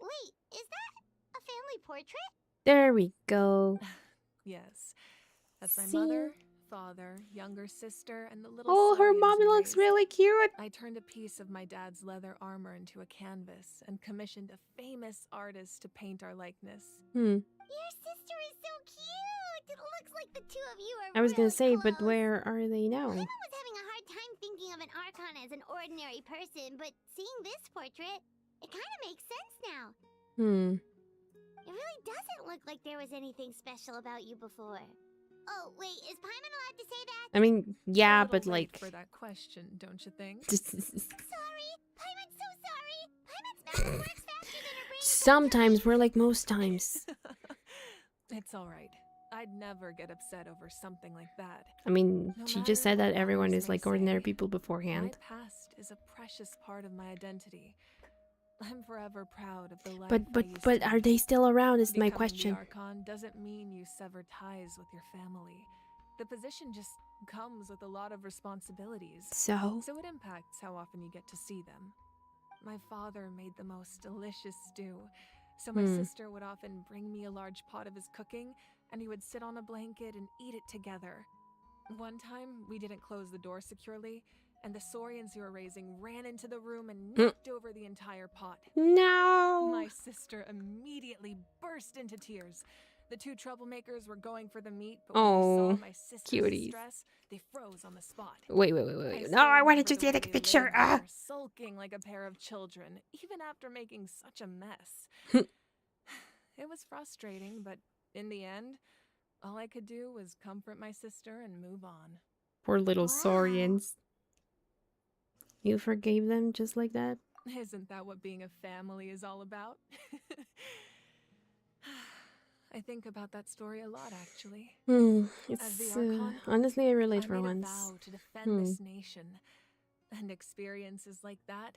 Wait, is that a family portrait? There we go. Yes. That's my mother, father, younger sister, and the little Oh, her Saurians mommy we looks raised. really cute. I turned a piece of my dad's leather armor into a canvas and commissioned a famous artist to paint our likeness. Your sister is so cute. It looks like the two of you are I was gonna really say, close. but where are they now? Paimon was having a hard time thinking of an Archon as an ordinary person, but seeing this portrait, it kind of makes sense now. It really doesn't look like there was anything special about you before. Oh, wait, is Paimon allowed to say that? I mean, yeah, A little but late like... for that question, don't you think? Sorry, Paimon's so sorry. Paimon's mouth works faster than her brain. Sometimes we're like most times. It's all right. I'd never get upset over something like that. I mean, No she just said matter that what everyone others is may like ordinary say, people beforehand. My past is a precious part of my identity. I'm forever proud of the life But I used to are they still around is my Becoming question. the Archon doesn't mean you sever ties with your family. The position just comes with a lot of responsibilities. So it impacts how often you get to see them. My father made the most delicious stew, so my sister would often bring me a large pot of his cooking, and we would sit on a blanket and eat it together. One time, we didn't close the door securely, and the Saurians you were raising ran into the room and knocked over the entire pot. No! My sister immediately burst into tears. The two troublemakers were going for the meat, but when they saw my sister's cuties. distress, they froze on the spot. Wait. No, I wanted to take a picture. Sulking like a pair of children, even after making such a mess. It was frustrating, but in the end, all I could do was comfort my sister and move on. Poor little Saurians. You forgave them just like that? Isn't that what being a family is all about? I think about that story a lot, actually. It's honestly, I relate for I made once. a vow to defend this nation, and experiences like that,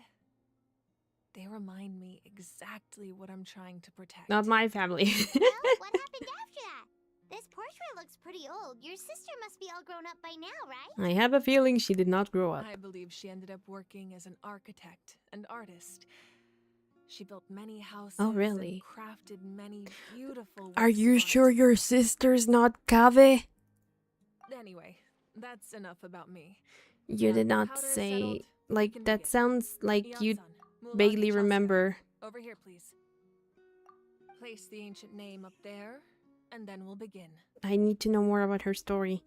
they remind me exactly what I'm trying to protect. Not my family. Well, what happened after that? This portrait looks pretty old. Your sister must be all grown up by now, right? I have a feeling she did not grow up. I believe she ended up working as an architect and artist. She built many houses Oh, really? and crafted many beautiful Are works you of sure art. your sister's not Kave? Anyway, that's enough about me. You Now did the not powder is say... settled, we Like, can that begin. sounds like you Ion-san, Mulan vaguely Chaska. remember. Over here, please. Place the ancient name up there, and then we'll begin. I need to know more about her story.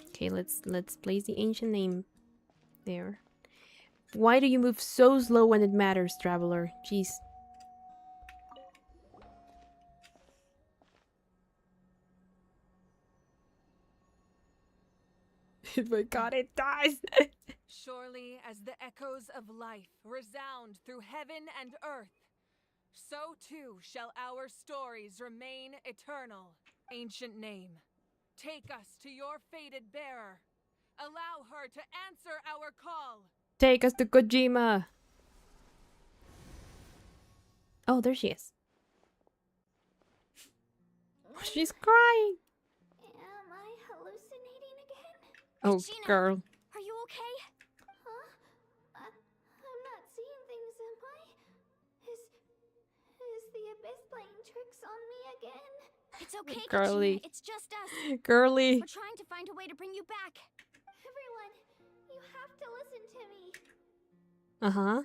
Okay, let's place the ancient name there. Why do you move so slow when it matters, traveler? Jeez. Oh my god, it does! Surely as the echoes of life resound through heaven and earth, so too shall our stories remain eternal. Ancient name, take us to your fated bearer. Allow her to answer our call. Take us to Kojima! Oh, there she is. Oh, she's crying! Am I hallucinating again? Oh, Regina, girl. Are you okay? Huh? I'm not seeing things, am I? Is the abyss playing tricks on me again? It's okay, Girly. Kachina. It's just us. Girly. We're trying to find a way to bring you back. Everyone, you have to listen to me. Uh-huh.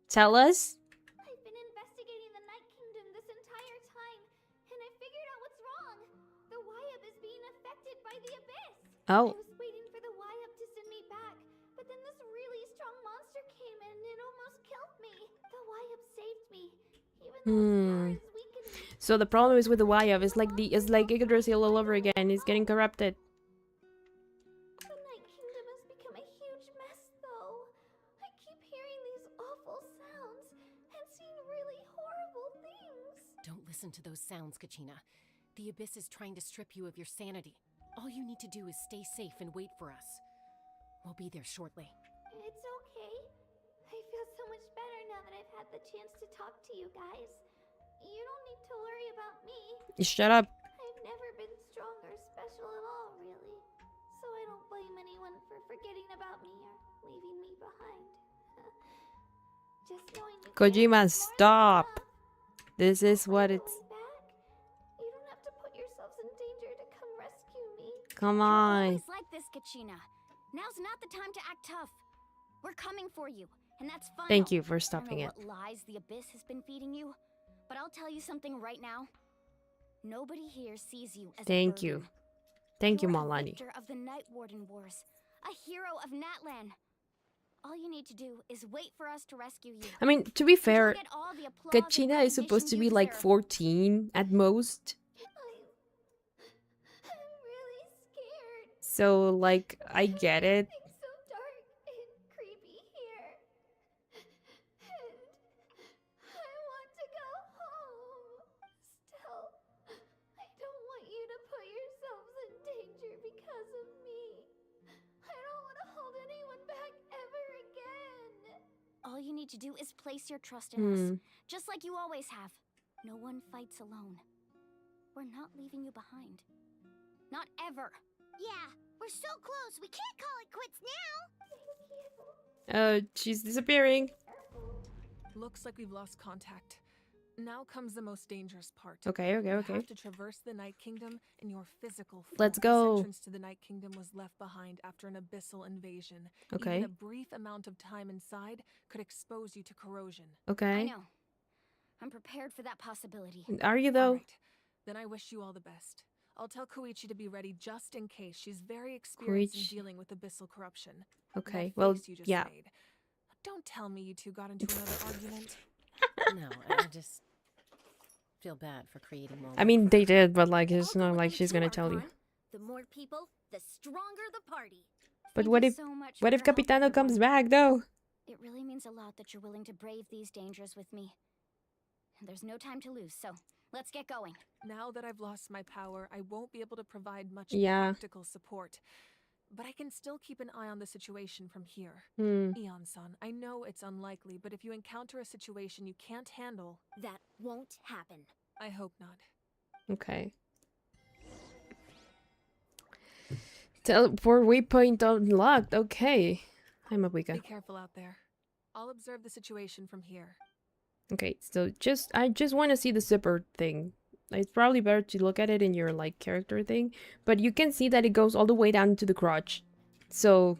Tell us? I've been investigating the Night Kingdom this entire time, and I figured out what's wrong. The Wyab is being affected by the abyss. Oh. I was strong monster came in and it almost killed me. The Wyup saved me, even though his power is weakening. So the problem is with the Wyup. It's like Yggdrasil all over again. It's getting corrupted. The Night Kingdom has become a huge mess, though. I keep hearing these awful sounds and seeing really horrible things. Don't listen to those sounds, Kachina. The Abyss is trying to strip you of your sanity. All you need to do is stay safe and wait for us. We'll be there shortly. It's okay. I feel so much better now that I've had the chance to talk to you guys. You don't need to worry about me. Shut up. I've never been strong or special at all, really. So I don't blame anyone for forgetting about me or leaving me behind. Just knowing you Kojima, stop. This is what it's... You don't have to put yourselves in danger to come rescue me. Come on. It's like this, Kachina. Now's not the time to act tough. We're coming for you, and that's fine. Thank you for stopping I it. don't know what lies the Abyss has been feeding you, but I'll tell you something right now. Nobody here sees you as Thank a you. burden. Thank you, You're a Malani. victor of the Night Warden Wars, a hero of Natlan. All you need to do is wait for us to rescue you. I mean, to be fair, Get all the applause and Kachina is supposed to recognition be you like deserve. 14 at most. I'm really scared. So, like, I get it. It's so dark and creepy here. And I want to go home. Still, I don't want you to put yourselves in danger because of me. I don't want to hold anyone back ever again. All you need to do is place your trust in us, just like you always have. No one fights alone. We're not leaving you behind. Not ever. Yeah, we're so close. We can't call it quits now. She's disappearing. Looks like we've lost contact. Now comes the most dangerous part. Okay. You have to traverse the Night Kingdom in your physical form. Let's go. This entrance to the Night Kingdom was left behind after an abyssal invasion. Okay. Even a brief amount of time inside could expose you to corrosion. Okay. I know. I'm prepared for that possibility. Are you, though? All right. Then I wish you all the best. I'll tell Koichi to be ready just in case. She's very experienced in dealing with abyssal corruption. Okay, That well, face you just yeah. made. Don't tell me you two got into another argument. No, I just feel bad for creating more. I mean, they did, but like, it's not like she's gonna tell you. The more people, the stronger the party. But Thank what you if, so much what for if your help, Capitano comes everyone. back, though? It really means a lot that you're willing to brave these dangers with me. And there's no time to lose, so let's get going. Now that I've lost my power, I won't be able to provide much Yeah. practical support. But I can still keep an eye on the situation from here. Hmm. Eon-san, I know it's unlikely, but if you encounter a situation you can't handle... That won't happen. I hope not. Okay. Teleport waypoint unlocked. Okay. Hi, Mavuika. Be careful out there. I'll observe the situation from here. Okay, so I just want to see the zipper thing. It's probably better to look at it in your like character thing, but you can see that it goes all the way down to the crotch. So,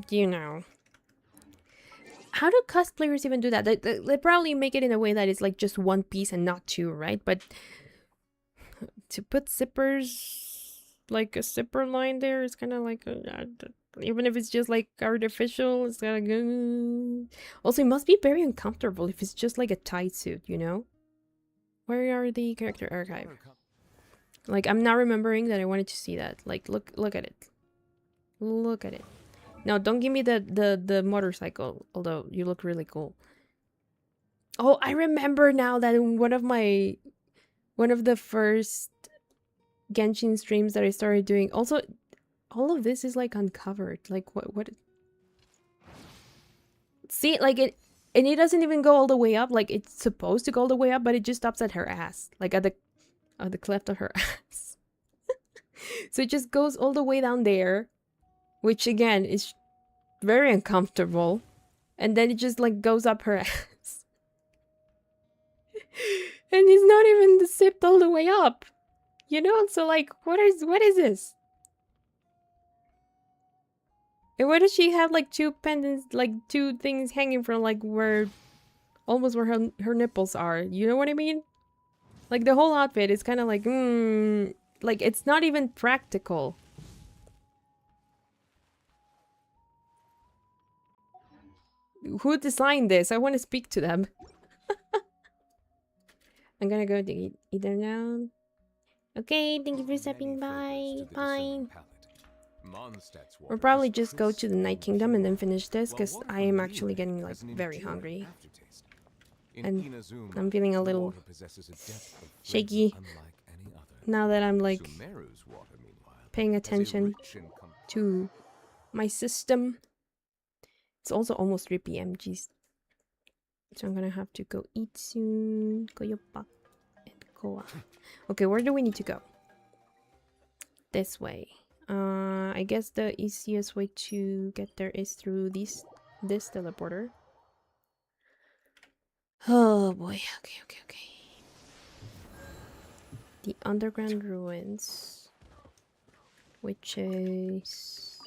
you know. How do cosplayers even do that? They probably make it in a way that it's like just one piece and not two, right? But to put zippers, like a zipper line there, is kind of like even if it's just like artificial, it's gotta go. Also, it must be very uncomfortable if it's just like a tight suit, you know? Where are the character archive? Like, I'm not remembering that I wanted to see that. Like, look at it. Look at it. No, don't give me the motorcycle, although you look really cool. Oh, I remember now that in one of the first Genshin streams that I started doing, also all of this is like uncovered. Like what see, like it, and it doesn't even go all the way up. Like it's supposed to go all the way up, but it just stops at her ass, like at the cleft of her ass. So it just goes all the way down there, which again is very uncomfortable, and then it just like goes up her ass. And it's not even zipped all the way up, you know? So like, what is this? And why does she have like two pendants, like two things hanging from like almost where her nipples are? You know what I mean? Like the whole outfit is kind of like, like it's not even practical. Who designed this? I want to speak to them. I'm gonna go to either now. Okay, thank you for stopping by. Fine. We'll probably just go to the Night Kingdom and then finish this, because I am actually getting like very hungry. And I'm feeling a little shaky now that I'm like paying attention to my system. It's also almost 3 p.m. Jeez. So I'm gonna have to go eat soon. Koyopa and Koa. Okay, where do we need to go? This way. I guess the easiest way to get there is through this teleporter. Oh boy. Okay. The underground ruins, which is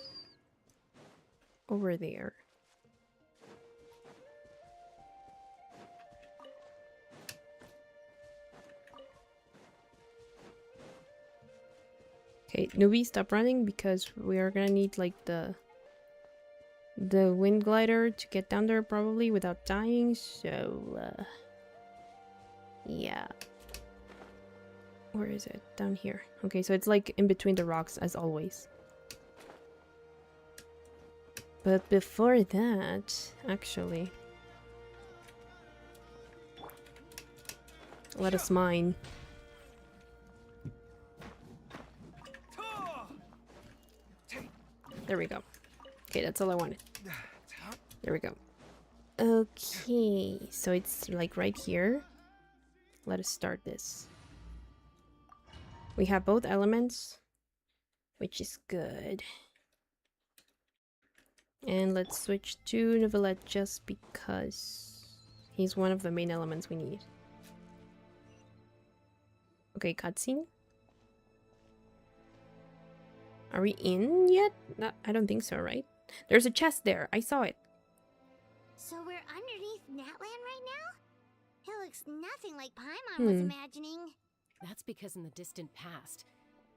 over there. Okay, newbie, stop running, because we are gonna need like the wind glider to get down there probably without dying, so yeah. Where is it? Down here. Okay, so it's like in between the rocks as always. But before that, actually, let us mine. There we go. Okay, that's all I wanted. There we go. Okay, so it's like right here. Let us start this. We have both elements, which is good. And let's switch to Neuvillette just because he's one of the main elements we need. Okay, cutscene. Are we in yet? No, I don't think so, right? There's a chest there. I saw it. So we're underneath Natlan right now? It looks nothing like Paimon was imagining. That's because in the distant past,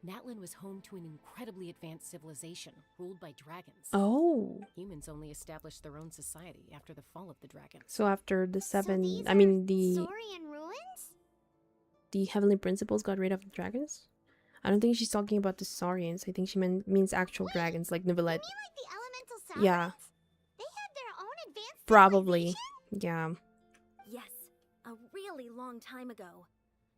Natlan was home to an incredibly advanced civilization ruled by dragons. Oh. Humans only established their own society after the fall of the dragons. So after the seven, so I mean the Saurian ruins? The heavenly principles got rid of the dragons? I don't think she's talking about the Saurians. I think she means actual dragons like Neuvillette. You mean like the elemental Saurians? Yeah. They had their own advanced Probably. Yeah. Yes, a really long time ago.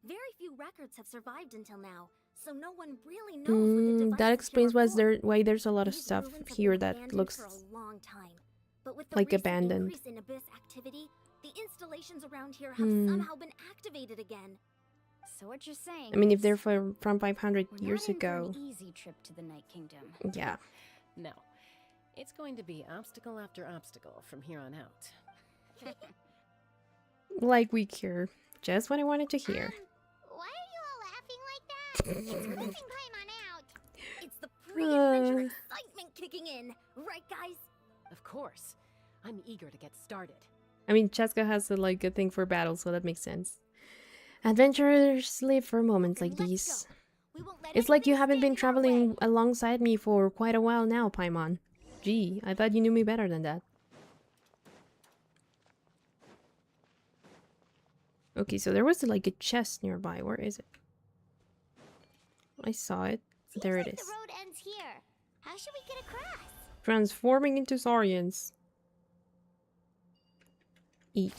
Very few records have survived until now, so no one really knows what the that explains why there's a lot of These stuff ruins have here been that abandoned looks for a long time. But with the like recent abandoned. increase in abyss activity, the installations around here have somehow been activated again. So what you're saying? I mean, if they're from 500 we're years not in ago. for an easy trip to the Night Kingdom. Yeah. No. It's going to be obstacle after obstacle from here on out. Like we cure. Just what I wanted to hear. Why are you all laughing like that? It's grossing Paimon out. It's the pre-adventure excitement kicking in, right, guys? Of course. I'm eager to get started. I mean, Cheska has a thing for battle, so that makes sense. Adventurers live for moments like these. It's like you haven't been traveling alongside me for quite a while now, Paimon. Gee, I thought you knew me better than that. Okay, so there was a chest nearby. Where is it? I saw it. There it is. The road ends here. How should we get across? Transforming into Saurians. Eat.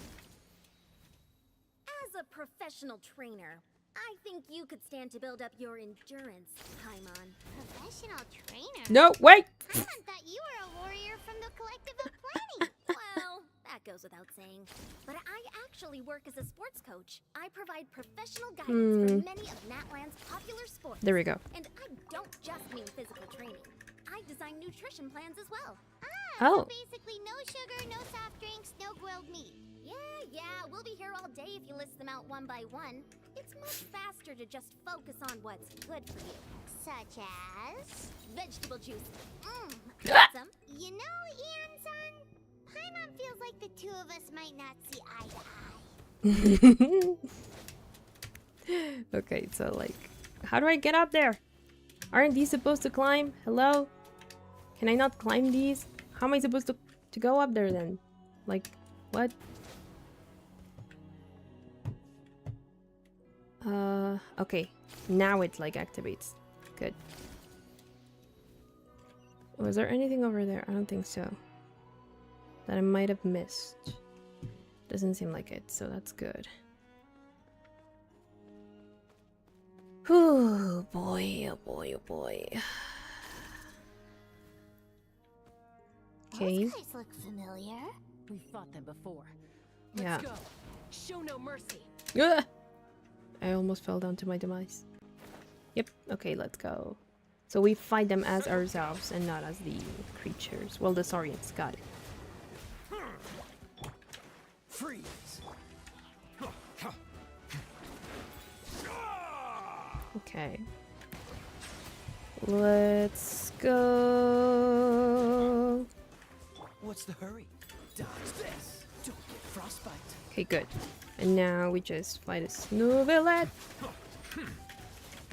As a professional trainer, I think you could stand to build up your endurance, Paimon. Professional trainer? No, wait! Paimon thought you were a warrior from the Collective of Plenty. Well, that goes without saying. But I actually work as a sports coach. I provide professional guidance for many of Natlan's popular sports. There we go. And I don't just mean physical training. I design nutrition plans as well. So basically no sugar, no soft drinks, no grilled meat. Yeah, we'll be here all day if you list them out one by one. It's much faster to just focus on what's good for you. Such as? Vegetable juice. Some. You know, Ian-san, Paimon feels like the two of us might not see eye to eye. Okay, so how do I get up there? Aren't these supposed to climb? Hello? Can I not climb these? How am I supposed to go up there then? Like, what? Okay. Now it like activates. Good. Was there anything over there? I don't think so. That I might have missed. Doesn't seem like it, so that's good. Oh boy, oh boy, oh boy. Okay. Those guys look familiar. We've fought them before. Yeah. Let's go. Show no mercy. Ugh! I almost fell down to my demise. Yep, okay, let's go. So we fight them as ourselves and not as the creatures. Well, the Saurians, got it. Freeze. Okay. Let's go. What's the hurry? Dodge this. Don't get frostbite. Okay, good. And now we just fight a Snovelet.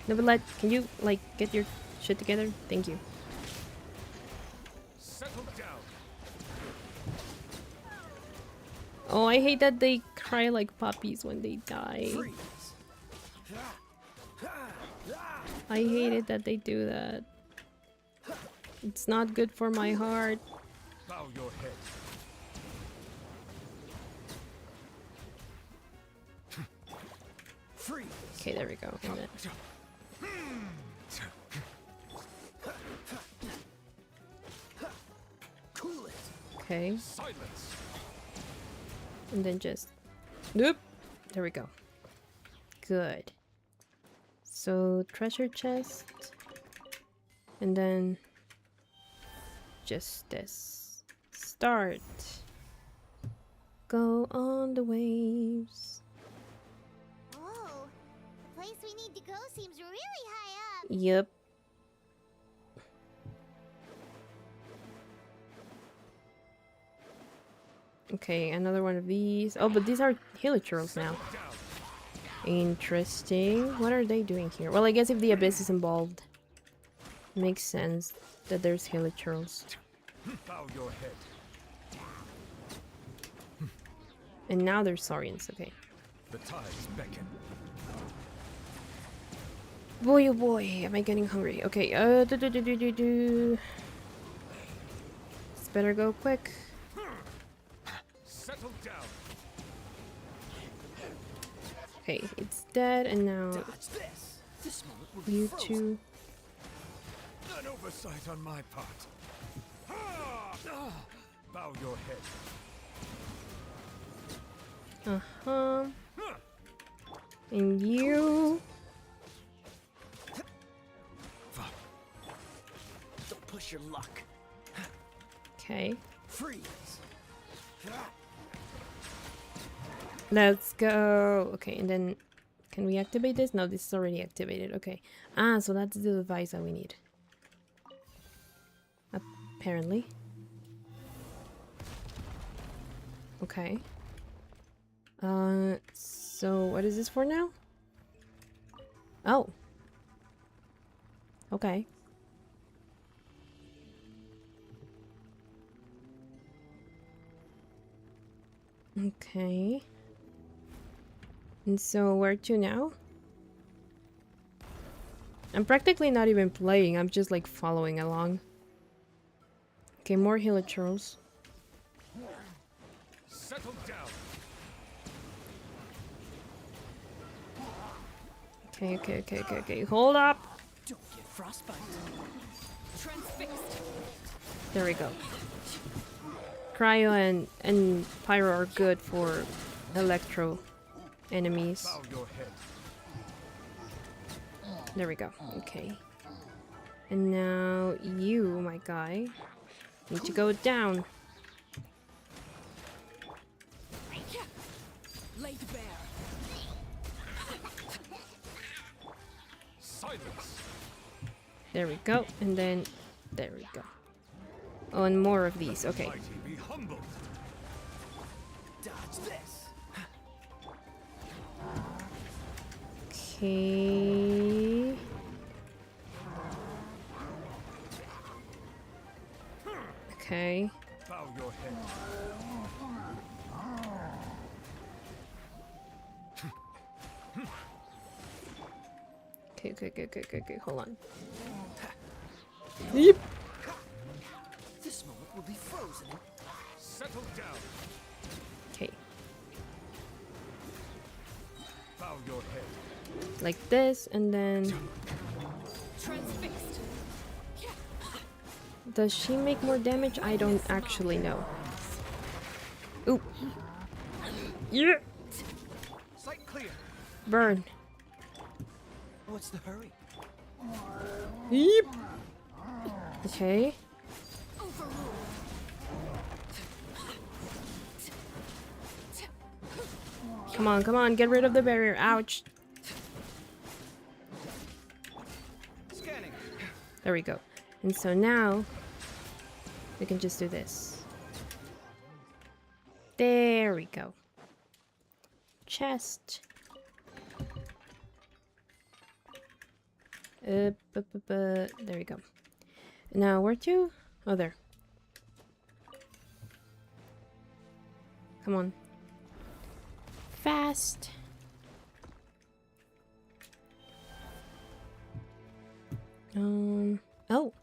Snovelet, can you, like, get your shit together? Thank you. Settle down. Oh, I hate that they cry like puppies when they die. Freeze. I hate it that they do that. It's not good for my heart. Bow your head. Freeze. Okay, there we go. And then- Cool it. okay. Silence. And then just... Nope. There we go. Good. So, treasure chest. And then... just this. Start. Go on the waves. Whoa, the place we need to go seems really high up. Yep. Okay, another one of these. Oh, but these are hilichurls now. Interesting. What are they doing here? Well, I guess if the abyss is involved, makes sense that there's hilichurls. Bow your head. And now there's saurians. Okay. The tides beckon. Boy, oh boy, am I getting hungry? Okay. This better go quick. Settle down. Okay, it's dead, and now Dodge this. This moment will be you frozen. two. An oversight on my part. Bow your head. Uh-huh. And you. Don't push your luck. Okay. Freeze. Let's go. Okay, and then can we activate this? No, this is already activated. Okay. Ah, so that's the device that we need. Apparently. Okay. So what is this for now? Oh. Okay. Okay. And so where to now? I'm practically not even playing, I'm just like following along. Okay, more hilichurls. Settle down. Okay. Hold up. Don't get frostbite. Transfixed. There we go. Cryo and pyro are good for electro enemies. Bow your head. There we go. Okay. And now you, my guy, need to go down. Laid bare. Silence. There we go. And then there we go. Oh, and more of these. Okay. Mighty be humbled. Dodge this. Okay. Okay. Bow your head. Okay, hold on. Yep. This moment will be frozen. Settle down. Okay. Bow your head. Like this, and then... Transfixed. Does she make more damage? I don't actually know. Oop. Yeah. Sight clear. Burn. What's the hurry? Yep. Okay. Come on, get rid of the barrier. Ouch. Scanning. There we go. And so now we can just do this. There we go. Chest. There we go. Now where to? Oh, there. Come on. Fast. Oh.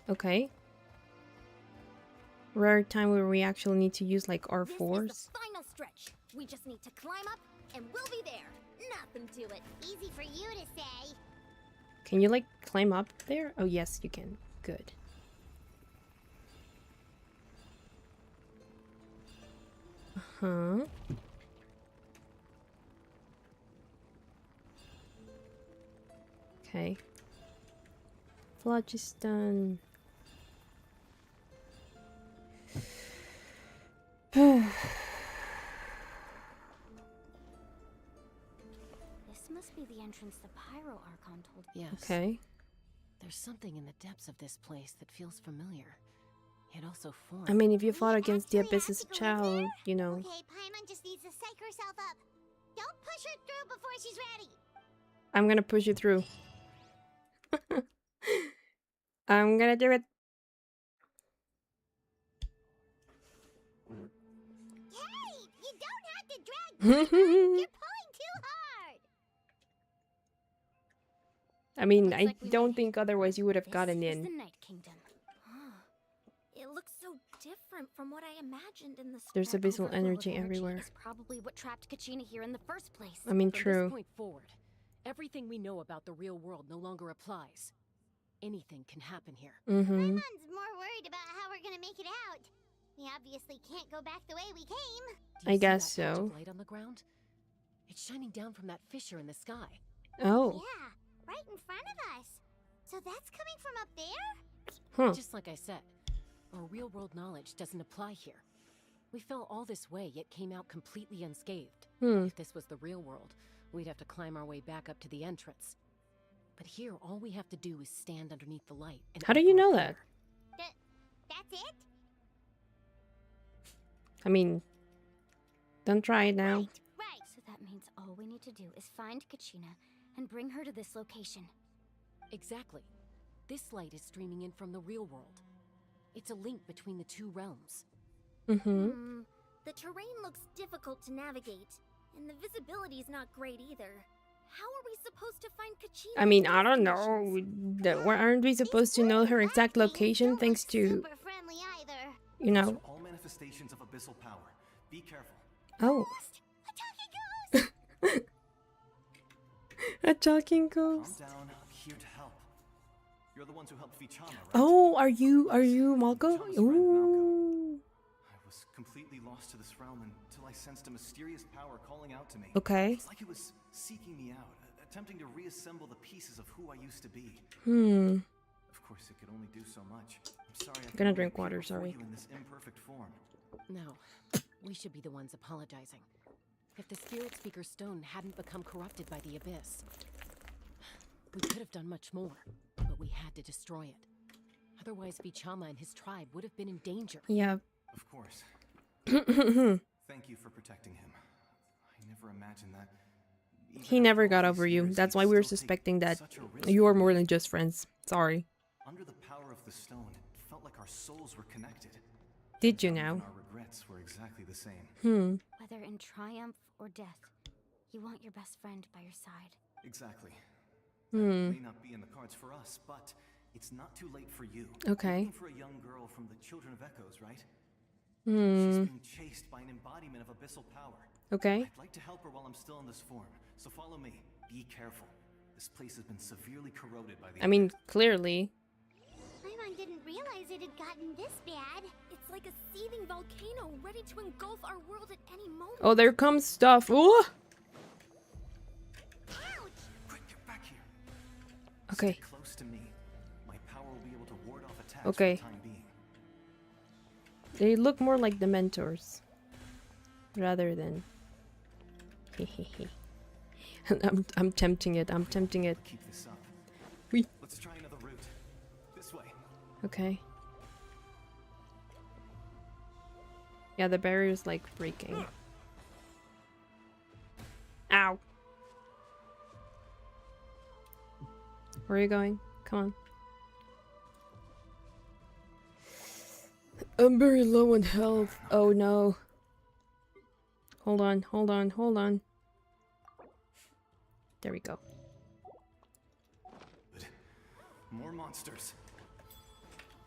Okay. Rare time where we actually need to use like our fours. This is the final stretch. We just need to climb up and we'll be there. Nothing to it. Easy for you to say. Can you like climb up there? Oh yes, you can. Good. Uh-huh. Okay. Phlogiston. This must be the entrance the Pyro Archon told me. Yes. Okay. There's something in the depths of this place that feels familiar. It also formed. I mean, if you fought against the Abyss as a child, you know. Okay, Paimon just needs to psych herself up. Don't push her through before she's ready. I'm gonna push you through. I'm gonna do it. Hey, you don't have to drag Paimon. You're pulling too hard. I mean, I don't think otherwise you would have gotten in. The Night Kingdom. It looks so different from what I imagined in the There's story. abyssal energy everywhere. It's probably what trapped Kachina here in the first place. I mean, From true. this point forward, everything we know about the real world no longer applies. Anything can happen here. Mm-hmm. Paimon's more worried about how we're gonna make it out. We obviously can't go back the way we came. Do you I see guess that patch so. of light on the ground? It's shining down from that fissure in the sky. Oh. Yeah, right in front of us. So that's coming from up there? Huh. Just like I said, our real-world knowledge doesn't apply here. We fell all this way, yet came out completely unscathed. If this was the real world, we'd have to climb our way back up to the entrance. But here, all we have to do is stand underneath the light. And How do you know that? That's it? I mean, don't try it now. Right. So that means all we need to do is find Kachina and bring her to this location. Exactly. This light is streaming in from the real world. It's a link between the two realms. Mm-hmm. The terrain looks difficult to navigate, and the visibility is not great either. How are we supposed to find Kachina? I mean, I don't know. Aren't we supposed to know her exact location thanks to, Super friendly either. you know? All manifestations of abyssal power. Be careful. Oh. A talking ghost. Calm down. I'm here to help. You're the ones who helped Vichama, right? Oh, are you Malko? Ooh. I was completely lost to this realm until I sensed a mysterious power calling out to me. Okay. It's like it was seeking me out, attempting to reassemble the pieces of who I used to be. Of course, it could only do so much. I'm sorry. I'm gonna drink water, sorry. You in this imperfect form. No, we should be the ones apologizing. If the Spirit Speaker's stone hadn't become corrupted by the Abyss, we could have done much more, but we had to destroy it. Otherwise, Vichama and his tribe would have been in danger. Yeah. Of course. Thank you for protecting him. I never imagined that. He never got over you. That's why we were suspecting that you are more than just friends. Sorry. Under the power of the stone, it felt felt like our souls were connected. Did you now? Our regrets were exactly the same. Whether in triumph or death, you want your best friend by your side. Exactly. That may not be in the cards for us, but it's not too late for you. Okay. You're looking for a young girl from the Children of Echoes, right? She's being chased by an embodiment of abyssal power. Okay. I'd like to help her while I'm still in this form, so follow me. Be careful. This place has been severely corroded by the... I mean, clearly. Paimon didn't realize it had gotten this bad. It's like a seething volcano ready to engulf our world at any moment. Oh, there comes stuff. Ooh! Quick, get back here. Okay. Stay close to me. My power will be able to ward off attacks Okay. for the time being. They look more like Dementors. Rather than... Hehehe. I'm tempting it. I'm tempting it. Keep this up. Wee. Let's try another route. This way. Okay. Yeah, the barrier's like breaking. Ow. Where are you going? Come on. I'm very low on health. Oh no. Hold on, hold on, hold on. There we go. Good. More monsters.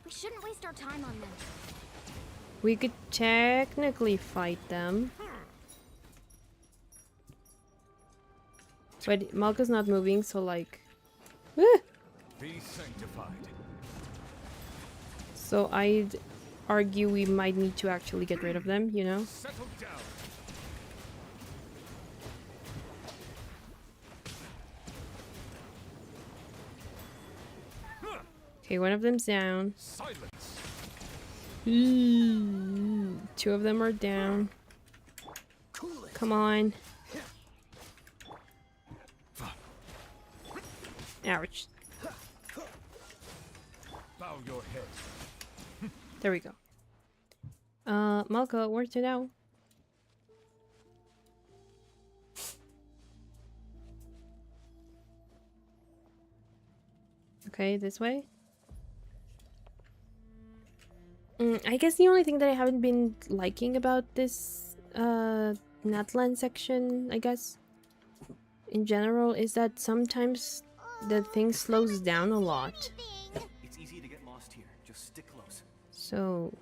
We shouldn't waste our time on them. We could technically fight them. But Malka's not moving, so like... Be sanctified. So I'd argue we might need to actually get rid of them, you know? Settle down. Okay, one of them's down. Silence. Two of them are down. Come on. Ouch. Bow your head. There we go. Malka, where to now? Okay, this way. I guess the only thing that I haven't been liking about this Natlan section, I guess, in general, is that sometimes the thing slows down a lot. It's easy to get lost here. Just stick close. So...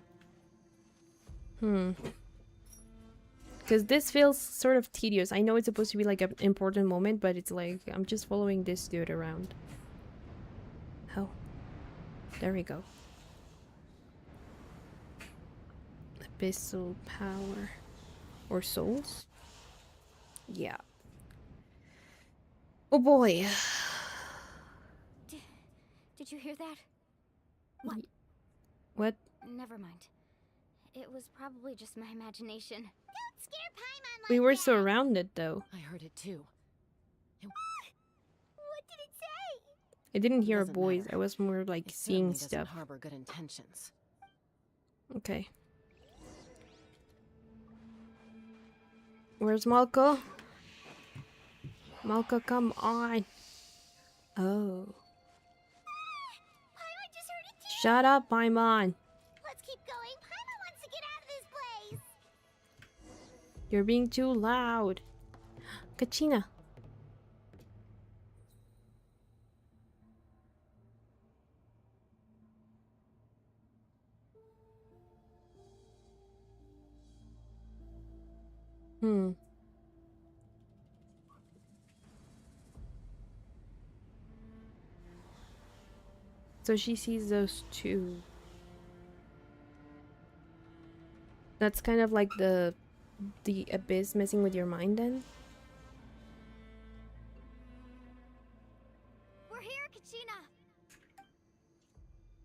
Because this feels sort of tedious. I know it's supposed to be like an important moment, but it's like, I'm just following this dude around. Oh. There we go. Abyssal power. Or souls? Yeah. Oh boy. Did you hear that? What? What? Never mind. It was probably just my imagination. Don't scare Paimon like We were that. surrounded though. I heard it too. What did it say? I didn't hear a Doesn't voice. matter. I was more like It seeing certainly doesn't stuff. harbor good intentions. Okay. Where's Malka? Malka, come on. Oh. Paimon just heard it too. Shut up, Paimon. Let's keep going. Paimon wants to get out of this place. You're being too loud. Kachina. So she sees those two. That's kind of like the abyss messing with your mind then? We're here, Kachina.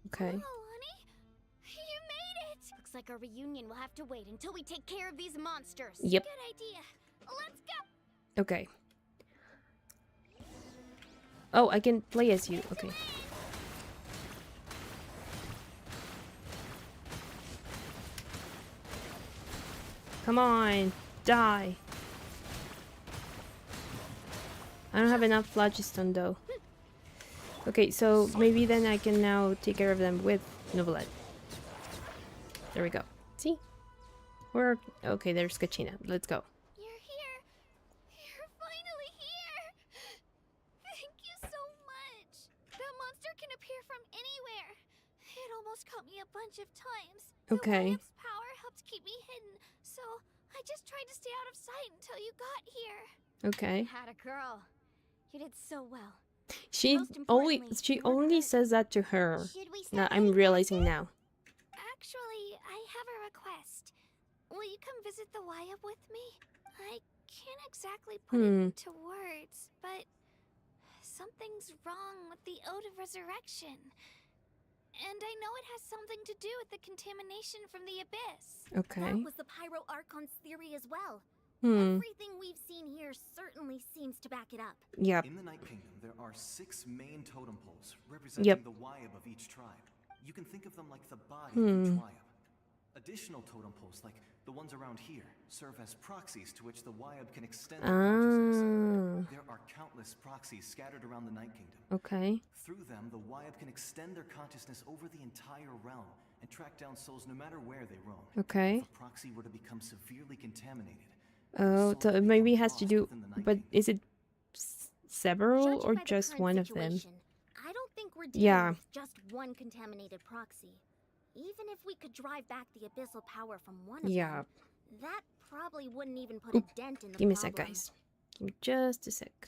Okay. Oh, honey. You made it. Looks like our reunion will have to wait until we take care of these monsters. Yep. Good idea. Let's go. Okay. Oh, I can play as you. Okay. Come on, die. I don't have enough phlogiston though. Okay, so maybe then I can now take care of them with Novelet. There we go. See? We're okay. There's Kachina. Let's go. You're here. You're finally here. Thank you so much. That monster can appear from anywhere. It almost caught me a bunch of times. Okay. The power helped keep me hidden, so I just tried to stay out of sight until you got here. Okay. Had a girl. You did so well. She only says that to her. Now I'm realizing now. Actually, I have a request. Will you come visit the YUB with me? I can't exactly put it into words, but something's wrong with the Ode of Resurrection. And I know it has something to do with the contamination from the Abyss. Okay. That was the Pyro Archon's theory as well. Hmm. Everything we've seen here certainly seems to back it up. Yep. In the Night Kingdom, there are 6 main totem poles representing the YUB of each tribe. You can think of them like the body of each YUB. Additional totem poles, like the ones around here, serve as proxies to which the YUB can extend their consciousness. There are countless proxies scattered around the Night Kingdom. Okay. Through them, the YUB can extend their consciousness over the entire realm and track down souls no matter where they roam. Okay. If a proxy were to become severely contaminated. Oh, so maybe it has to do, but is it several or just one of them? I don't think we're dealing with just one contaminated proxy. Even if we could drive back the abyssal power from one of them, that probably wouldn't even put a dent in the Give me a sec, guys. Give me just a sec.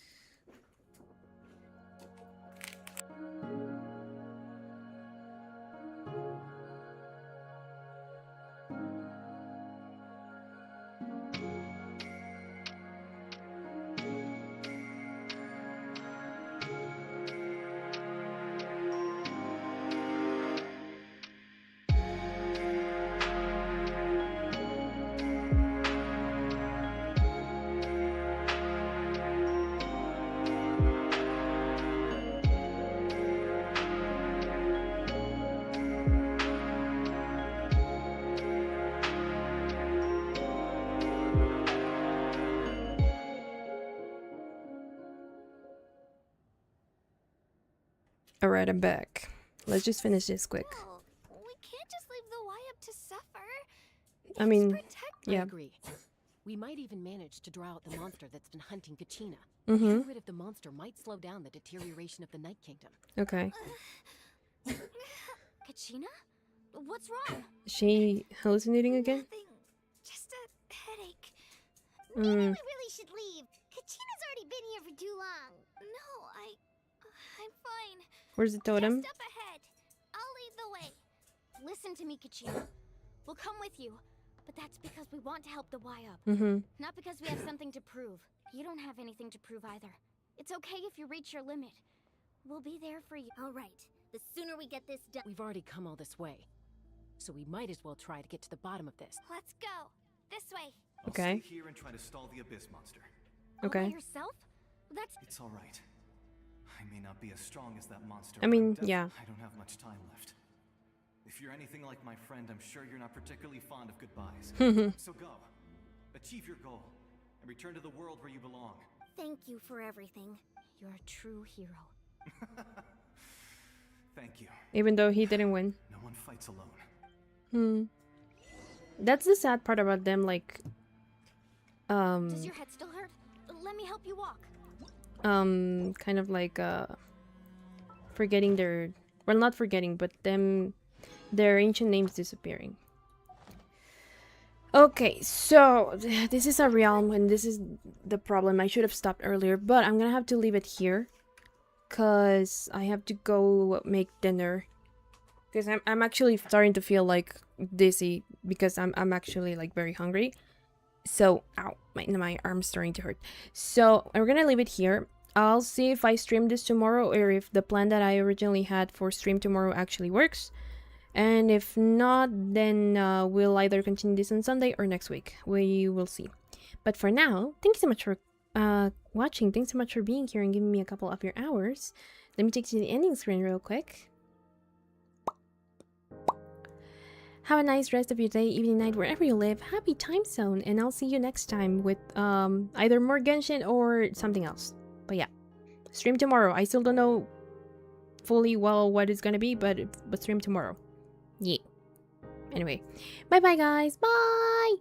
Alright, I'm back. Let's just finish this quick. Whoa, we can't just leave the YUB to suffer. I mean, I agree. We might even manage to draw out the monster that's been hunting Kachina. Mm-hmm. Getting rid of the monster might slow down the deterioration of the Night Kingdom. Okay. Kachina? What's wrong? Is she hallucinating again? Nothing. Just a headache. Mm. Maybe we really should leave. Kachina's already been here for too long. No, I'm fine. Where's the totem? Just up ahead. I'll lead the way. Listen to me, Kachina. We'll come with you, but that's because we want to help the YUB. Mm-hmm. Not because we have something to prove. You don't have anything to prove either. It's okay if you reach your limit. We'll be there for you. All right. The sooner we get this done. We've already come all this way, so we might as well try to get to the bottom of this. Let's go. This way. I'll stay here and try to stall the Abyss monster. Okay. All by yourself? That's... It's all right. I may not be as strong as that monster. I mean, but yeah. I don't have much time left. If you're anything like my friend, I'm sure you're not particularly fond of goodbyes. So go. Achieve your goal. And return to the world where you belong. Thank you for everything. You're a true hero. Thank you. Even though he didn't win. No one fights alone. Hmm. That's the sad part about them, like... Does your head still hurt? Let me help you walk. Kind of like, forgetting their... Well, not forgetting, but their ancient names disappearing. Okay, so this is a realm, and this is the problem. I should have stopped earlier, but I'm gonna have to leave it here, cause I have to go make dinner. Because I'm actually starting to feel like dizzy because I'm actually like very hungry. So, ow, my arm's starting to hurt. So we're gonna leave it here. I'll see if I stream this tomorrow or if the plan that I originally had for stream tomorrow actually works. And if not, then we'll either continue this on Sunday or next week. We will see. But for now, thank you so much for watching. Thanks so much for being here and giving me a couple of your hours. Let me take you to the ending screen real quick. Have a nice rest of your day, evening, night, wherever you live. Happy time zone, and I'll see you next time with either more Genshin or something else. But yeah, stream tomorrow. I still don't know fully well what it's gonna be, but stream tomorrow. Yeah. Anyway, bye bye guys. Bye.